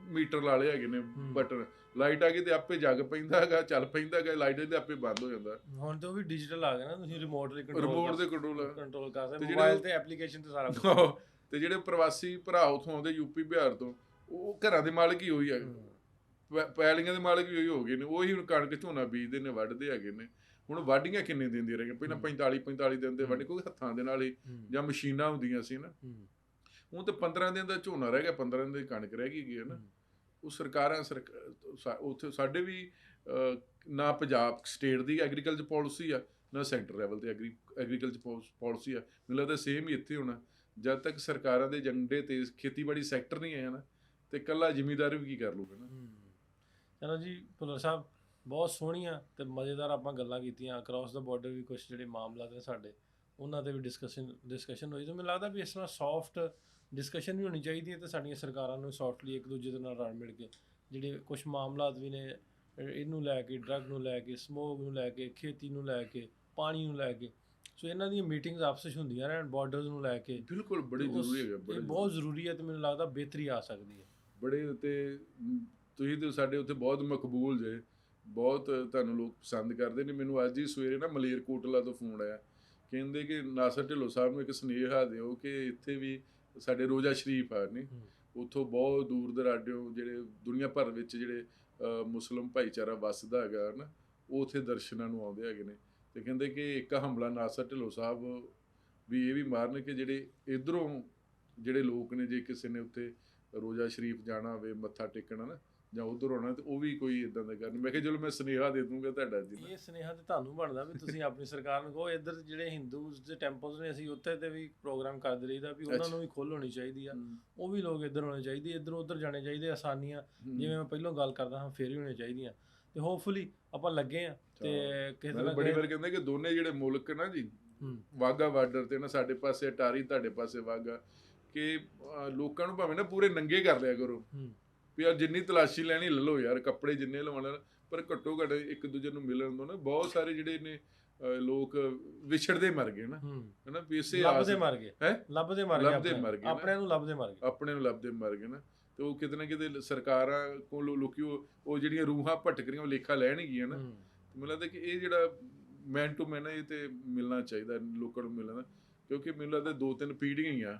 ਮੀਟਰ ਲਾ ਲਏ ਹੈਗੇ ਨੇ ਬਟਨ, ਲਾਈਟ ਆ ਗਈ ਤੇ ਆਪੇ ਜਗ ਪੈਂਦਾ ਹੈਗਾ, ਚੱਲ ਪੈਂਦਾ ਹੈਗਾ, ਲਾਈਟ ਤੇ ਆਪੇ ਬੰਦ ਹੋ ਜਾਂਦਾ। ਹੁਣ ਤੇ ਉਹ ਵੀ ਡਿਜੀਟਲ ਆ ਗਿਆ ਨਾ, ਤੁਸੀਂ ਰਿਮੋਟ ਦੇ ਰਿਮੋਟ ਦੇ ਕੰਟਰੋਲ ਕਰ ਸਕਦੇ, ਮੋਬਾਈਲ ਤੇ ਐਪਲੀਕੇਸ਼ਨ ਤੇ ਸਾਰਾ ਕੁਝ। ਤੇ ਜਿਹੜੇ ਪ੍ਰਵਾਸੀ ਭਰਾ ਉਥੋਂ ਆਉਂਦੇ ਯੂਪੀ ਬਿਹਾਰ ਤੋਂ, ਉਹ ਘਰਾਂ ਦੇ ਮਾਲਕ ਹੀ ਉਹੀ ਹੈਗੇ, ਪੈਲੀਆਂ ਦੇ ਮਾਲਕ ਵੀ ਉਹੀ ਹੋ ਗਏ ਨੇ, ਉਹੀ ਹੁਣ ਕਣਕ ਝੋਨਾ ਬੀਜਦੇ ਨੇ, ਵੱਢਦੇ ਹੈਗੇ ਨੇ। ਹੁਣ ਵਾਢੀਆਂ ਕਿੰਨੇ ਦਿੰਦੇ ਰਹੇ, ਪਹਿਲਾਂ 45 ਦਿਨ ਦੇ ਵਾਢੀ, ਕੋਈ ਹੱਥਾਂ ਦੇ ਨਾਲ ਹੀ ਜਾਂ ਮਸ਼ੀਨਾਂ ਹੁੰਦੀਆਂ ਸੀ ਨਾ। ਹੁਣ ਤੇ 15 ਦਿਨ ਦਾ ਝੋਨਾ ਰਹਿ ਗਿਆ, 15 ਦਿਨ ਦੀ ਕਣਕ ਰਹਿ ਗਈ ਹੈ ਨਾ। ਉਹ ਸਰਕਾਰਾਂ ਉੱਥੇ ਸਾਡੇ ਵੀ ਨਾ ਪੰਜਾਬ ਸਟੇਟ ਦੀ ਐਗਰੀਕਲਚਰ ਪਾਲਿਸੀ ਆ, ਨਾ ਸੈਂਟਰ ਲੈਵਲ ਤੇ ਐਗਰੀਕਲਚਰ ਪਾਲਿਸੀ ਆ। ਮੈਨੂੰ ਲੱਗਦਾ ਸੇਮ ਹੀ ਇੱਥੇ ਹੋਣਾ, ਜਦ ਤੱਕ ਸਰਕਾਰਾਂ ਦੇ ਏਜੰਡੇ ਤੇ ਖੇਤੀਬਾੜੀ ਸੈਕਟਰ ਨਹੀਂ ਆਇਆ ਨਾ, ਤੇ ਇਕੱਲਾ ਜ਼ਿਮੀਂਦਾਰ ਵੀ ਕੀ ਕਰ ਲੂਗਾ ਨਾ। ਚਲੋ ਜੀ ਭੁੱਲਰ ਸਾਹਿਬ, ਬਹੁਤ ਸੋਹਣੀਆਂ ਤੇ ਮਜ਼ੇਦਾਰ ਆਪਾਂ ਗੱਲਾਂ ਕੀਤੀਆਂ। ਅਕਰੋਸ ਦਾ ਬਾਰਡਰ ਵੀ ਕੁਝ ਜਿਹੜੇ ਮਾਮਲਾਤ ਨੇ ਸਾਡੇ, ਉਹਨਾਂ 'ਤੇ ਵੀ ਡਿਸਕਸ਼ਨ ਹੋਈ। ਤੇ ਮੈਨੂੰ ਲੱਗਦਾ ਵੀ ਇਸ ਤਰ੍ਹਾਂ ਸੌਫਟ ਡਿਸਕਸ਼ਨ ਵੀ ਹੋਣੀ ਚਾਹੀਦੀ ਹੈ, ਤੇ ਸਾਡੀਆਂ ਸਰਕਾਰਾਂ ਨੂੰ ਸੌਫਟਲੀ ਇੱਕ ਦੂਜੇ ਦੇ ਨਾਲ ਰਲ ਮਿਲ ਕੇ ਜਿਹੜੇ ਕੁਝ ਮਾਮਲਾਤ ਵੀ ਨੇ, ਇਹਨੂੰ ਲੈ ਕੇ, ਡਰੱਗ ਨੂੰ ਲੈ ਕੇ, ਸਮੋਕ ਨੂੰ ਲੈ ਕੇ, ਖੇਤੀ ਨੂੰ ਲੈ ਕੇ, ਪਾਣੀ ਨੂੰ ਲੈ ਕੇ, ਸੋ ਇਹਨਾਂ ਦੀਆਂ ਮੀਟਿੰਗਸ ਆਪਸ ਵਿੱਚ ਹੁੰਦੀਆਂ ਰਹਿਣ, ਬਾਰਡਰਸ ਨੂੰ ਲੈ ਕੇ। ਬਿਲਕੁਲ ਬੜੀ ਜ਼ਰੂਰੀ ਹੈਗਾ, ਇਹ ਬਹੁਤ ਜ਼ਰੂਰੀ ਹੈ, ਤੇ ਮੈਨੂੰ ਲੱਗਦਾ ਬਿਹਤਰੀ ਆ ਸਕਦੀ ਹੈ ਬੜੇ। ਤੇ ਤੁਸੀਂ ਤਾਂ ਸਾਡੇ ਉੱਥੇ ਬਹੁਤ ਮਕਬੂਲ ਜੇ, ਬਹੁਤ ਤੁਹਾਨੂੰ ਲੋਕ ਪਸੰਦ ਕਰਦੇ ਨੇ। ਮੈਨੂੰ ਅੱਜ ਹੀ ਸਵੇਰੇ ਨਾ ਮਲੇਰਕੋਟਲਾ ਤੋਂ ਫੋਨ ਆਇਆ, ਕਹਿੰਦੇ ਕਿ ਨਾਸਰ ਢਿੱਲੋਂ ਸਾਹਿਬ ਨੂੰ ਇੱਕ ਸੁਨੇਹਾ ਦਿਓ ਕਿ ਇੱਥੇ ਵੀ ਸਾਡੇ ਰੋਜ਼ਾ ਸ਼ਰੀਫ ਆ ਨੇ, ਉੱਥੋਂ ਬਹੁਤ ਦੂਰ ਦਰਾਡਿਓਂ ਜਿਹੜੇ ਦੁਨੀਆ ਭਰ ਵਿੱਚ ਜਿਹੜੇ ਮੁਸਲਿਮ ਭਾਈਚਾਰਾ ਵੱਸਦਾ ਹੈਗਾ ਨਾ, ਉਹ ਉੱਥੇ ਦਰਸ਼ਨਾਂ ਨੂੰ ਆਉਂਦੇ ਹੈਗੇ ਨੇ। ਤੇ ਕਹਿੰਦੇ ਕਿ ਇੱਕ ਹਮਲਾ ਨਾਸਰ ਢਿੱਲੋਂ ਸਾਹਿਬ ਵੀ ਇਹ ਵੀ ਮਾਰਨ ਕਿ ਜਿਹੜੇ ਇੱਧਰੋਂ ਜਿਹੜੇ ਲੋਕ ਨੇ, ਜੇ ਕਿਸੇ ਨੇ ਉੱਥੇ ਰੋਜ਼ਾ ਸ਼ਰੀਫ ਜਾਣਾ ਹੋਵੇ ਮੱਥਾ ਟੇਕਣਾ ਨਾ, ਜਾਂ ਉੱਧਰ ਹੋਣਾ, ਤੇ ਉਹ ਵੀ ਕੋਈ ਇੱਦਾਂ ਦਾ ਕਰਨ। ਮੈਂ ਕਿਹਾ ਚਲੋ ਮੈਂ ਸੁਨੇਹਾ ਦੇ ਦੂੰਗਾ ਤੁਹਾਡਾ ਜੀ। ਇਹ ਸੁਨੇਹਾ ਤੇ ਤੁਹਾਨੂੰ ਬਣਦਾ ਵੀ ਤੁਸੀਂ ਆਪਣੀ ਸਰਕਾਰ ਨੂੰ ਕਹੋ, ਇੱਧਰ ਜਿਹੜੇ ਹਿੰਦੂਜ਼ ਦੇ ਟੈਂਪਲਸ ਨੇ, ਅਸੀਂ ਉੱਥੇ ਤੇ ਵੀ ਪ੍ਰੋਗਰਾਮ ਕਰਦੇ ਰਹੀਦਾ ਵੀ ਉਹਨਾਂ ਨੂੰ ਵੀ ਖੁੱਲ੍ਹ ਹੋਣੀ ਚਾਹੀਦੀ ਆ, ਉਹ ਵੀ ਲੋਕ ਇੱਧਰ ਹੋਣੇ ਚਾਹੀਦੇ, ਇੱਧਰੋਂ ਉੱਧਰ ਜਾਣੇ ਚਾਹੀਦੇ। ਆਸਾਨੀਆਂ ਜਿਵੇਂ ਮੈਂ ਪਹਿਲਾਂ ਗੱਲ ਕਰਦਾ ਹਾਂ, ਫੇਰ ਹੀ ਹੋਣੀਆਂ ਚਾਹੀਦੀਆਂ। ਤੇ ਹੋਪਫੁਲੀ ਆਪਾਂ ਲੱਗੇ ਆ। ਤੇ ਕਿਸੇ ਤਰ੍ਹਾਂ ਬੜੀ ਵਾਰ ਕਹਿੰਦੇ ਕਿ ਦੋਨੇ ਜਿਹੜੇ ਮੁਲਕ ਨਾ ਜੀ, ਵਾਘਾ ਬਾਰਡਰ ਤੇ ਨਾ, ਸਾਡੇ ਪਾਸੇ ਅਟਾਰੀ, ਤੁਹਾਡੇ ਪਾਸੇ ਵਾਘਾ, ਕਿ ਲੋਕਾਂ ਨੂੰ ਭਾਵੇਂ ਨਾ ਪੂਰੇ ਨੰਗੇ ਕਰ ਲਿਆ ਕਰੋ ਵੀ ਯਾਰ ਜਿੰਨੀ ਤਲਾਸ਼ੀ ਲੈਣੀ ਲੈ ਲਓ ਯਾਰ, ਕੱਪੜੇ ਜਿੰਨੇ ਲਵਾਉਣਾ, ਪਰ ਘੱਟੋ ਘੱਟ ਇੱਕ ਦੂਜੇ ਨੂੰ ਮਿਲਣ ਤੋਂ ਨਾ। ਬਹੁਤ ਸਾਰੇ ਜਿਹੜੇ ਨੇ ਲੋਕ ਵਿਛੜਦੇ ਮਰ ਗਏ ਨਾ, ਹਨਾ ਵੀ ਇਸੇ ਲੱਭਦੇ ਮਰ ਗਏ, ਲੱਭਦੇ ਮਰ ਗਏ, ਆਪਣੇ ਨੂੰ ਲੱਭਦੇ ਮਰ ਗਏ ਨਾ। ਤੇ ਉਹ ਕਿਤੇ ਨਾ ਕਿਤੇ ਸਰਕਾਰਾਂ ਕੋਲ ਲੋਕੀ ਉਹ ਜਿਹੜੀਆਂ ਰੂਹਾਂ ਭਟਕ ਰਹੀਆਂ, ਉਹ ਲੇਖਾ ਲੈਣਗੀਆਂ ਨਾ। ਮੈਨੂੰ ਲੱਗਦਾ ਕਿ ਇਹ ਜਿਹੜਾ ਮੈਨ ਟੂ ਮੈਨ, ਇਹ ਤੇ ਮਿਲਣਾ ਚਾਹੀਦਾ ਲੋਕਾਂ ਨੂੰ, ਮਿਲਣਾ। ਕਿਉਂਕਿ ਮੈਨੂੰ ਲੱਗਦਾ 2-3 ਪੀੜ੍ਹੀਆਂ ਹੀ ਆ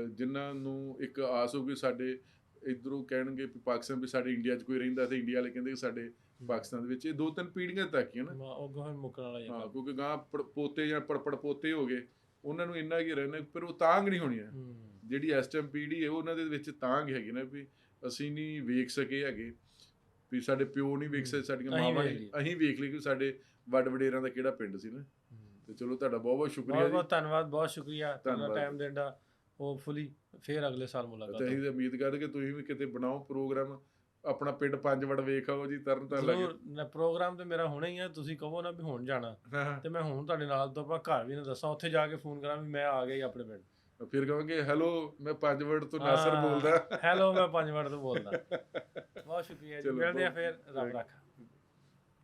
ਜਿਨ੍ਹਾਂ ਨੂੰ ਇੱਕ ਆਸ ਹੋਊਗੀ ਸਾਡੇ ਇੱਧਰੋਂ ਕਹਿਣਗੇ ਵੀ ਪਾਕਿਸਤਾਨ ਵੀ ਸਾਡੇ ਇੰਡੀਆ 'ਚ ਕੋਈ ਰਹਿੰਦਾ, ਤੇ ਇੰਡੀਆ ਵਾਲੇ ਕਹਿੰਦੇ ਕਿ ਸਾਡੇ ਪਾਕਿਸਤਾਨ ਦੇ ਵਿੱਚ। ਇਹ 2-3 ਪੀੜ੍ਹੀਆਂ ਤੱਕ ਹੀ ਨਾ, ਮੁੱਕਣ ਵਾਲਾ। ਹਾਂ, ਕਿਉਂਕਿ ਗਾਂ ਪੋਤੇ ਜਾਂ ਪੜਪੜ ਪੋਤੇ ਹੋ ਗਏ, ਉਹਨਾਂ ਨੂੰ ਇੰਨਾ ਕੀ ਰਹਿਣਾ, ਪਰ ਉਹ ਤਾਂਘ ਨਹੀਂ ਹੋਣੀ ਹੈ। ਜਿਹੜੀ ਇਸ ਟਾਈਮ ਪੀੜ੍ਹੀ ਹੈ, ਉਹਨਾਂ ਦੇ ਵਿੱਚ ਤਾਂਘ ਹੈਗੀ ਨਾ ਵੀ ਅਸੀਂ ਨਹੀਂ ਵੇਖ ਸਕੇ ਹੈਗੇ, ਵੀ ਸਾਡੇ ਪਿਓ ਨਹੀਂ ਵੇਖ ਸਕੇ, ਸਾਡੀਆਂ ਮਾਵਾਂ ਅਸੀਂ ਵੇਖ ਲਈ ਕਿ ਸਾਡੇ ਵੱਡ ਵਡੇਰਿਆਂ ਦਾ ਕਿਹੜਾ ਪਿੰਡ ਸੀ ਨਾ। ਤੇ ਚਲੋ ਤੁਹਾਡਾ ਬਹੁਤ ਬਹੁਤ ਸ਼ੁਕਰੀਆ ਜੀ, ਬਹੁਤ ਧੰਨਵਾਦ, ਬਹੁਤ ਸ਼ੁਕਰੀਆ ਤੁਹਾਡਾ ਟਾਈਮ ਦੇਣ ਦਾ। ਹੋਪਫੁਲੀ ਫੇਰ ਅਗਲੇ ਸਾਲ ਮੁਲਾਕਾਤ। ਤੇ ਅਸੀਂ ਉਮੀਦ ਕਰਦੇ ਕਿ ਤੁਸੀਂ ਵੀ ਕਿਤੇ ਬਣਾਓ ਪ੍ਰੋਗਰਾਮ, ਆਪਣਾ ਪਿੰਡ ਪੰਜਵੜ ਵੇਖ ਆਓ ਜੀ, ਤਰਨਤਾਰਨ ਲੱਗੇ। ਪ੍ਰੋਗਰਾਮ ਤੇ ਮੇਰਾ ਹੋਣਾ ਹੀ ਆ, ਤੁਸੀਂ ਕਹੋ ਨਾ ਵੀ ਹੁਣ ਜਾਣਾ, ਤੇ ਮੈਂ ਹੁਣ ਤੁਹਾਡੇ ਨਾਲ ਤੋਂ ਆਪਾਂ ਘਰ ਵੀ ਨਾ ਦੱਸਾਂ, ਉੱਥੇ ਜਾ ਕੇ ਫੋਨ ਕਰਾਂ ਵੀ ਮੈਂ ਆ ਗਿਆ ਜੀ ਆਪਣੇ ਪਿੰਡ। ਫਿਰ ਕਹਾਂਗੇ ਹੈਲੋ ਮੈਂ ਪੰਜਵੜ ਤੋਂ ਨਾਸਰ ਬੋਲਦਾ, ਹੈਲੋ ਮੈਂ ਪੰਜਵੜ ਤੋਂ ਬੋਲਦਾ। ਬਹੁਤ ਸ਼ੁਕਰੀਆ ਜੀ, ਮਿਲਦੇ ਆ ਫਿਰ, ਰੱਬ ਰੱਖਾ।